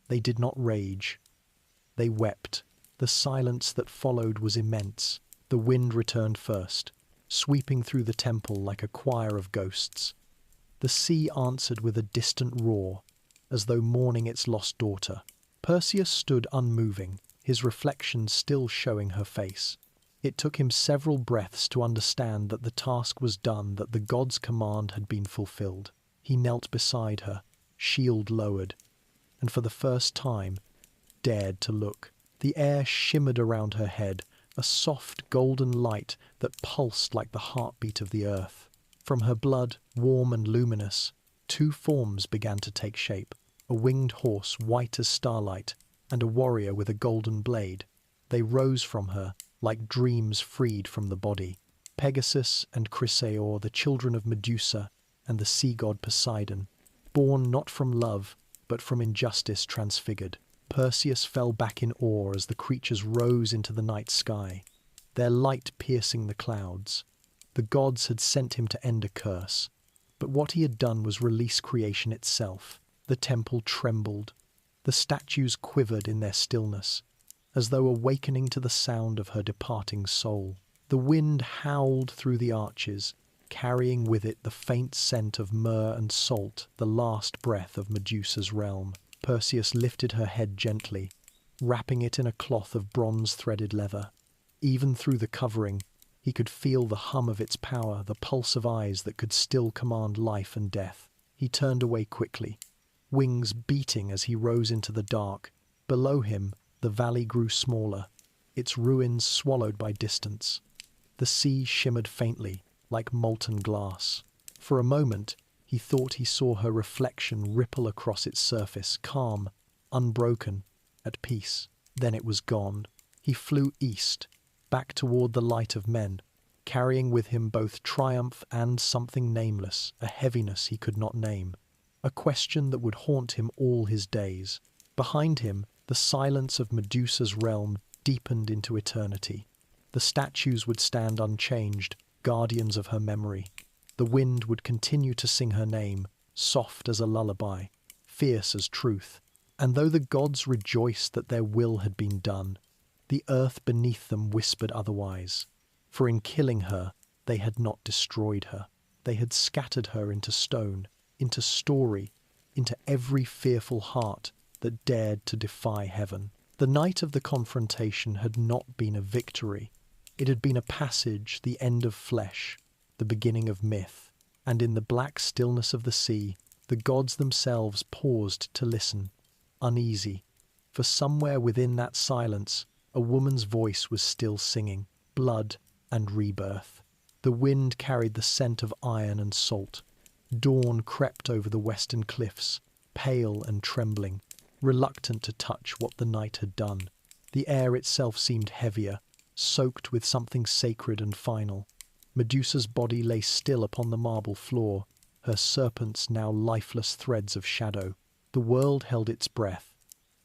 They did not rage. They wept. The silence that followed was immense. The wind returned first, sweeping through the temple like a choir of ghosts. The sea answered with a distant roar, as though mourning its lost daughter. Perseus stood unmoving, his reflection still showing her face. It took him several breaths to understand that the task was done, that the god's command had been fulfilled. He knelt beside her, shield lowered, and for the first time dared to look. The air shimmered around her head, a soft golden light that pulsed like the heartbeat of the earth. From her blood, warm and luminous, Two forms began to take shape, a winged horse white as starlight, and a warrior with a golden blade. They rose from her, like dreams freed from the body. Pegasus and Chrysaor, the children of Medusa, and the sea god Poseidon, born not from love, but from injustice transfigured. Perseus fell back in awe as the creatures rose into the night sky, their light piercing the clouds. The gods had sent him to end a curse, but what he had done was release creation itself. The temple trembled. The statues quivered in their stillness, as though awakening to the sound of her departing soul. The wind howled through the arches, carrying with it the faint scent of myrrh and salt, the last breath of Medusa's realm. Perseus lifted her head gently, wrapping it in a cloth of bronze-threaded leather. Even through the covering, he could feel the hum of its power, the pulse of eyes that could still command life and death. He turned away quickly, wings beating as he rose into the dark. Below him, the valley grew smaller, its ruins swallowed by distance. The sea shimmered faintly, like molten glass. For a moment, he thought he saw her reflection ripple across its surface, calm, unbroken, at peace. Then it was gone. He flew east, back toward the light of men, carrying with him both triumph and something nameless, a heaviness he could not name, a question that would haunt him all his days. Behind him, the silence of Medusa's realm deepened into eternity. The statues would stand unchanged, guardians of her memory. The wind would continue to sing her name, soft as a lullaby, fierce as truth. And though the gods rejoiced that their will had been done, the earth beneath them whispered otherwise. For in killing her, they had not destroyed her. They had scattered her into stone, into story, into every fearful heart that dared to defy heaven. The night of the confrontation had not been a victory. It had been a passage, the end of flesh, the beginning of myth. And in the black stillness of the sea, the gods themselves paused to listen, uneasy. For somewhere within that silence, a woman's voice was still singing, blood and rebirth. The wind carried the scent of iron and salt. Dawn crept over the western cliffs, pale and trembling, reluctant to touch what the night had done. The air itself seemed heavier, soaked with something sacred and final. Medusa's body lay still upon the marble floor, her serpents now lifeless threads of shadow. The world held its breath,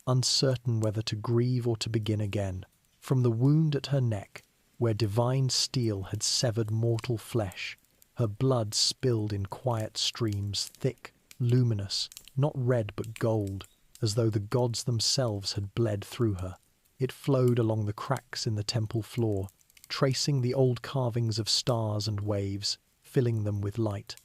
uncertain whether to grieve or to begin again. From the wound at her neck, where divine steel had severed mortal flesh, her blood spilled in quiet streams, thick, luminous, not red but gold, as though the gods themselves had bled through her. It flowed along the cracks in the temple floor, tracing the old carvings of stars and waves, filling them with light.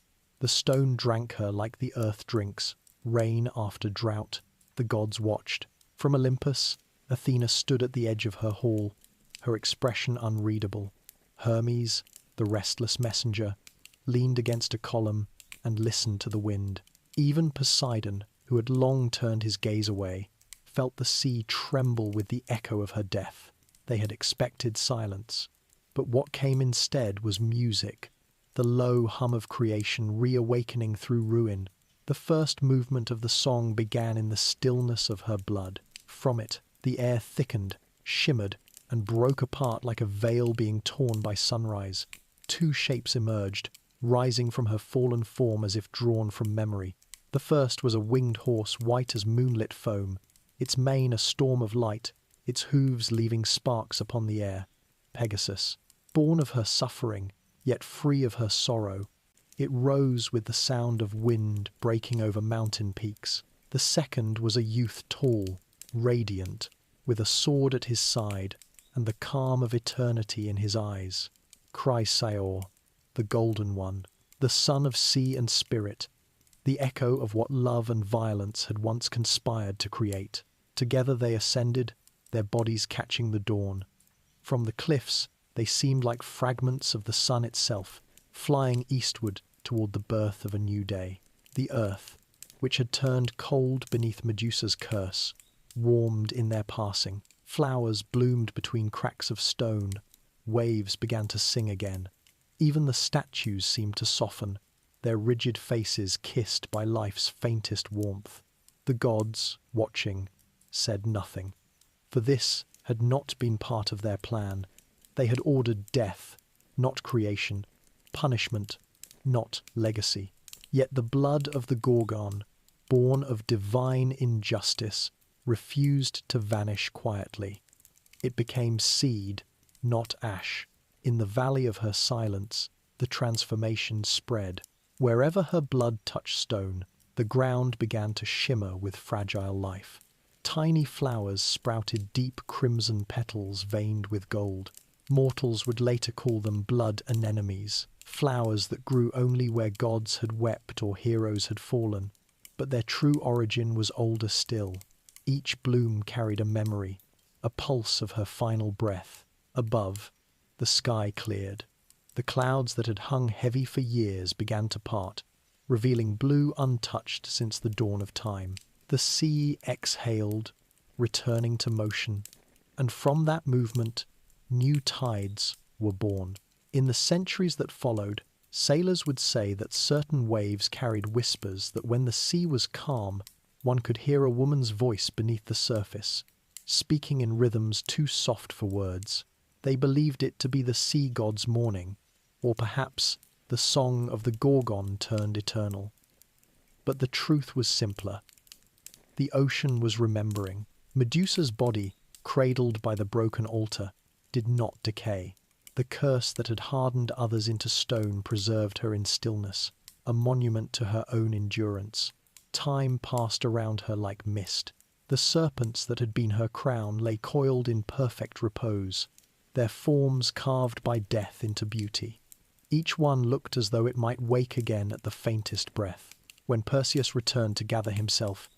The stone drank her like the earth drinks, rain after drought. The gods watched. From Olympus, Athena stood at the edge of her hall, her expression unreadable. Hermes, the restless messenger, leaned against a column and listened to the wind. Even Poseidon, who had long turned his gaze away, felt the sea tremble with the echo of her death. They had expected silence, but what came instead was music, the low hum of creation reawakening through ruin. The first movement of the song began in the stillness of her blood. From it, the air thickened, shimmered, and broke apart like a veil being torn by sunrise. Two shapes emerged, rising from her fallen form as if drawn from memory. The first was a winged horse white as moonlit foam, its mane a storm of light, its hooves leaving sparks upon the air. Pegasus, born of her suffering, yet free of her sorrow. It rose with the sound of wind breaking over mountain peaks. The second was a youth tall, radiant, with a sword at his side and the calm of eternity in his eyes. Chrysaor, the golden one, the son of sea and spirit, the echo of what love and violence had once conspired to create. Together they ascended, their bodies catching the dawn. From the cliffs, they seemed like fragments of the sun itself, flying eastward toward the birth of a new day. The earth, which had turned cold beneath Medusa's curse, warmed in their passing. Flowers bloomed between cracks of stone. Waves began to sing again. Even the statues seemed to soften, their rigid faces kissed by life's faintest warmth. The gods, watching, said nothing, for this had not been part of their plan. They had ordered death, not creation, punishment, not legacy. Yet the blood of the Gorgon, born of divine injustice, refused to vanish quietly. It became seed, not ash. In the valley of her silence, the transformation spread. Wherever her blood touched stone, the ground began to shimmer with fragile life. Tiny flowers sprouted deep crimson petals veined with gold. Mortals would later call them blood anemones, flowers that grew only where gods had wept or heroes had fallen. But their true origin was older still. Each bloom carried a memory, a pulse of her final breath. Above, the sky cleared. The clouds that had hung heavy for years began to part, revealing blue untouched since the dawn of time. The sea exhaled, returning to motion, and from that movement, new tides were born. In the centuries that followed, sailors would say that certain waves carried whispers that when the sea was calm, one could hear a woman's voice beneath the surface, speaking in rhythms too soft for words. They believed it to be the sea god's mourning, or perhaps the song of the Gorgon turned eternal. But the truth was simpler. The ocean was remembering. Medusa's body, cradled by the broken altar, did not decay. The curse that had hardened others into stone preserved her in stillness, a monument to her own endurance. Time passed around her like mist. The serpents that had been her crown lay coiled in perfect repose, their forms carved by death into beauty. Each one looked as though it might wake again at the faintest breath. When Perseus returned to gather himself,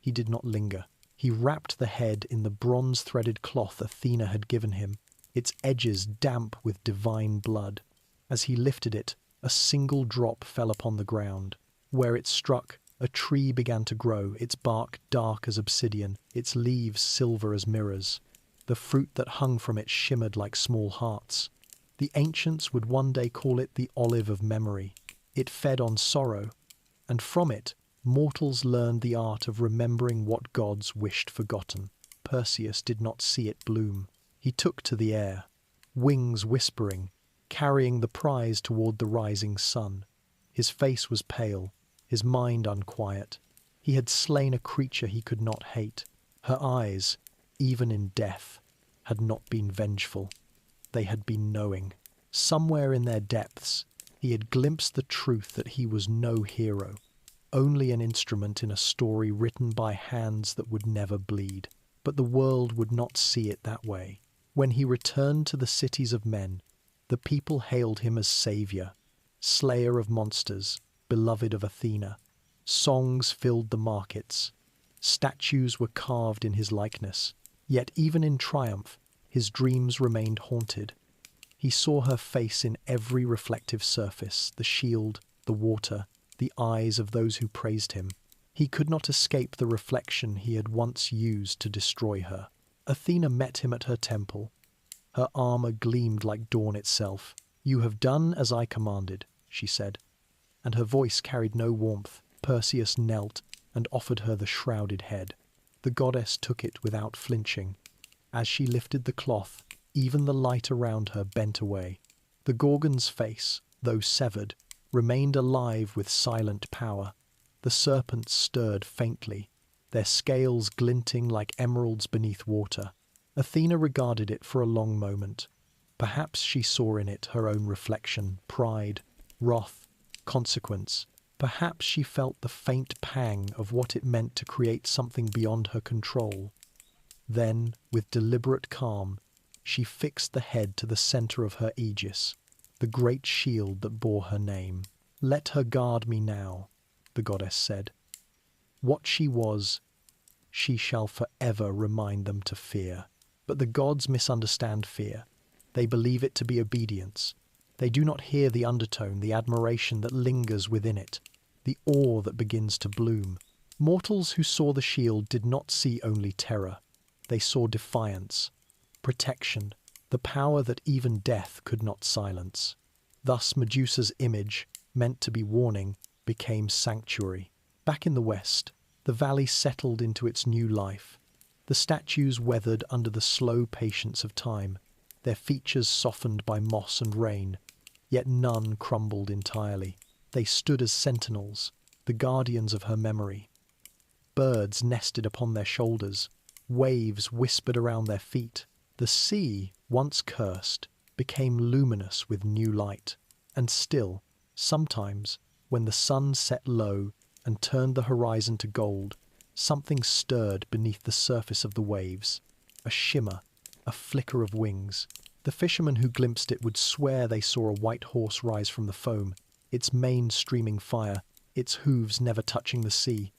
he did not linger. He wrapped the head in the bronze-threaded cloth Athena had given him, its edges damp with divine blood. As he lifted it, a single drop fell upon the ground. Where it struck, a tree began to grow, its bark dark as obsidian, its leaves silver as mirrors. The fruit that hung from it shimmered like small hearts. The ancients would one day call it the olive of memory. It fed on sorrow, and from it, mortals learned the art of remembering what gods wished forgotten. Perseus did not see it bloom. He took to the air, wings whispering, carrying the prize toward the rising sun. His face was pale, his mind unquiet. He had slain a creature he could not hate. Her eyes, even in death, had not been vengeful. They had been knowing. Somewhere in their depths, he had glimpsed the truth that he was no hero, only an instrument in a story written by hands that would never bleed. But the world would not see it that way. When he returned to the cities of men, the people hailed him as savior, slayer of monsters, beloved of Athena. Songs filled the markets. Statues were carved in his likeness. Yet even in triumph, his dreams remained haunted. He saw her face in every reflective surface, the shield, the water, the eyes of those who praised him. He could not escape the reflection he had once used to destroy her. Athena met him at her temple. Her armor gleamed like dawn itself. "You have done as I commanded," she said, and her voice carried no warmth. Perseus knelt and offered her the shrouded head. The goddess took it without flinching. As she lifted the cloth, even the light around her bent away. The Gorgon's face, though severed, remained alive with silent power. The serpents stirred faintly, their scales glinting like emeralds beneath water. Athena regarded it for a long moment. Perhaps she saw in it her own reflection, pride, wrath, consequence. Perhaps she felt the faint pang of what it meant to create something beyond her control. Then, with deliberate calm, she fixed the head to the center of her aegis, the great shield that bore her name. "Let her guard me now," the goddess said. "What she was, she shall forever remind them to fear." But the gods misunderstand fear. They believe it to be obedience. They do not hear the undertone, the admiration that lingers within it, the awe that begins to bloom. Mortals who saw the shield did not see only terror. They saw defiance, protection, the power that even death could not silence. Thus Medusa's image, meant to be warning, became sanctuary. Back in the west, the valley settled into its new life. The statues weathered under the slow patience of time, their features softened by moss and rain, yet none crumbled entirely. They stood as sentinels, the guardians of her memory. Birds nested upon their shoulders, waves whispered around their feet. The sea, once cursed, became luminous with new light. And still, sometimes, when the sun set low and turned the horizon to gold, something stirred beneath the surface of the waves. A shimmer, a flicker of wings. The fishermen who glimpsed it would swear they saw a white horse rise from the foam, its mane streaming fire, its hooves never touching the sea.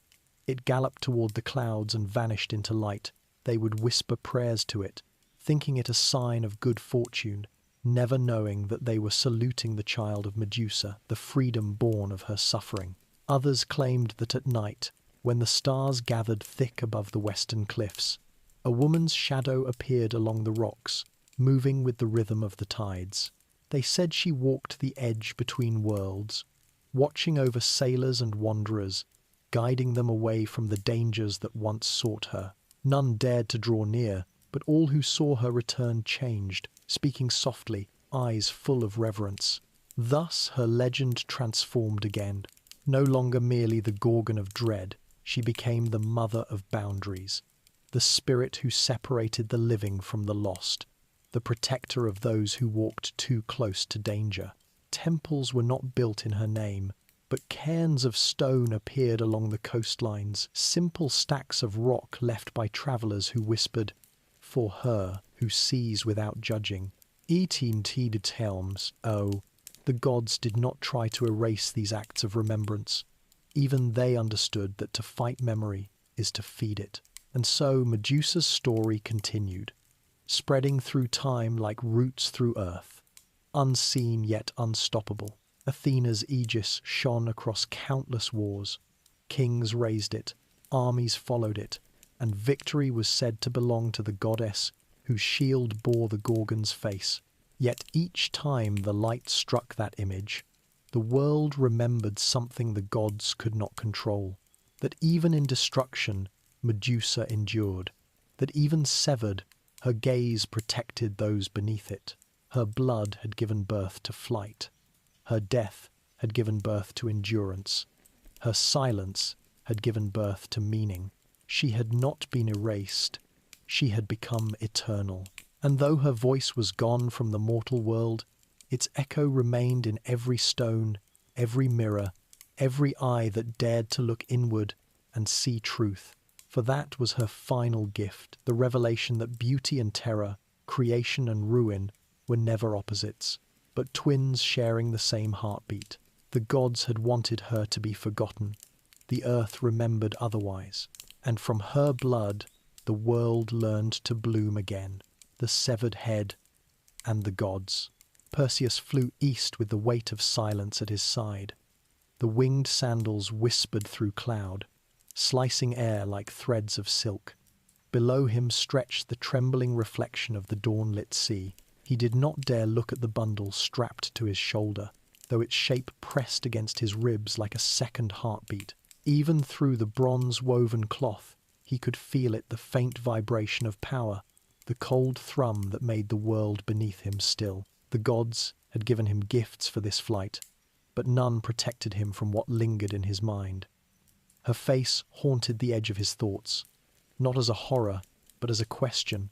It galloped toward the clouds and vanished into light. They would whisper prayers to it, thinking it a sign of good fortune, never knowing that they were saluting the child of Medusa, the freedom born of her suffering. Others claimed that at night, when the stars gathered thick above the western cliffs, a woman's shadow appeared along the rocks, moving with the rhythm of the tides. They said she walked the edge between worlds, watching over sailors and wanderers, guiding them away from the dangers that once sought her. None dared to draw near, but all who saw her return changed, speaking softly, eyes full of reverence. Thus her legend transformed again. No longer merely the Gorgon of dread, she became the mother of boundaries, the spirit who separated the living from the lost, the protector of those who walked too close to danger. Temples were not built in her name, but cairns of stone appeared along the coastlines, simple stacks of rock left by travellers who whispered, "For her who sees without judging." Etin Tid Helms, oh, the gods did not try to erase these acts of remembrance. Even they understood that to fight memory is to feed it. And so Medusa's story continued, spreading through time like roots through earth, unseen yet unstoppable. Athena's aegis shone across countless wars. Kings raised it, armies followed it, and victory was said to belong to the goddess whose shield bore the Gorgon's face. Yet each time the light struck that image, the world remembered something the gods could not control, that even in destruction, Medusa endured, that even severed, her gaze protected those beneath it. Her blood had given birth to flight. Her death had given birth to endurance. Her silence had given birth to meaning. She had not been erased. She had become eternal. And though her voice was gone from the mortal world, its echo remained in every stone, every mirror, every eye that dared to look inward and see truth. For that was her final gift, the revelation that beauty and terror, creation and ruin, were never opposites, but twins sharing the same heartbeat. The gods had wanted her to be forgotten. The earth remembered otherwise. And from her blood, the world learned to bloom again. The severed head and the gods. Perseus flew east with the weight of silence at his side. The winged sandals whispered through cloud, slicing air like threads of silk. Below him stretched the trembling reflection of the dawn-lit sea. He did not dare look at the bundle strapped to his shoulder, though its shape pressed against his ribs like a second heartbeat. Even through the bronze-woven cloth, he could feel it, the faint vibration of power, the cold thrum that made the world beneath him still. The gods had given him gifts for this flight, but none protected him from what lingered in his mind. Her face haunted the edge of his thoughts, not as a horror, but as a question.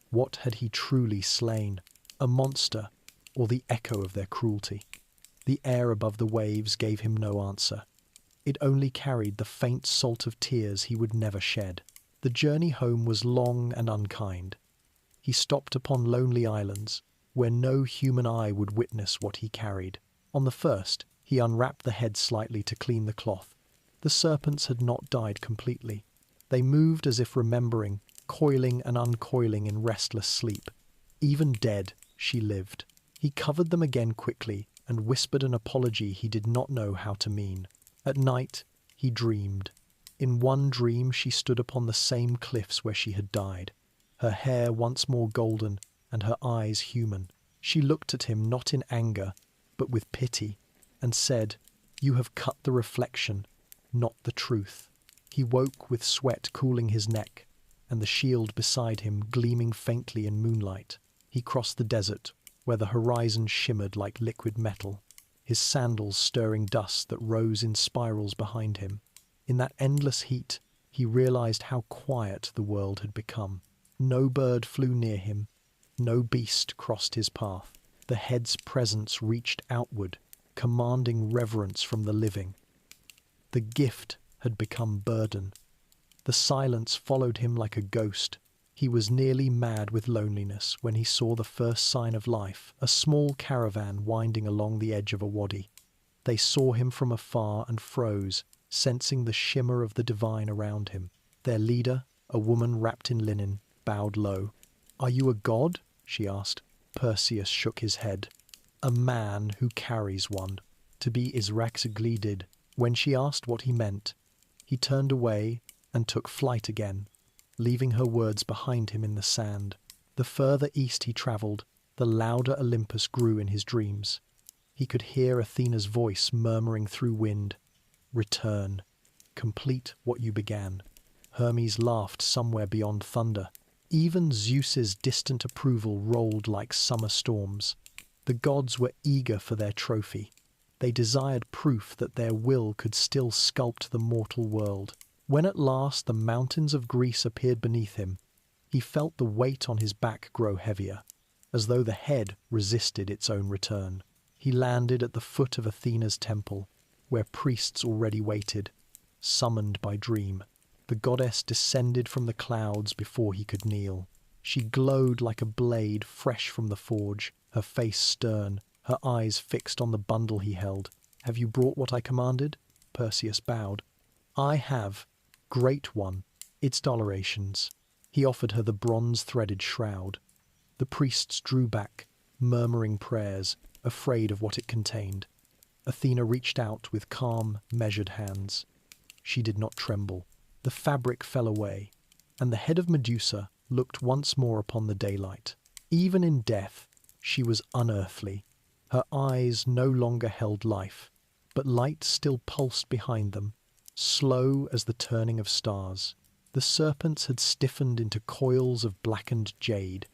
What had he truly slain? A monster, or the echo of their cruelty? The air above the waves gave him no answer. It only carried the faint salt of tears he would never shed. The journey home was long and unkind. He stopped upon lonely islands, where no human eye would witness what he carried. On the first, he unwrapped the head slightly to clean the cloth. The serpents had not died completely. They moved as if remembering, coiling and uncoiling in restless sleep. Even dead, she lived. He covered them again quickly and whispered an apology he did not know how to mean. At night, he dreamed. In one dream, she stood upon the same cliffs where she had died, her hair once more golden and her eyes human. She looked at him not in anger, but with pity, and said, You have cut the reflection, not the truth. He woke with sweat cooling his neck, and the shield beside him gleaming faintly in moonlight. He crossed the desert, where the horizon shimmered like liquid metal, his sandals stirring dust that rose in spirals behind him. In that endless heat, he realized how quiet the world had become. No bird flew near him, no beast crossed his path. The head's presence reached outward, commanding reverence from the living. The gift had become burden. The silence followed him like a ghost. He was nearly mad with loneliness when he saw the first sign of life, a small caravan winding along the edge of a wadi. They saw him from afar and froze, sensing the shimmer of the divine around him. Their leader, a woman wrapped in linen, bowed low. "Are you a god?" she asked. Perseus shook his head. "A man who carries one, to be Israxaglidid." When she asked what he meant, he turned away and took flight again, leaving her words behind him in the sand. The further east he travelled, the louder Olympus grew in his dreams. He could hear Athena's voice murmuring through wind, "Return, complete what you began." Hermes laughed somewhere beyond thunder. Even Zeus's distant approval rolled like summer storms. The gods were eager for their trophy. They desired proof that their will could still sculpt the mortal world. When at last the mountains of Greece appeared beneath him, he felt the weight on his back grow heavier, as though the head resisted its own return. He landed at the foot of Athena's temple, where priests already waited, summoned by dream. The goddess descended from the clouds before he could kneel. She glowed like a blade fresh from the forge, her face stern, her eyes fixed on the bundle he held. "Have you brought what I commanded?" Perseus bowed. "I have, Great One, its dolorations." He offered her the bronze-threaded shroud. The priests drew back, murmuring prayers, afraid of what it contained. Athena reached out with calm, measured hands. She did not tremble. The fabric fell away, and the head of Medusa looked once more upon the daylight. Even in death, she was unearthly. Her eyes no longer held life, but light still pulsed behind them, slow as the turning of stars. The serpents had stiffened into coils of blackened jade,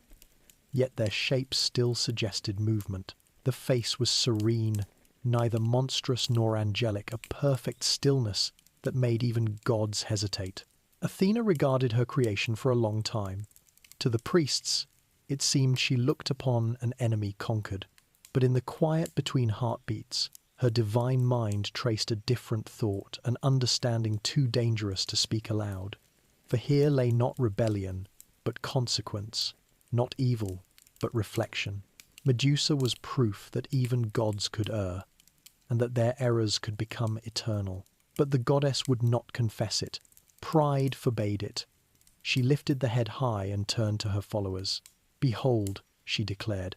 yet their shapes still suggested movement. The face was serene, neither monstrous nor angelic, a perfect stillness that made even gods hesitate. Athena regarded her creation for a long time. To the priests, it seemed she looked upon an enemy conquered. But in the quiet between heartbeats, her divine mind traced a different thought, an understanding too dangerous to speak aloud. For here lay not rebellion, but consequence, not evil, but reflection. Medusa was proof that even gods could err, and that their errors could become eternal. But the goddess would not confess it. Pride forbade it. She lifted the head high and turned to her followers. "Behold," she declared,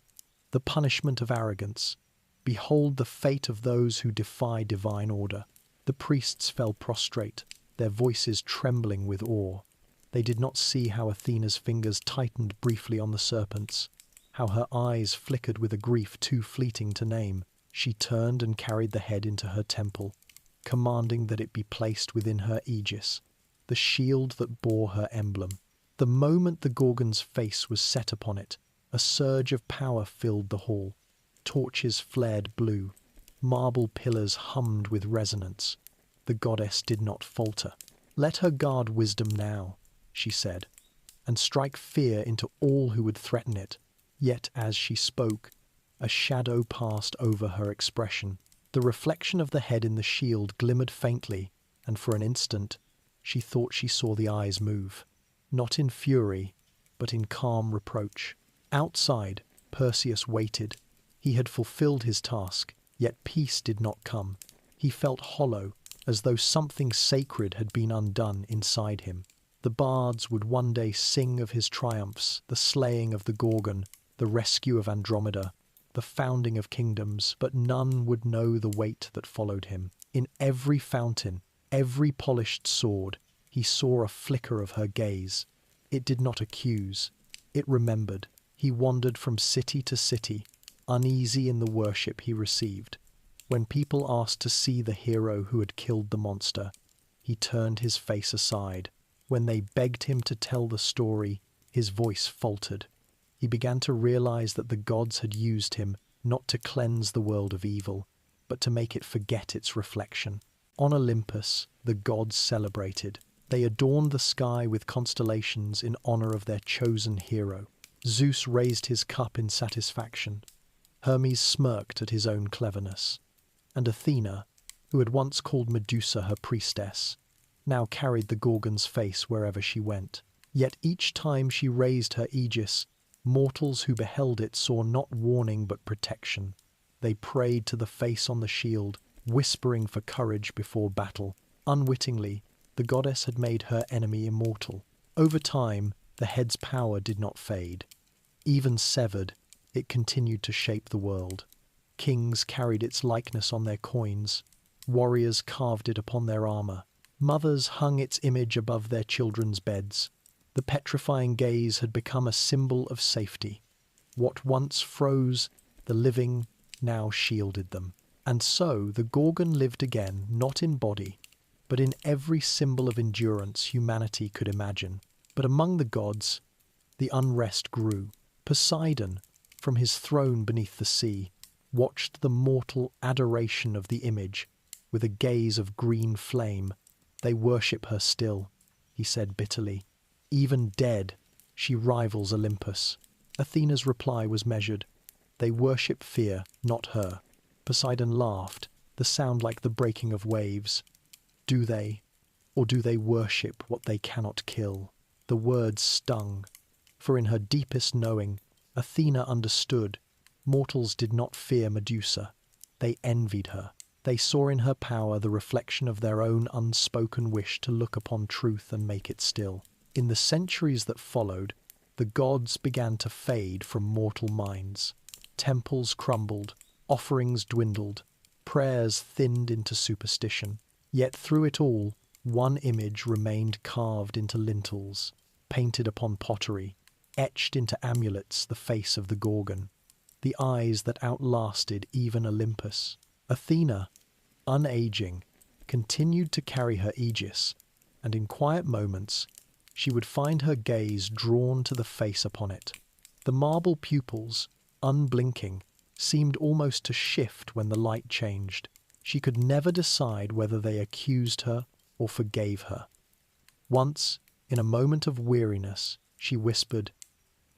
"the punishment of arrogance. Behold the fate of those who defy divine order." The priests fell prostrate, their voices trembling with awe. They did not see how Athena's fingers tightened briefly on the serpents, how her eyes flickered with a grief too fleeting to name. She turned and carried the head into her temple, commanding that it be placed within her aegis, the shield that bore her emblem. The moment the Gorgon's face was set upon it, a surge of power filled the hall. Torches flared blue. Marble pillars hummed with resonance. The goddess did not falter. "Let her guard wisdom now," she said, "and strike fear into all who would threaten it." Yet as she spoke, a shadow passed over her expression. The reflection of the head in the shield glimmered faintly, and for an instant she thought she saw the eyes move, not in fury, but in calm reproach. Outside, Perseus waited. He had fulfilled his task, yet peace did not come. He felt hollow, as though something sacred had been undone inside him. The bards would one day sing of his triumphs, the slaying of the Gorgon, the rescue of Andromeda, the founding of kingdoms, but none would know the weight that followed him. In every fountain, every polished sword, he saw a flicker of her gaze. It did not accuse, it remembered. He wandered from city to city, uneasy in the worship he received. When people asked to see the hero who had killed the monster, he turned his face aside. When they begged him to tell the story, his voice faltered. He began to realize that the gods had used him not to cleanse the world of evil, but to make it forget its reflection. On Olympus, the gods celebrated. They adorned the sky with constellations in honor of their chosen hero. Zeus raised his cup in satisfaction. Hermes smirked at his own cleverness. And Athena, who had once called Medusa her priestess, now carried the Gorgon's face wherever she went. Yet each time she raised her aegis, mortals who beheld it saw not warning but protection. They prayed to the face on the shield, whispering for courage before battle. Unwittingly, the goddess had made her enemy immortal. Over time, the head's power did not fade. Even severed, it continued to shape the world. Kings carried its likeness on their coins. Warriors carved it upon their armor. Mothers hung its image above their children's beds. The petrifying gaze had become a symbol of safety. What once froze the living now shielded them. And so the Gorgon lived again, not in body, but in every symbol of endurance humanity could imagine. But among the gods, the unrest grew. Poseidon, from his throne beneath the sea, watched the mortal adoration of the image with a gaze of green flame. They worship her still, he said bitterly. Even dead, she rivals Olympus. Athena's reply was measured. They worship fear, not her. Poseidon laughed, the sound like the breaking of waves. Do they, or do they worship what they cannot kill? The words stung, for in her deepest knowing, Athena understood. Mortals did not fear Medusa. They envied her. They saw in her power the reflection of their own unspoken wish to look upon truth and make it still. In the centuries that followed, the gods began to fade from mortal minds. Temples crumbled, offerings dwindled, prayers thinned into superstition. Yet through it all, one image remained carved into lintels, painted upon pottery, etched into amulets the face of the Gorgon, the eyes that outlasted even Olympus. Athena, unaging, continued to carry her aegis, and in quiet moments she would find her gaze drawn to the face upon it. The marble pupils, unblinking, seemed almost to shift when the light changed. She could never decide whether they accused her or forgave her. Once, in a moment of weariness, she whispered,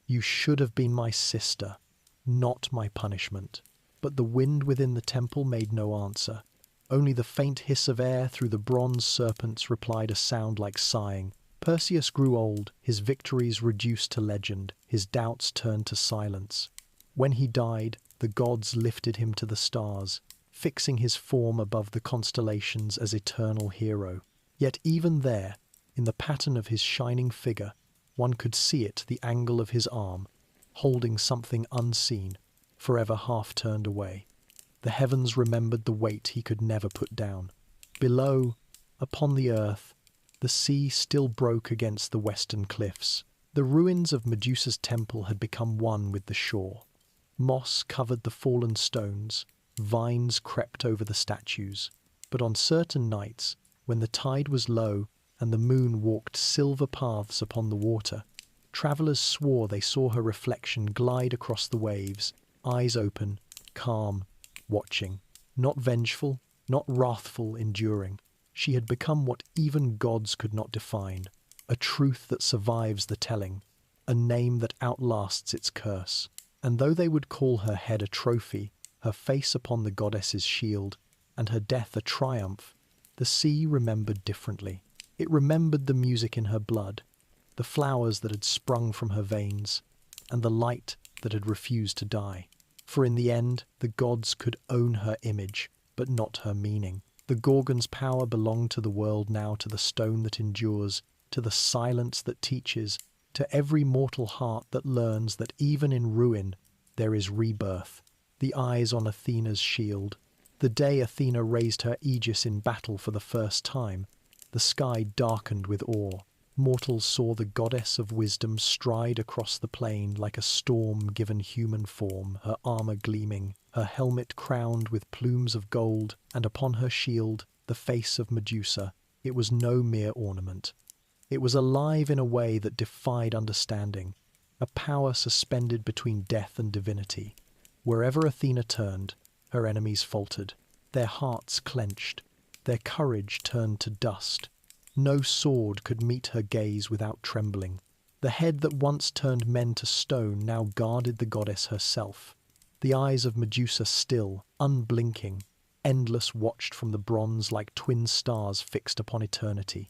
"You should have been my sister, not my punishment." But the wind within the temple made no answer. Only the faint hiss of air through the bronze serpents replied a sound like sighing. Perseus grew old, his victories reduced to legend, his doubts turned to silence. When he died, the gods lifted him to the stars, fixing his form above the constellations as eternal hero. Yet even there, in the pattern of his shining figure, one could see it, the angle of his arm, holding something unseen, forever half turned away. The heavens remembered the weight he could never put down. Below, upon the earth, the sea still broke against the western cliffs. The ruins of Medusa's temple had become one with the shore. Moss covered the fallen stones, vines crept over the statues. But on certain nights, when the tide was low and the moon walked silver paths upon the water, travellers swore they saw her reflection glide across the waves, eyes open, calm, watching. Not vengeful, not wrathful, enduring. She had become what even gods could not define, a truth that survives the telling, a name that outlasts its curse. And though they would call her head a trophy, her face upon the goddess's shield, and her death a triumph, the sea remembered differently. It remembered the music in her blood, the flowers that had sprung from her veins, and the light that had refused to die. For in the end, the gods could own her image, but not her meaning. The Gorgon's power belonged to the world now, to the stone that endures, to the silence that teaches, to every mortal heart that learns that even in ruin there is rebirth. The eyes on Athena's shield. The day Athena raised her aegis in battle for the first time, the sky darkened with awe. mortals saw the goddess of wisdom stride across the plain like a storm given human form, her armor gleaming, her helmet crowned with plumes of gold, and upon her shield, the face of Medusa. It was no mere ornament. It was alive in a way that defied understanding, a power suspended between death and divinity. Wherever Athena turned, her enemies faltered, their hearts clenched, their courage turned to dust. No sword could meet her gaze without trembling. The head that once turned men to stone now guarded the goddess herself. The eyes of Medusa still, unblinking, endless watched from the bronze like twin stars fixed upon eternity.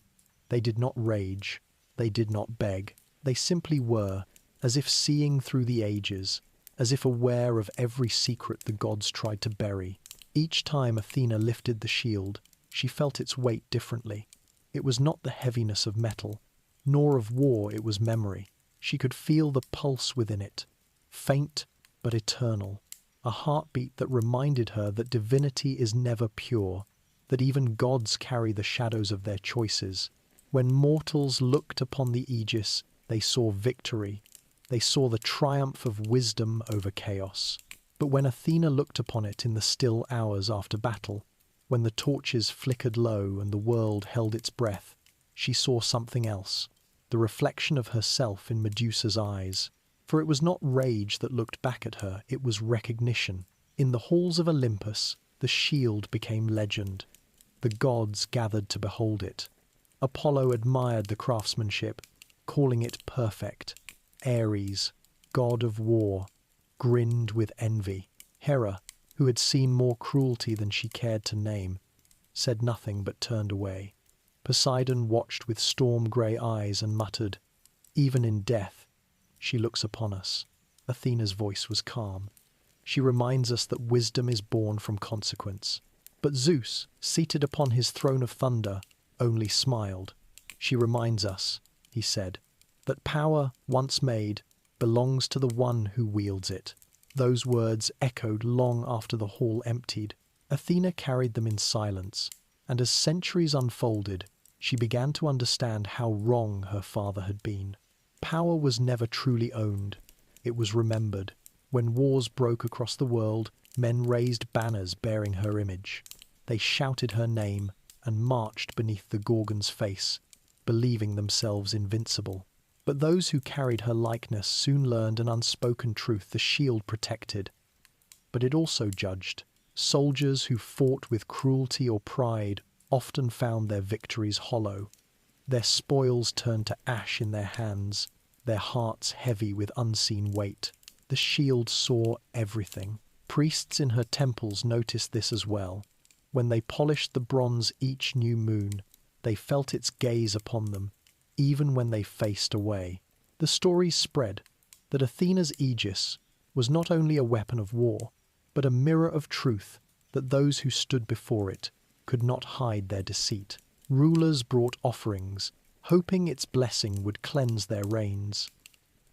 They did not rage, they did not beg, they simply were, as if seeing through the ages, as if aware of every secret the gods tried to bury. Each time Athena lifted the shield, she felt its weight differently. It was not the heaviness of metal, nor of war, it was memory. She could feel the pulse within it, faint but eternal, a heartbeat that reminded her that divinity is never pure, that even gods carry the shadows of their choices. When mortals looked upon the aegis, they saw victory. They saw the triumph of wisdom over chaos. But when Athena looked upon it in the still hours after battle, when the torches flickered low and the world held its breath, she saw something else, the reflection of herself in Medusa's eyes. For it was not rage that looked back at her, it was recognition. In the halls of Olympus, the shield became legend. The gods gathered to behold it. Apollo admired the craftsmanship, calling it perfect. Ares, god of war, grinned with envy. Hera, who had seen more cruelty than she cared to name, said nothing but turned away. Poseidon watched with storm-grey eyes and muttered, "Even in death, she looks upon us." Athena's voice was calm. She reminds us that wisdom is born from consequence. But Zeus, seated upon his throne of thunder, only smiled. She reminds us, he said, that power, once made, belongs to the one who wields it. Those words echoed long after the hall emptied. Athena carried them in silence, and as centuries unfolded, she began to understand how wrong her father had been. Power was never truly owned. It was remembered. When wars broke across the world, men raised banners bearing her image. They shouted her name and marched beneath the Gorgon's face, believing themselves invincible. But those who carried her likeness soon learned an unspoken truth: the shield protected, but it also judged. Soldiers who fought with cruelty or pride often found their victories hollow. Their spoils turned to ash in their hands, their hearts heavy with unseen weight. The shield saw everything. Priests in her temples noticed this as well. When they polished the bronze each new moon, they felt its gaze upon them, even when they faced away. The stories spread that Athena's aegis was not only a weapon of war, but a mirror of truth, that those who stood before it could not hide their deceit. Rulers brought offerings, hoping its blessing would cleanse their reigns.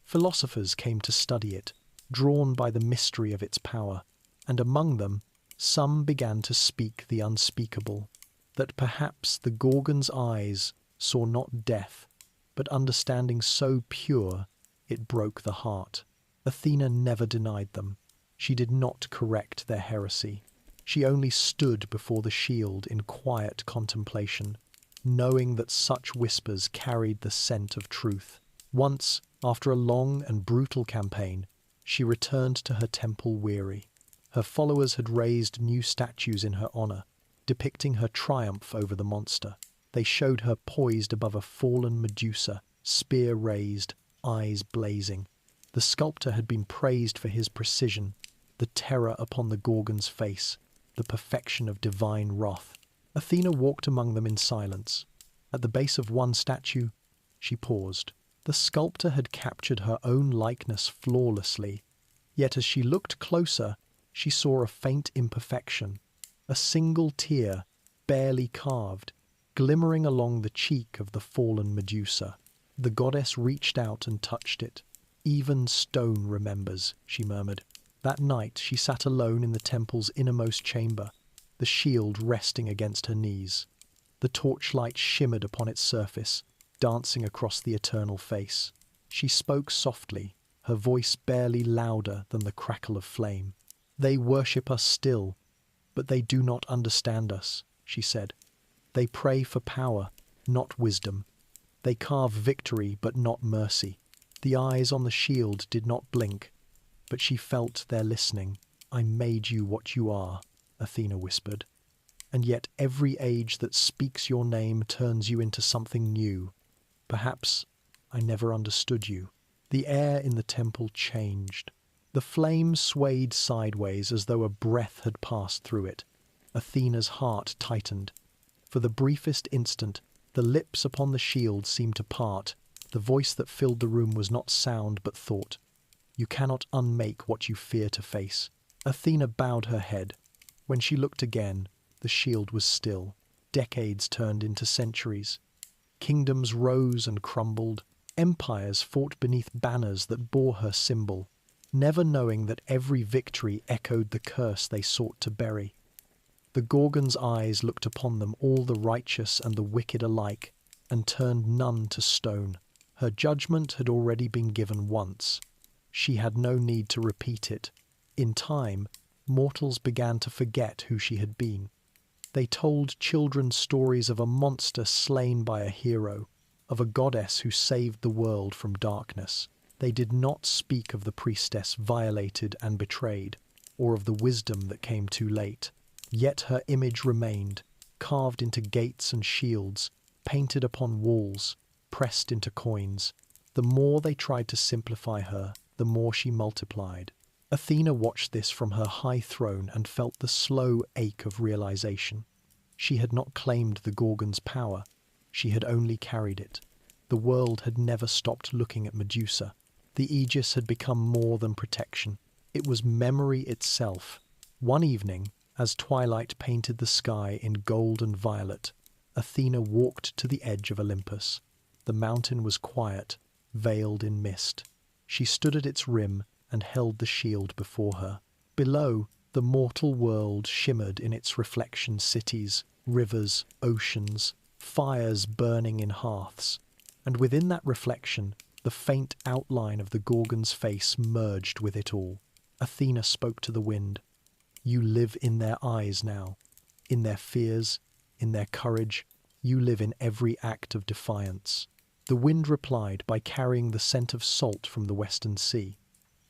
Philosophers came to study it, drawn by the mystery of its power, and among them, some began to speak the unspeakable, that perhaps the Gorgon's eyes saw not death, but understanding so pure it broke the heart. Athena never denied them. She did not correct their heresy. She only stood before the shield in quiet contemplation, knowing that such whispers carried the scent of truth. Once, after a long and brutal campaign, she returned to her temple weary. Her followers had raised new statues in her honor, depicting her triumph over the monster. They showed her poised above a fallen Medusa, spear raised, eyes blazing. The sculptor had been praised for his precision, the terror upon the Gorgon's face, the perfection of divine wrath. Athena walked among them in silence. At the base of one statue, she paused. The sculptor had captured her own likeness flawlessly, yet as she looked closer, she saw a faint imperfection, a single tear, barely carved, glimmering along the cheek of the fallen Medusa. The goddess reached out and touched it. "Even stone remembers," she murmured. That night she sat alone in the temple's innermost chamber, the shield resting against her knees. The torchlight shimmered upon its surface, dancing across the eternal face. She spoke softly, her voice barely louder than the crackle of flame. "They worship us still, but they do not understand us," she said. "They pray for power, not wisdom. They carve victory, but not mercy." The eyes on the shield did not blink, but she felt their listening. "I made you what you are," Athena whispered. "And yet every age that speaks your name turns you into something new. Perhaps I never understood you." The air in the temple changed. The flame swayed sideways as though a breath had passed through it. Athena's heart tightened. For the briefest instant, the lips upon the shield seemed to part. The voice that filled the room was not sound but thought. "You cannot unmake what you fear to face." Athena bowed her head. When she looked again, the shield was still. Decades turned into centuries. Kingdoms rose and crumbled. Empires fought beneath banners that bore her symbol, never knowing that every victory echoed the curse they sought to bury. The Gorgon's eyes looked upon them, all the righteous and the wicked alike, and turned none to stone. Her judgment had already been given once. She had no need to repeat it. In time, mortals began to forget who she had been. They told children stories of a monster slain by a hero, of a goddess who saved the world from darkness. They did not speak of the priestess violated and betrayed, or of the wisdom that came too late. Yet her image remained, carved into gates and shields, painted upon walls, pressed into coins. The more they tried to simplify her, the more she multiplied. Athena watched this from her high throne and felt the slow ache of realization. She had not claimed the Gorgon's power. She had only carried it. The world had never stopped looking at Medusa. The Aegis had become more than protection. It was memory itself. One evening, as twilight painted the sky in gold and violet, Athena walked to the edge of Olympus. The mountain was quiet, veiled in mist. She stood at its rim and held the shield before her. Below, the mortal world shimmered in its reflection: cities, rivers, oceans, fires burning in hearths. And within that reflection, the faint outline of the Gorgon's face merged with it all. Athena spoke to the wind. "You live in their eyes now, in their fears, in their courage. You live in every act of defiance." The wind replied by carrying the scent of salt from the western sea.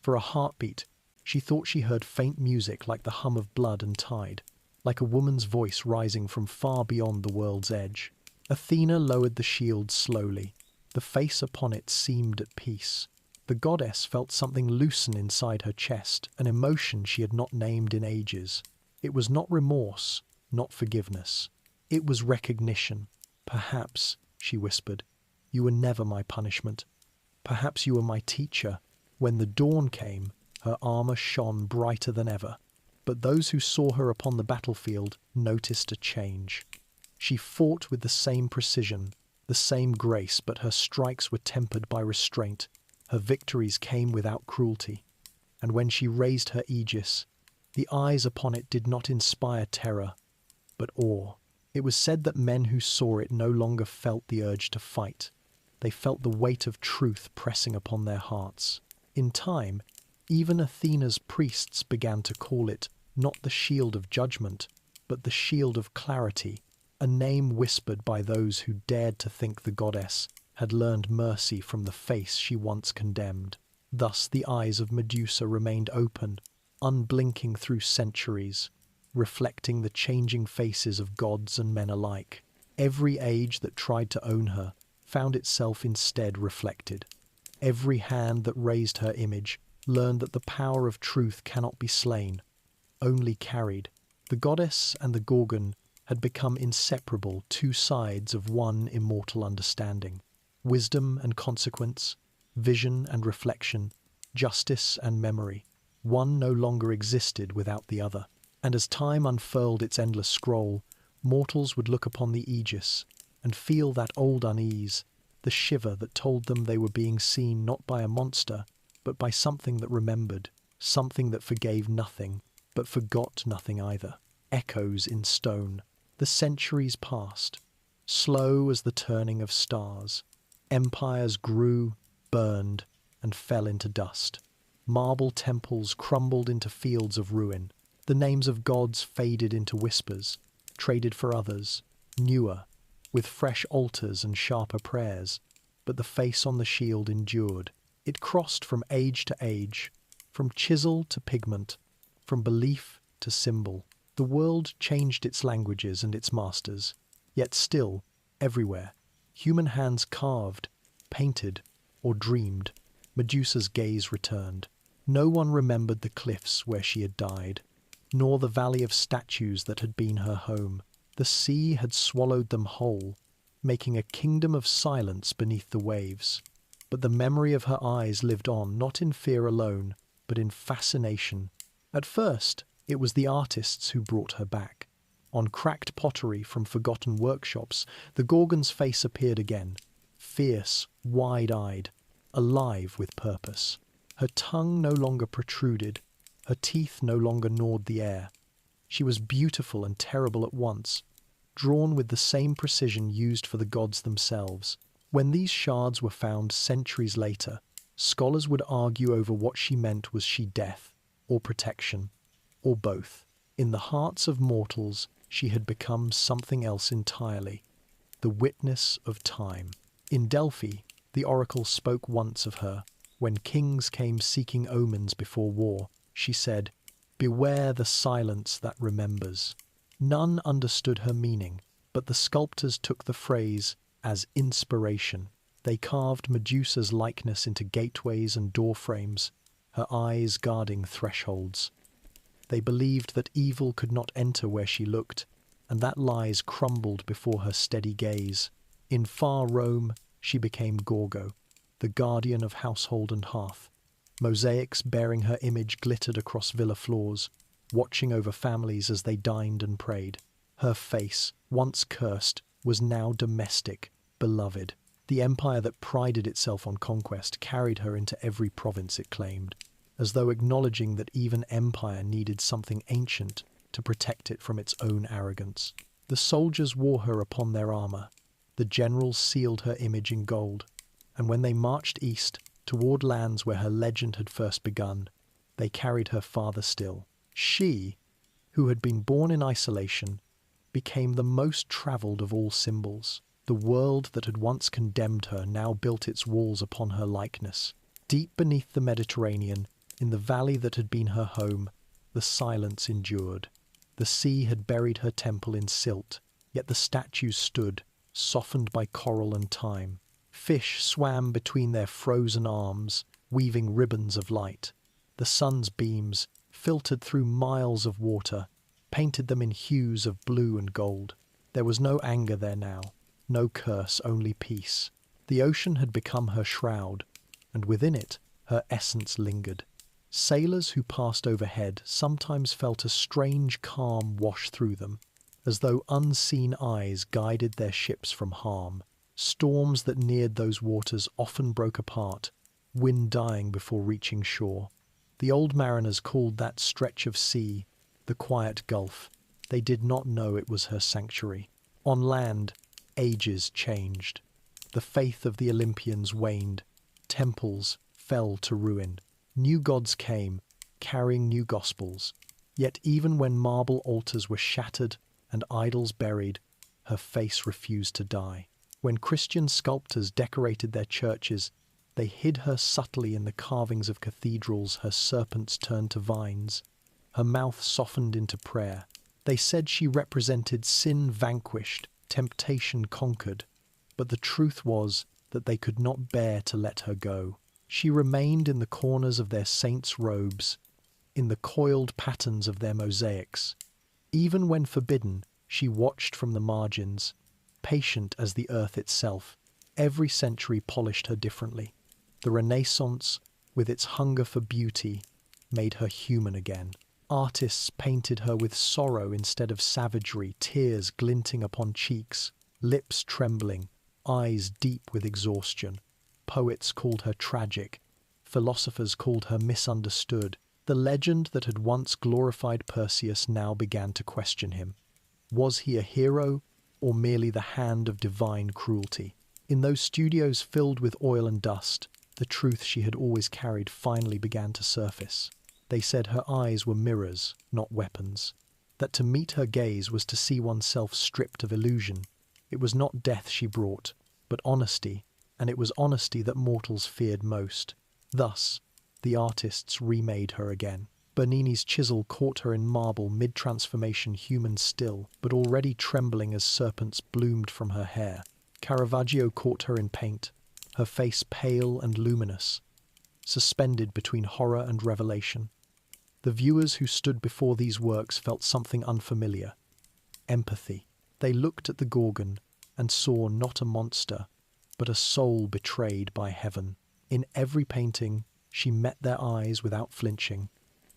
For a heartbeat, she thought she heard faint music like the hum of blood and tide, like a woman's voice rising from far beyond the world's edge. Athena lowered the shield slowly. The face upon it seemed at peace. The goddess felt something loosen inside her chest, an emotion she had not named in ages. It was not remorse, not forgiveness. It was recognition. "Perhaps," she whispered, "you were never my punishment. Perhaps you were my teacher." When the dawn came, her armor shone brighter than ever. But those who saw her upon the battlefield noticed a change. She fought with the same precision, the same grace, but her strikes were tempered by restraint. Her victories came without cruelty. And when she raised her aegis, the eyes upon it did not inspire terror, but awe. It was said that men who saw it no longer felt the urge to fight. They felt the weight of truth pressing upon their hearts. In time, even Athena's priests began to call it not the shield of judgment, but the shield of clarity, a name whispered by those who dared to think the goddess had learned mercy from the face she once condemned. Thus the eyes of Medusa remained open, unblinking through centuries, reflecting the changing faces of gods and men alike. Every age that tried to own her found itself instead reflected. Every hand that raised her image learned that the power of truth cannot be slain, only carried. The goddess and the Gorgon had become inseparable, two sides of one immortal understanding. Wisdom and consequence, vision and reflection, justice and memory. One no longer existed without the other. And as time unfurled its endless scroll, mortals would look upon the Aegis and feel that old unease, the shiver that told them they were being seen not by a monster, but by something that remembered, something that forgave nothing, but forgot nothing either. Echoes in stone. The centuries passed, slow as the turning of stars. Empires grew, burned, and fell into dust. Marble temples crumbled into fields of ruin. The names of gods faded into whispers, traded for others, newer, with fresh altars and sharper prayers. But the face on the shield endured. It crossed from age to age, from chisel to pigment, from belief to symbol. The world changed its languages and its masters, yet still, everywhere, human hands carved, painted, or dreamed. Medusa's gaze returned. No one remembered the cliffs where she had died, nor the valley of statues that had been her home. The sea had swallowed them whole, making a kingdom of silence beneath the waves. But the memory of her eyes lived on, not in fear alone, but in fascination. At first, it was the artists who brought her back. On cracked pottery from forgotten workshops, the Gorgon's face appeared again, fierce, wide-eyed, alive with purpose. Her tongue no longer protruded, her teeth no longer gnawed the air. She was beautiful and terrible at once, drawn with the same precision used for the gods themselves. When these shards were found centuries later, scholars would argue over what she meant. Was she death, or protection, or both? In the hearts of mortals, she had become something else entirely, the witness of time. In Delphi, the oracle spoke once of her. When kings came seeking omens before war, she said, "Beware the silence that remembers." None understood her meaning, but the sculptors took the phrase as inspiration. They carved Medusa's likeness into gateways and doorframes, her eyes guarding thresholds. They believed that evil could not enter where she looked, and that lies crumbled before her steady gaze. In far Rome, she became Gorgo, the guardian of household and hearth. Mosaics bearing her image glittered across villa floors, watching over families as they dined and prayed. Her face, once cursed, was now domestic, beloved. The empire that prided itself on conquest carried her into every province it claimed, as though acknowledging that even empire needed something ancient to protect it from its own arrogance. The soldiers wore her upon their armor. The generals sealed her image in gold, and when they marched east, toward lands where her legend had first begun, they carried her farther still. She, who had been born in isolation, became the most traveled of all symbols. The world that had once condemned her now built its walls upon her likeness. Deep beneath the Mediterranean, in the valley that had been her home, the silence endured. The sea had buried her temple in silt, yet the statues stood, softened by coral and time. Fish swam between their frozen arms, weaving ribbons of light. The sun's beams, filtered through miles of water, painted them in hues of blue and gold. There was no anger there now, no curse, only peace. The ocean had become her shroud, and within it her essence lingered. Sailors who passed overhead sometimes felt a strange calm wash through them, as though unseen eyes guided their ships from harm. Storms that neared those waters often broke apart, wind dying before reaching shore. The old mariners called that stretch of sea the quiet gulf. They did not know it was her sanctuary. On land, ages changed. The faith of the Olympians waned. Temples fell to ruin. New gods came, carrying new gospels. Yet even when marble altars were shattered and idols buried, her face refused to die. When Christian sculptors decorated their churches, they hid her subtly in the carvings of cathedrals. Her serpents turned to vines, her mouth softened into prayer. They said she represented sin vanquished, temptation conquered, but the truth was that they could not bear to let her go. She remained in the corners of their saints' robes, in the coiled patterns of their mosaics. Even when forbidden, she watched from the margins, patient as the earth itself. Every century polished her differently. The Renaissance, with its hunger for beauty, made her human again. Artists painted her with sorrow instead of savagery, tears glinting upon cheeks, lips trembling, eyes deep with exhaustion. Poets called her tragic, philosophers called her misunderstood. The legend that had once glorified Perseus now began to question him. Was he a hero, or merely the hand of divine cruelty? In those studios filled with oil and dust, the truth she had always carried finally began to surface. They said her eyes were mirrors, not weapons. That to meet her gaze was to see oneself stripped of illusion. It was not death she brought, but honesty, and it was honesty that mortals feared most. Thus, the artists remade her again. Bernini's chisel caught her in marble mid-transformation, human still, but already trembling as serpents bloomed from her hair. Caravaggio caught her in paint, her face pale and luminous, suspended between horror and revelation. The viewers who stood before these works felt something unfamiliar: empathy. They looked at the Gorgon and saw not a monster, but a soul betrayed by heaven. In every painting, she met their eyes without flinching.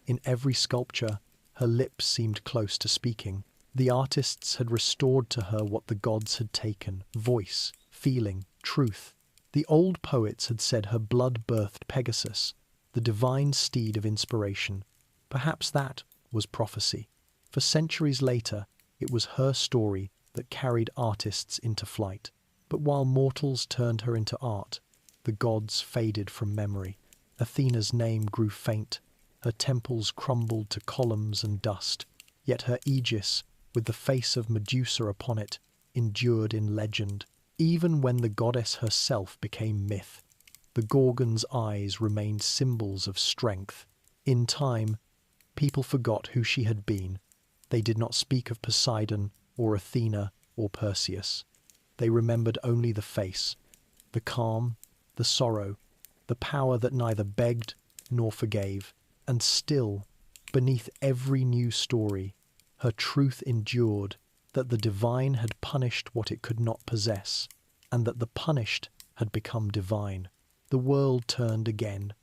In every sculpture, her lips seemed close to speaking. The artists had restored to her what the gods had taken: voice, feeling, truth. The old poets had said her blood birthed Pegasus, the divine steed of inspiration. Perhaps that was prophecy. For centuries later, it was her story that carried artists into flight. But while mortals turned her into art, the gods faded from memory. Athena's name grew faint. Her temples crumbled to columns and dust. Yet her aegis, with the face of Medusa upon it, endured in legend. Even when the goddess herself became myth, the Gorgon's eyes remained symbols of strength. In time, people forgot who she had been. They did not speak of Poseidon or Athena or Perseus. They remembered only the face, the calm, the sorrow, the power that neither begged nor forgave. And still, beneath every new story, her truth endured: that the divine had punished what it could not possess, and that the punished had become divine. The world turned again.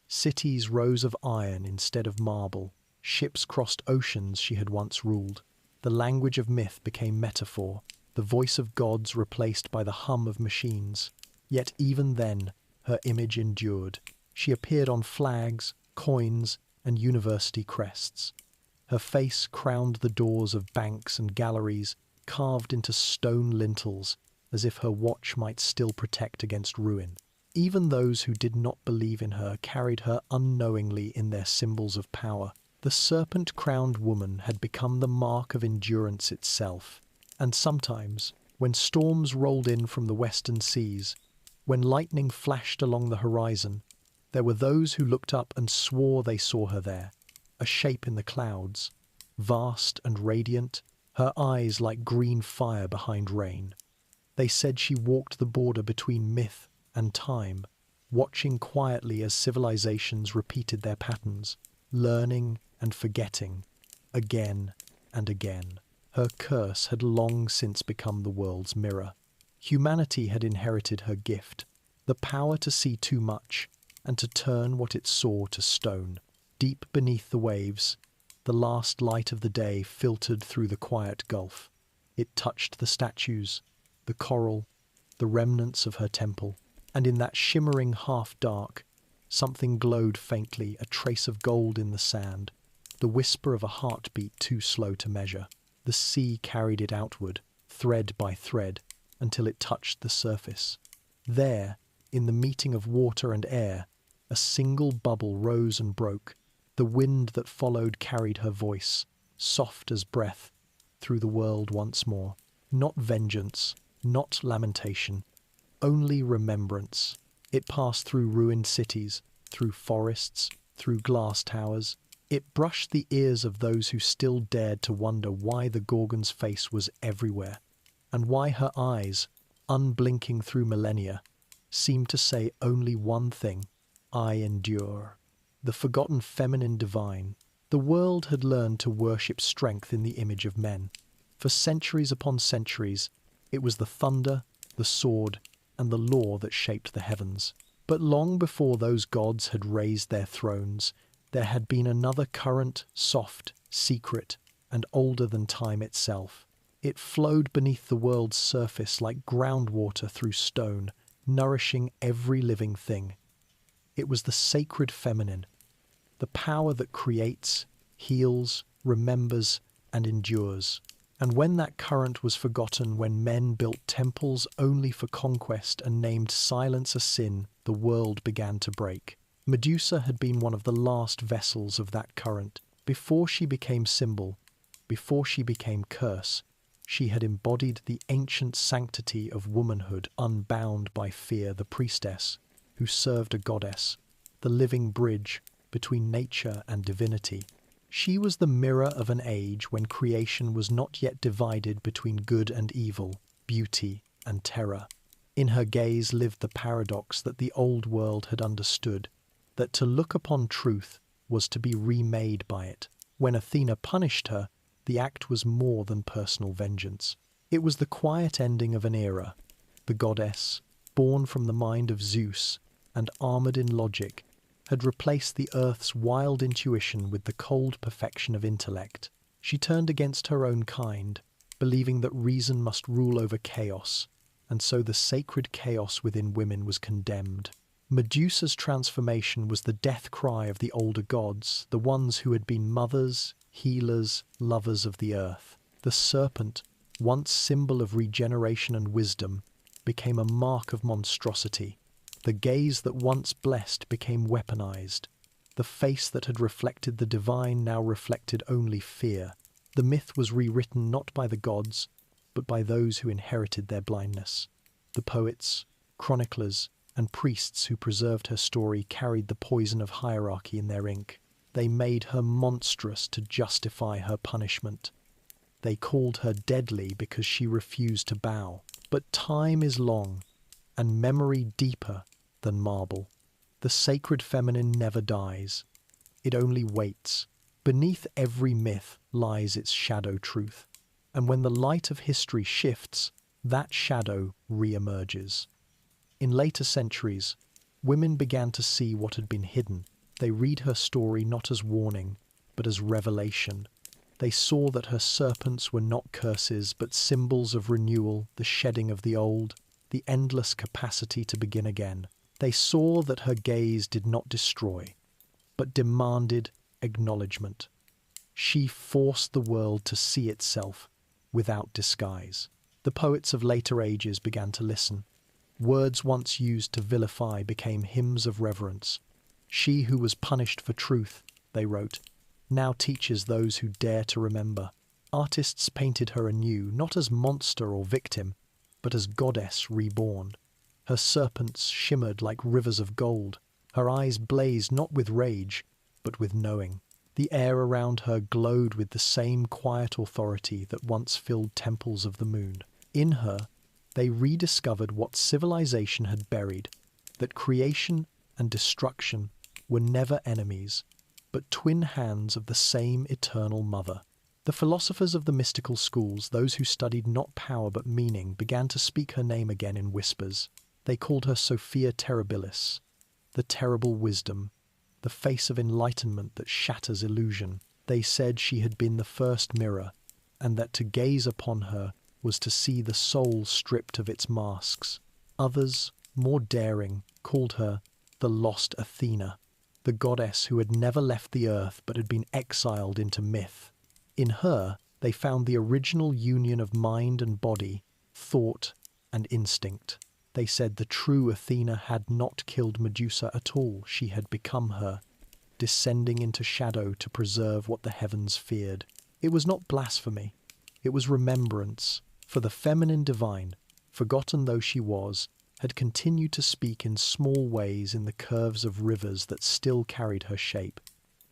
Cities rose of iron instead of marble. Ships crossed oceans she had once ruled. The language of myth became metaphor, the voice of gods replaced by the hum of machines. Yet even then, her image endured. She appeared on flags, coins, and university crests. Her face crowned the doors of banks and galleries, carved into stone lintels, as if her watch might still protect against ruin. Even those who did not believe in her carried her unknowingly in their symbols of power. The serpent-crowned woman had become the mark of endurance itself. And sometimes, when storms rolled in from the western seas, when lightning flashed along the horizon, there were those who looked up and swore they saw her there, a shape in the clouds, vast and radiant, her eyes like green fire behind rain. They said she walked the border between myth and time, watching quietly as civilizations repeated their patterns, learning and forgetting, again and again. Her curse had long since become the world's mirror. Humanity had inherited her gift, the power to see too much, and to turn what it saw to stone. Deep beneath the waves, the last light of the day filtered through the quiet gulf. It touched the statues, the coral, the remnants of her temple, and in that shimmering half-dark, something glowed faintly, a trace of gold in the sand, the whisper of a heartbeat too slow to measure. The sea carried it outward, thread by thread, until it touched the surface. There, in the meeting of water and air, a single bubble rose and broke. The wind that followed carried her voice, soft as breath, through the world once more. Not vengeance, not lamentation, only remembrance. It passed through ruined cities, through forests, through glass towers. It brushed the ears of those who still dared to wonder why the Gorgon's face was everywhere, and why her eyes, unblinking through millennia, seemed to say only one thing: I endure. The forgotten feminine divine. The world had learned to worship strength in the image of men. For centuries upon centuries, it was the thunder, the sword, and the law that shaped the heavens. But long before those gods had raised their thrones, there had been another current, soft, secret, and older than time itself. It flowed beneath the world's surface like groundwater through stone, nourishing every living thing. It was the sacred feminine, the power that creates, heals, remembers, and endures. And when that current was forgotten, when men built temples only for conquest and named silence a sin, the world began to break. Medusa had been one of the last vessels of that current. Before she became symbol, before she became curse, she had embodied the ancient sanctity of womanhood, unbound by fear, the priestess, who served a goddess, the living bridge between nature and divinity. She was the mirror of an age when creation was not yet divided between good and evil, beauty and terror. In her gaze lived the paradox that the old world had understood, that to look upon truth was to be remade by it. When Athena punished her, the act was more than personal vengeance. It was the quiet ending of an era. The goddess, born from the mind of Zeus and armored in logic, had replaced the earth's wild intuition with the cold perfection of intellect. She turned against her own kind, believing that reason must rule over chaos, and so the sacred chaos within women was condemned. Medusa's transformation was the death cry of the older gods, the ones who had been mothers, healers, lovers of the earth. The serpent, once symbol of regeneration and wisdom, became a mark of monstrosity. The gaze that once blessed became weaponized. The face that had reflected the divine now reflected only fear. The myth was rewritten not by the gods, but by those who inherited their blindness. The poets, chroniclers, and priests who preserved her story carried the poison of hierarchy in their ink. They made her monstrous to justify her punishment. They called her deadly because she refused to bow. But time is long, and memory deeper than marble. The sacred feminine never dies. It only waits. Beneath every myth lies its shadow truth. And when the light of history shifts, that shadow re-emerges. In later centuries, women began to see what had been hidden. They read her story not as warning, but as revelation. They saw that her serpents were not curses, but symbols of renewal, the shedding of the old, the endless capacity to begin again. They saw that her gaze did not destroy, but demanded acknowledgement. She forced the world to see itself without disguise. The poets of later ages began to listen. Words once used to vilify became hymns of reverence. She who was punished for truth, they wrote, now teaches those who dare to remember. Artists painted her anew, not as monster or victim, but as goddess reborn. Her serpents shimmered like rivers of gold. Her eyes blazed not with rage, but with knowing. The air around her glowed with the same quiet authority that once filled temples of the moon. In her, they rediscovered what civilization had buried, that creation and destruction were never enemies, but twin hands of the same eternal mother. The philosophers of the mystical schools, those who studied not power but meaning, began to speak her name again in whispers. They called her Sophia Terribilis, the terrible wisdom, the face of enlightenment that shatters illusion. They said she had been the first mirror, and that to gaze upon her was to see the soul stripped of its masks. Others, more daring, called her the lost Athena, the goddess who had never left the earth but had been exiled into myth. In her, they found the original union of mind and body, thought and instinct. They said the true Athena had not killed Medusa at all. She had become her, descending into shadow to preserve what the heavens feared. It was not blasphemy. It was remembrance, for the feminine divine, forgotten though she was, had continued to speak in small ways in the curves of rivers that still carried her shape,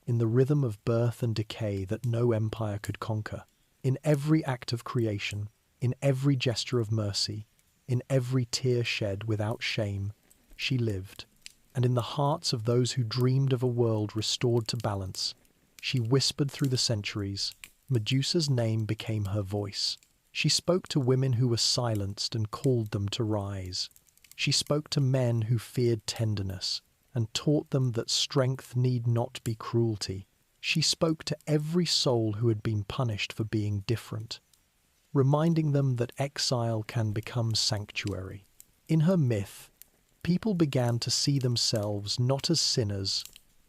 in the rhythm of birth and decay that no empire could conquer. In every act of creation, in every gesture of mercy, in every tear shed without shame, she lived. And in the hearts of those who dreamed of a world restored to balance, she whispered through the centuries. Medusa's name became her voice. She spoke to women who were silenced and called them to rise. She spoke to men who feared tenderness and taught them that strength need not be cruelty. She spoke to every soul who had been punished for being different, reminding them that exile can become sanctuary. In her myth, people began to see themselves not as sinners,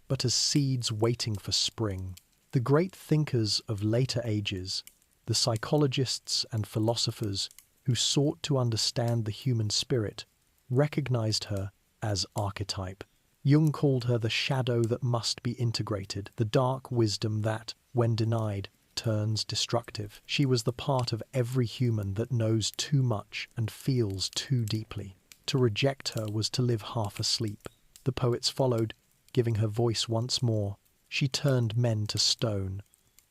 but as seeds waiting for spring. The great thinkers of later ages, The psychologists and philosophers who sought to understand the human spirit recognized her as archetype. Jung called her the shadow that must be integrated, the dark wisdom that, when denied, turns destructive. She was the part of every human that knows too much and feels too deeply. To reject her was to live half asleep. The poets followed, giving her voice once more. She turned men to stone,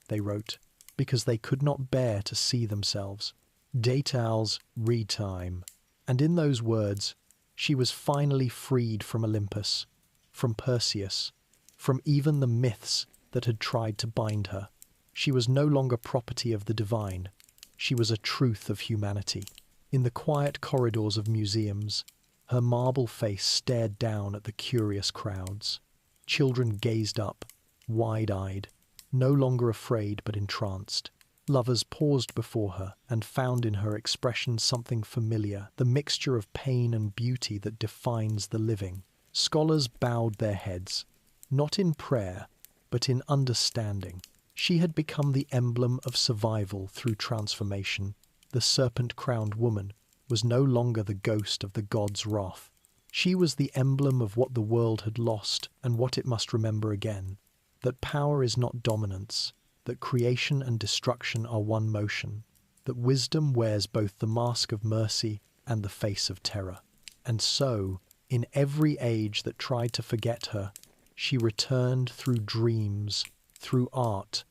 they wrote, because they could not bear to see themselves. Detail's Bedtime. And in those words, she was finally freed from Olympus, from Perseus, from even the myths that had tried to bind her. She was no longer property of the divine. She was a truth of humanity. In the quiet corridors of museums, her marble face stared down at the curious crowds. Children gazed up, wide-eyed, no longer afraid but entranced. Lovers paused before her and found in her expression something familiar, the mixture of pain and beauty that defines the living. Scholars bowed their heads, not in prayer, but in understanding. She had become the emblem of survival through transformation. The serpent-crowned woman was no longer the ghost of the god's wrath. She was the emblem of what the world had lost and what it must remember again. That power is not dominance, that creation and destruction are one motion, that wisdom wears both the mask of mercy and the face of terror. And so, in every age that tried to forget her, she returned through dreams, through art,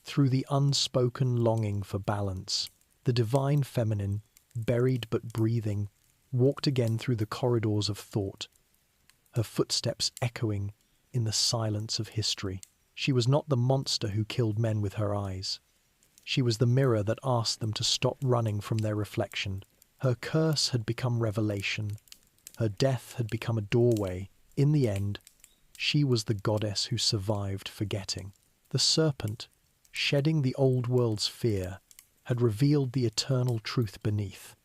through the unspoken longing for balance. The divine feminine, buried but breathing, walked again through the corridors of thought, her footsteps echoing in the silence of history. She was not the monster who killed men with her eyes. She was the mirror that asked them to stop running from their reflection. Her curse had become revelation. Her death had become a doorway. In the end, she was the goddess who survived forgetting. The serpent, shedding the old world's fear, had revealed the eternal truth beneath,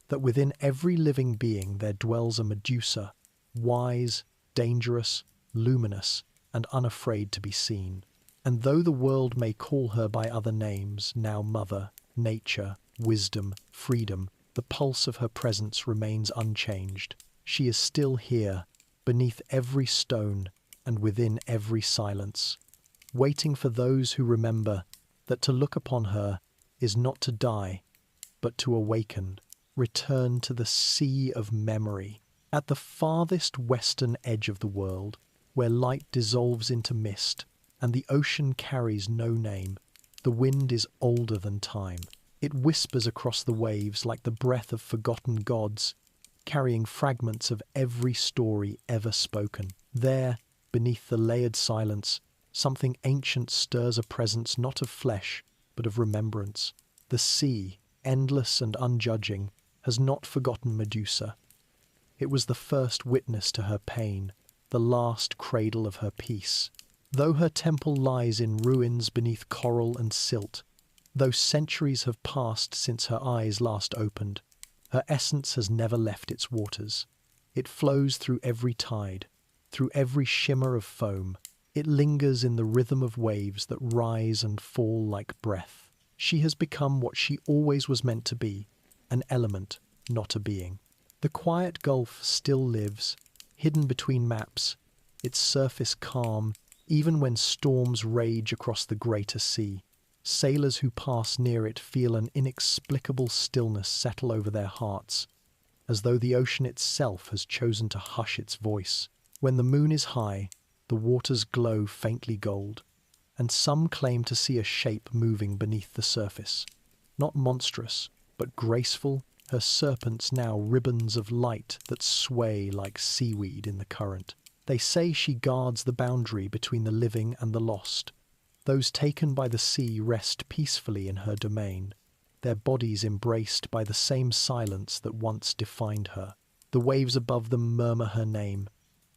that within every living being there dwells a Medusa, wise, dangerous, luminous, and unafraid to be seen. And though the world may call her by other names, now mother, nature, wisdom, freedom, the pulse of her presence remains unchanged. She is still here, beneath every stone and within every silence, waiting for those who remember that to look upon her is not to die, but to awaken, return to the sea of memory. At the farthest western edge of the world, where light dissolves into mist and the ocean carries no name, the wind is older than time. It whispers across the waves like the breath of forgotten gods, carrying fragments of every story ever spoken. There, beneath the layered silence, something ancient stirs a presence not of flesh, but of remembrance. The sea, endless and unjudging, has not forgotten Medusa. It was the first witness to her pain, the last cradle of her peace. Though her temple lies in ruins beneath coral and silt, though centuries have passed since her eyes last opened, her essence has never left its waters. It flows through every tide, through every shimmer of foam. It lingers in the rhythm of waves that rise and fall like breath. She has become what she always was meant to be, an element, not a being. The quiet gulf still lives, hidden between maps, its surface calm, even when storms rage across the greater sea. Sailors who pass near it feel an inexplicable stillness settle over their hearts, as though the ocean itself has chosen to hush its voice. When the moon is high, the waters glow faintly gold, and some claim to see a shape moving beneath the surface. Not monstrous, but graceful, her serpents now ribbons of light that sway like seaweed in the current. They say she guards the boundary between the living and the lost. Those taken by the sea rest peacefully in her domain, their bodies embraced by the same silence that once defined her. The waves above them murmur her name,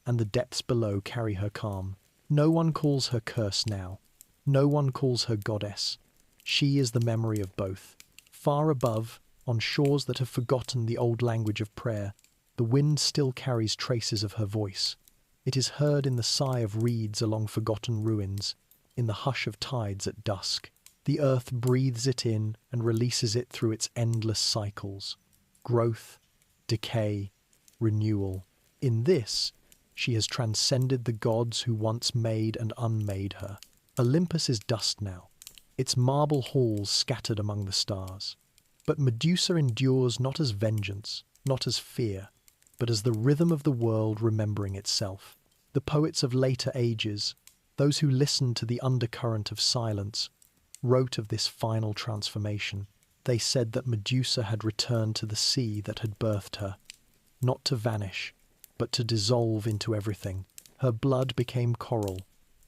and the depths below carry her calm. No one calls her curse now. No one calls her goddess. She is the memory of both. Far above, on shores that have forgotten the old language of prayer, the wind still carries traces of her voice. It is heard in the sigh of reeds along forgotten ruins, in the hush of tides at dusk. The earth breathes it in and releases it through its endless cycles. Growth, decay, renewal. In this, she has transcended the gods who once made and unmade her. Olympus is dust now, its marble halls scattered among the stars. But Medusa endures not as vengeance, not as fear, but as the rhythm of the world remembering itself. The poets of later ages, those who listened to the undercurrent of silence, wrote of this final transformation. They said that Medusa had returned to the sea that had birthed her, not to vanish, but to dissolve into everything. Her blood became coral,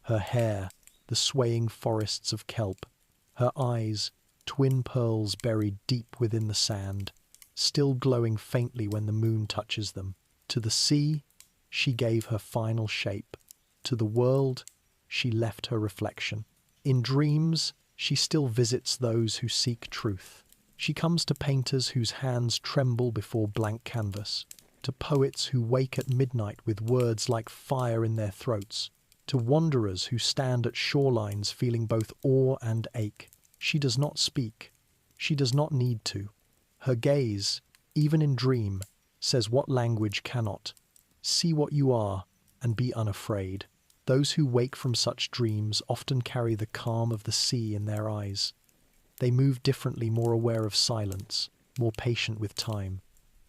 her hair, the swaying forests of kelp, her eyes, twin pearls buried deep within the sand, still glowing faintly when the moon touches them. To the sea, she gave her final shape. To the world, she left her reflection. In dreams, she still visits those who seek truth. She comes to painters whose hands tremble before blank canvas, to poets who wake at midnight with words like fire in their throats, to wanderers who stand at shorelines feeling both awe and ache. She does not speak. She does not need to. Her gaze, even in dream, says what language cannot. See what you are and be unafraid. Those who wake from such dreams often carry the calm of the sea in their eyes. They move differently, more aware of silence, more patient with time.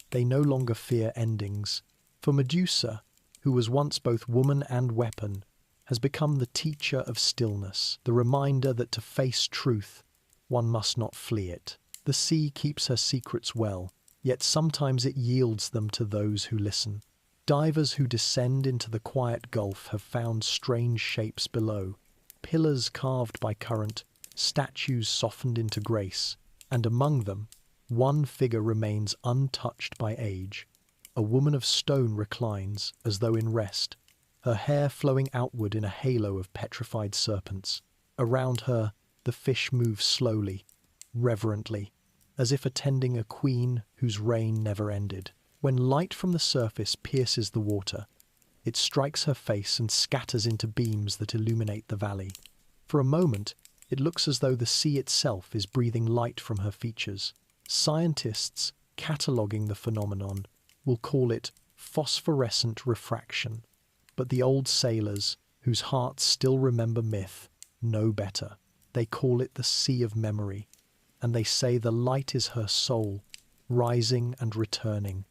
They no longer fear endings. For Medusa, who was once both woman and weapon, has become the teacher of stillness, the reminder that to face truth, one must not flee it. The sea keeps her secrets well, yet sometimes it yields them to those who listen. Divers who descend into the quiet gulf have found strange shapes below, pillars carved by current, statues softened into grace, and among them, one figure remains untouched by age. A woman of stone reclines, as though in rest, her hair flowing outward in a halo of petrified serpents. Around her, the fish move slowly, reverently, as if attending a queen whose reign never ended. When light from the surface pierces the water, it strikes her face and scatters into beams that illuminate the valley. For a moment, it looks as though the sea itself is breathing light from her features. Scientists, cataloguing the phenomenon, will call it phosphorescent refraction. But the old sailors, whose hearts still remember myth, know better. They call it the sea of memory, and they say the light is her soul, rising and returning,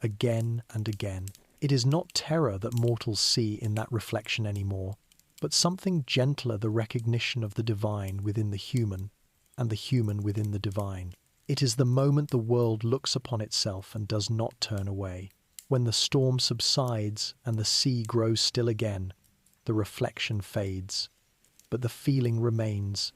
again and again. It is not terror that mortals see in that reflection anymore, but something gentler, the recognition of the divine within the human, and the human within the divine. It is the moment the world looks upon itself and does not turn away. When the storm subsides and the sea grows still again, the reflection fades, but the feeling remains,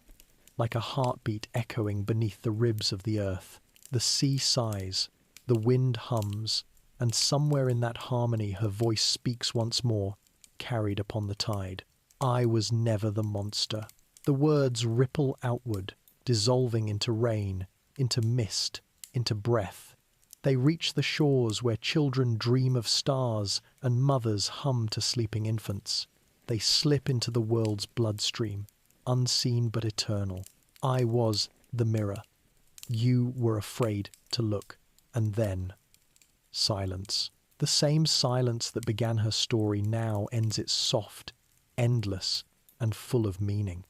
like a heartbeat echoing beneath the ribs of the earth. The sea sighs, the wind hums, and somewhere in that harmony her voice speaks once more, carried upon the tide. I was never the monster. The words ripple outward, dissolving into rain, into mist, into breath. They reach the shores where children dream of stars and mothers hum to sleeping infants. They slip into the world's bloodstream, unseen but eternal. I was the mirror. You were afraid to look. And then, silence. The same silence that began her story now ends it soft, endless, and full of meaning.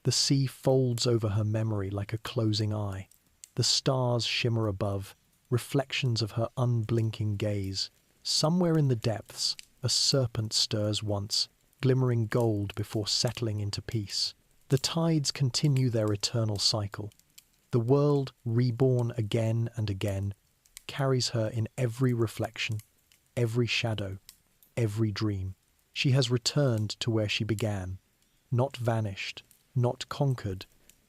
The sea folds over her memory like a closing eye. The stars shimmer above, reflections of her unblinking gaze. Somewhere in the depths, a serpent stirs once, glimmering gold before settling into peace. The tides continue their eternal cycle. The world, reborn again and again, carries her in every reflection, every shadow, every dream. She has returned to where she began, not vanished, not conquered,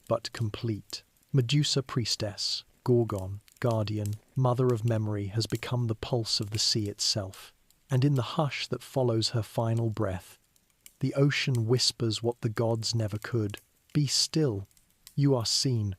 but complete. Medusa, priestess, Gorgon, guardian, mother of memory, has become the pulse of the sea itself. And in the hush that follows her final breath, the ocean whispers what the gods never could. Be still. You are seen.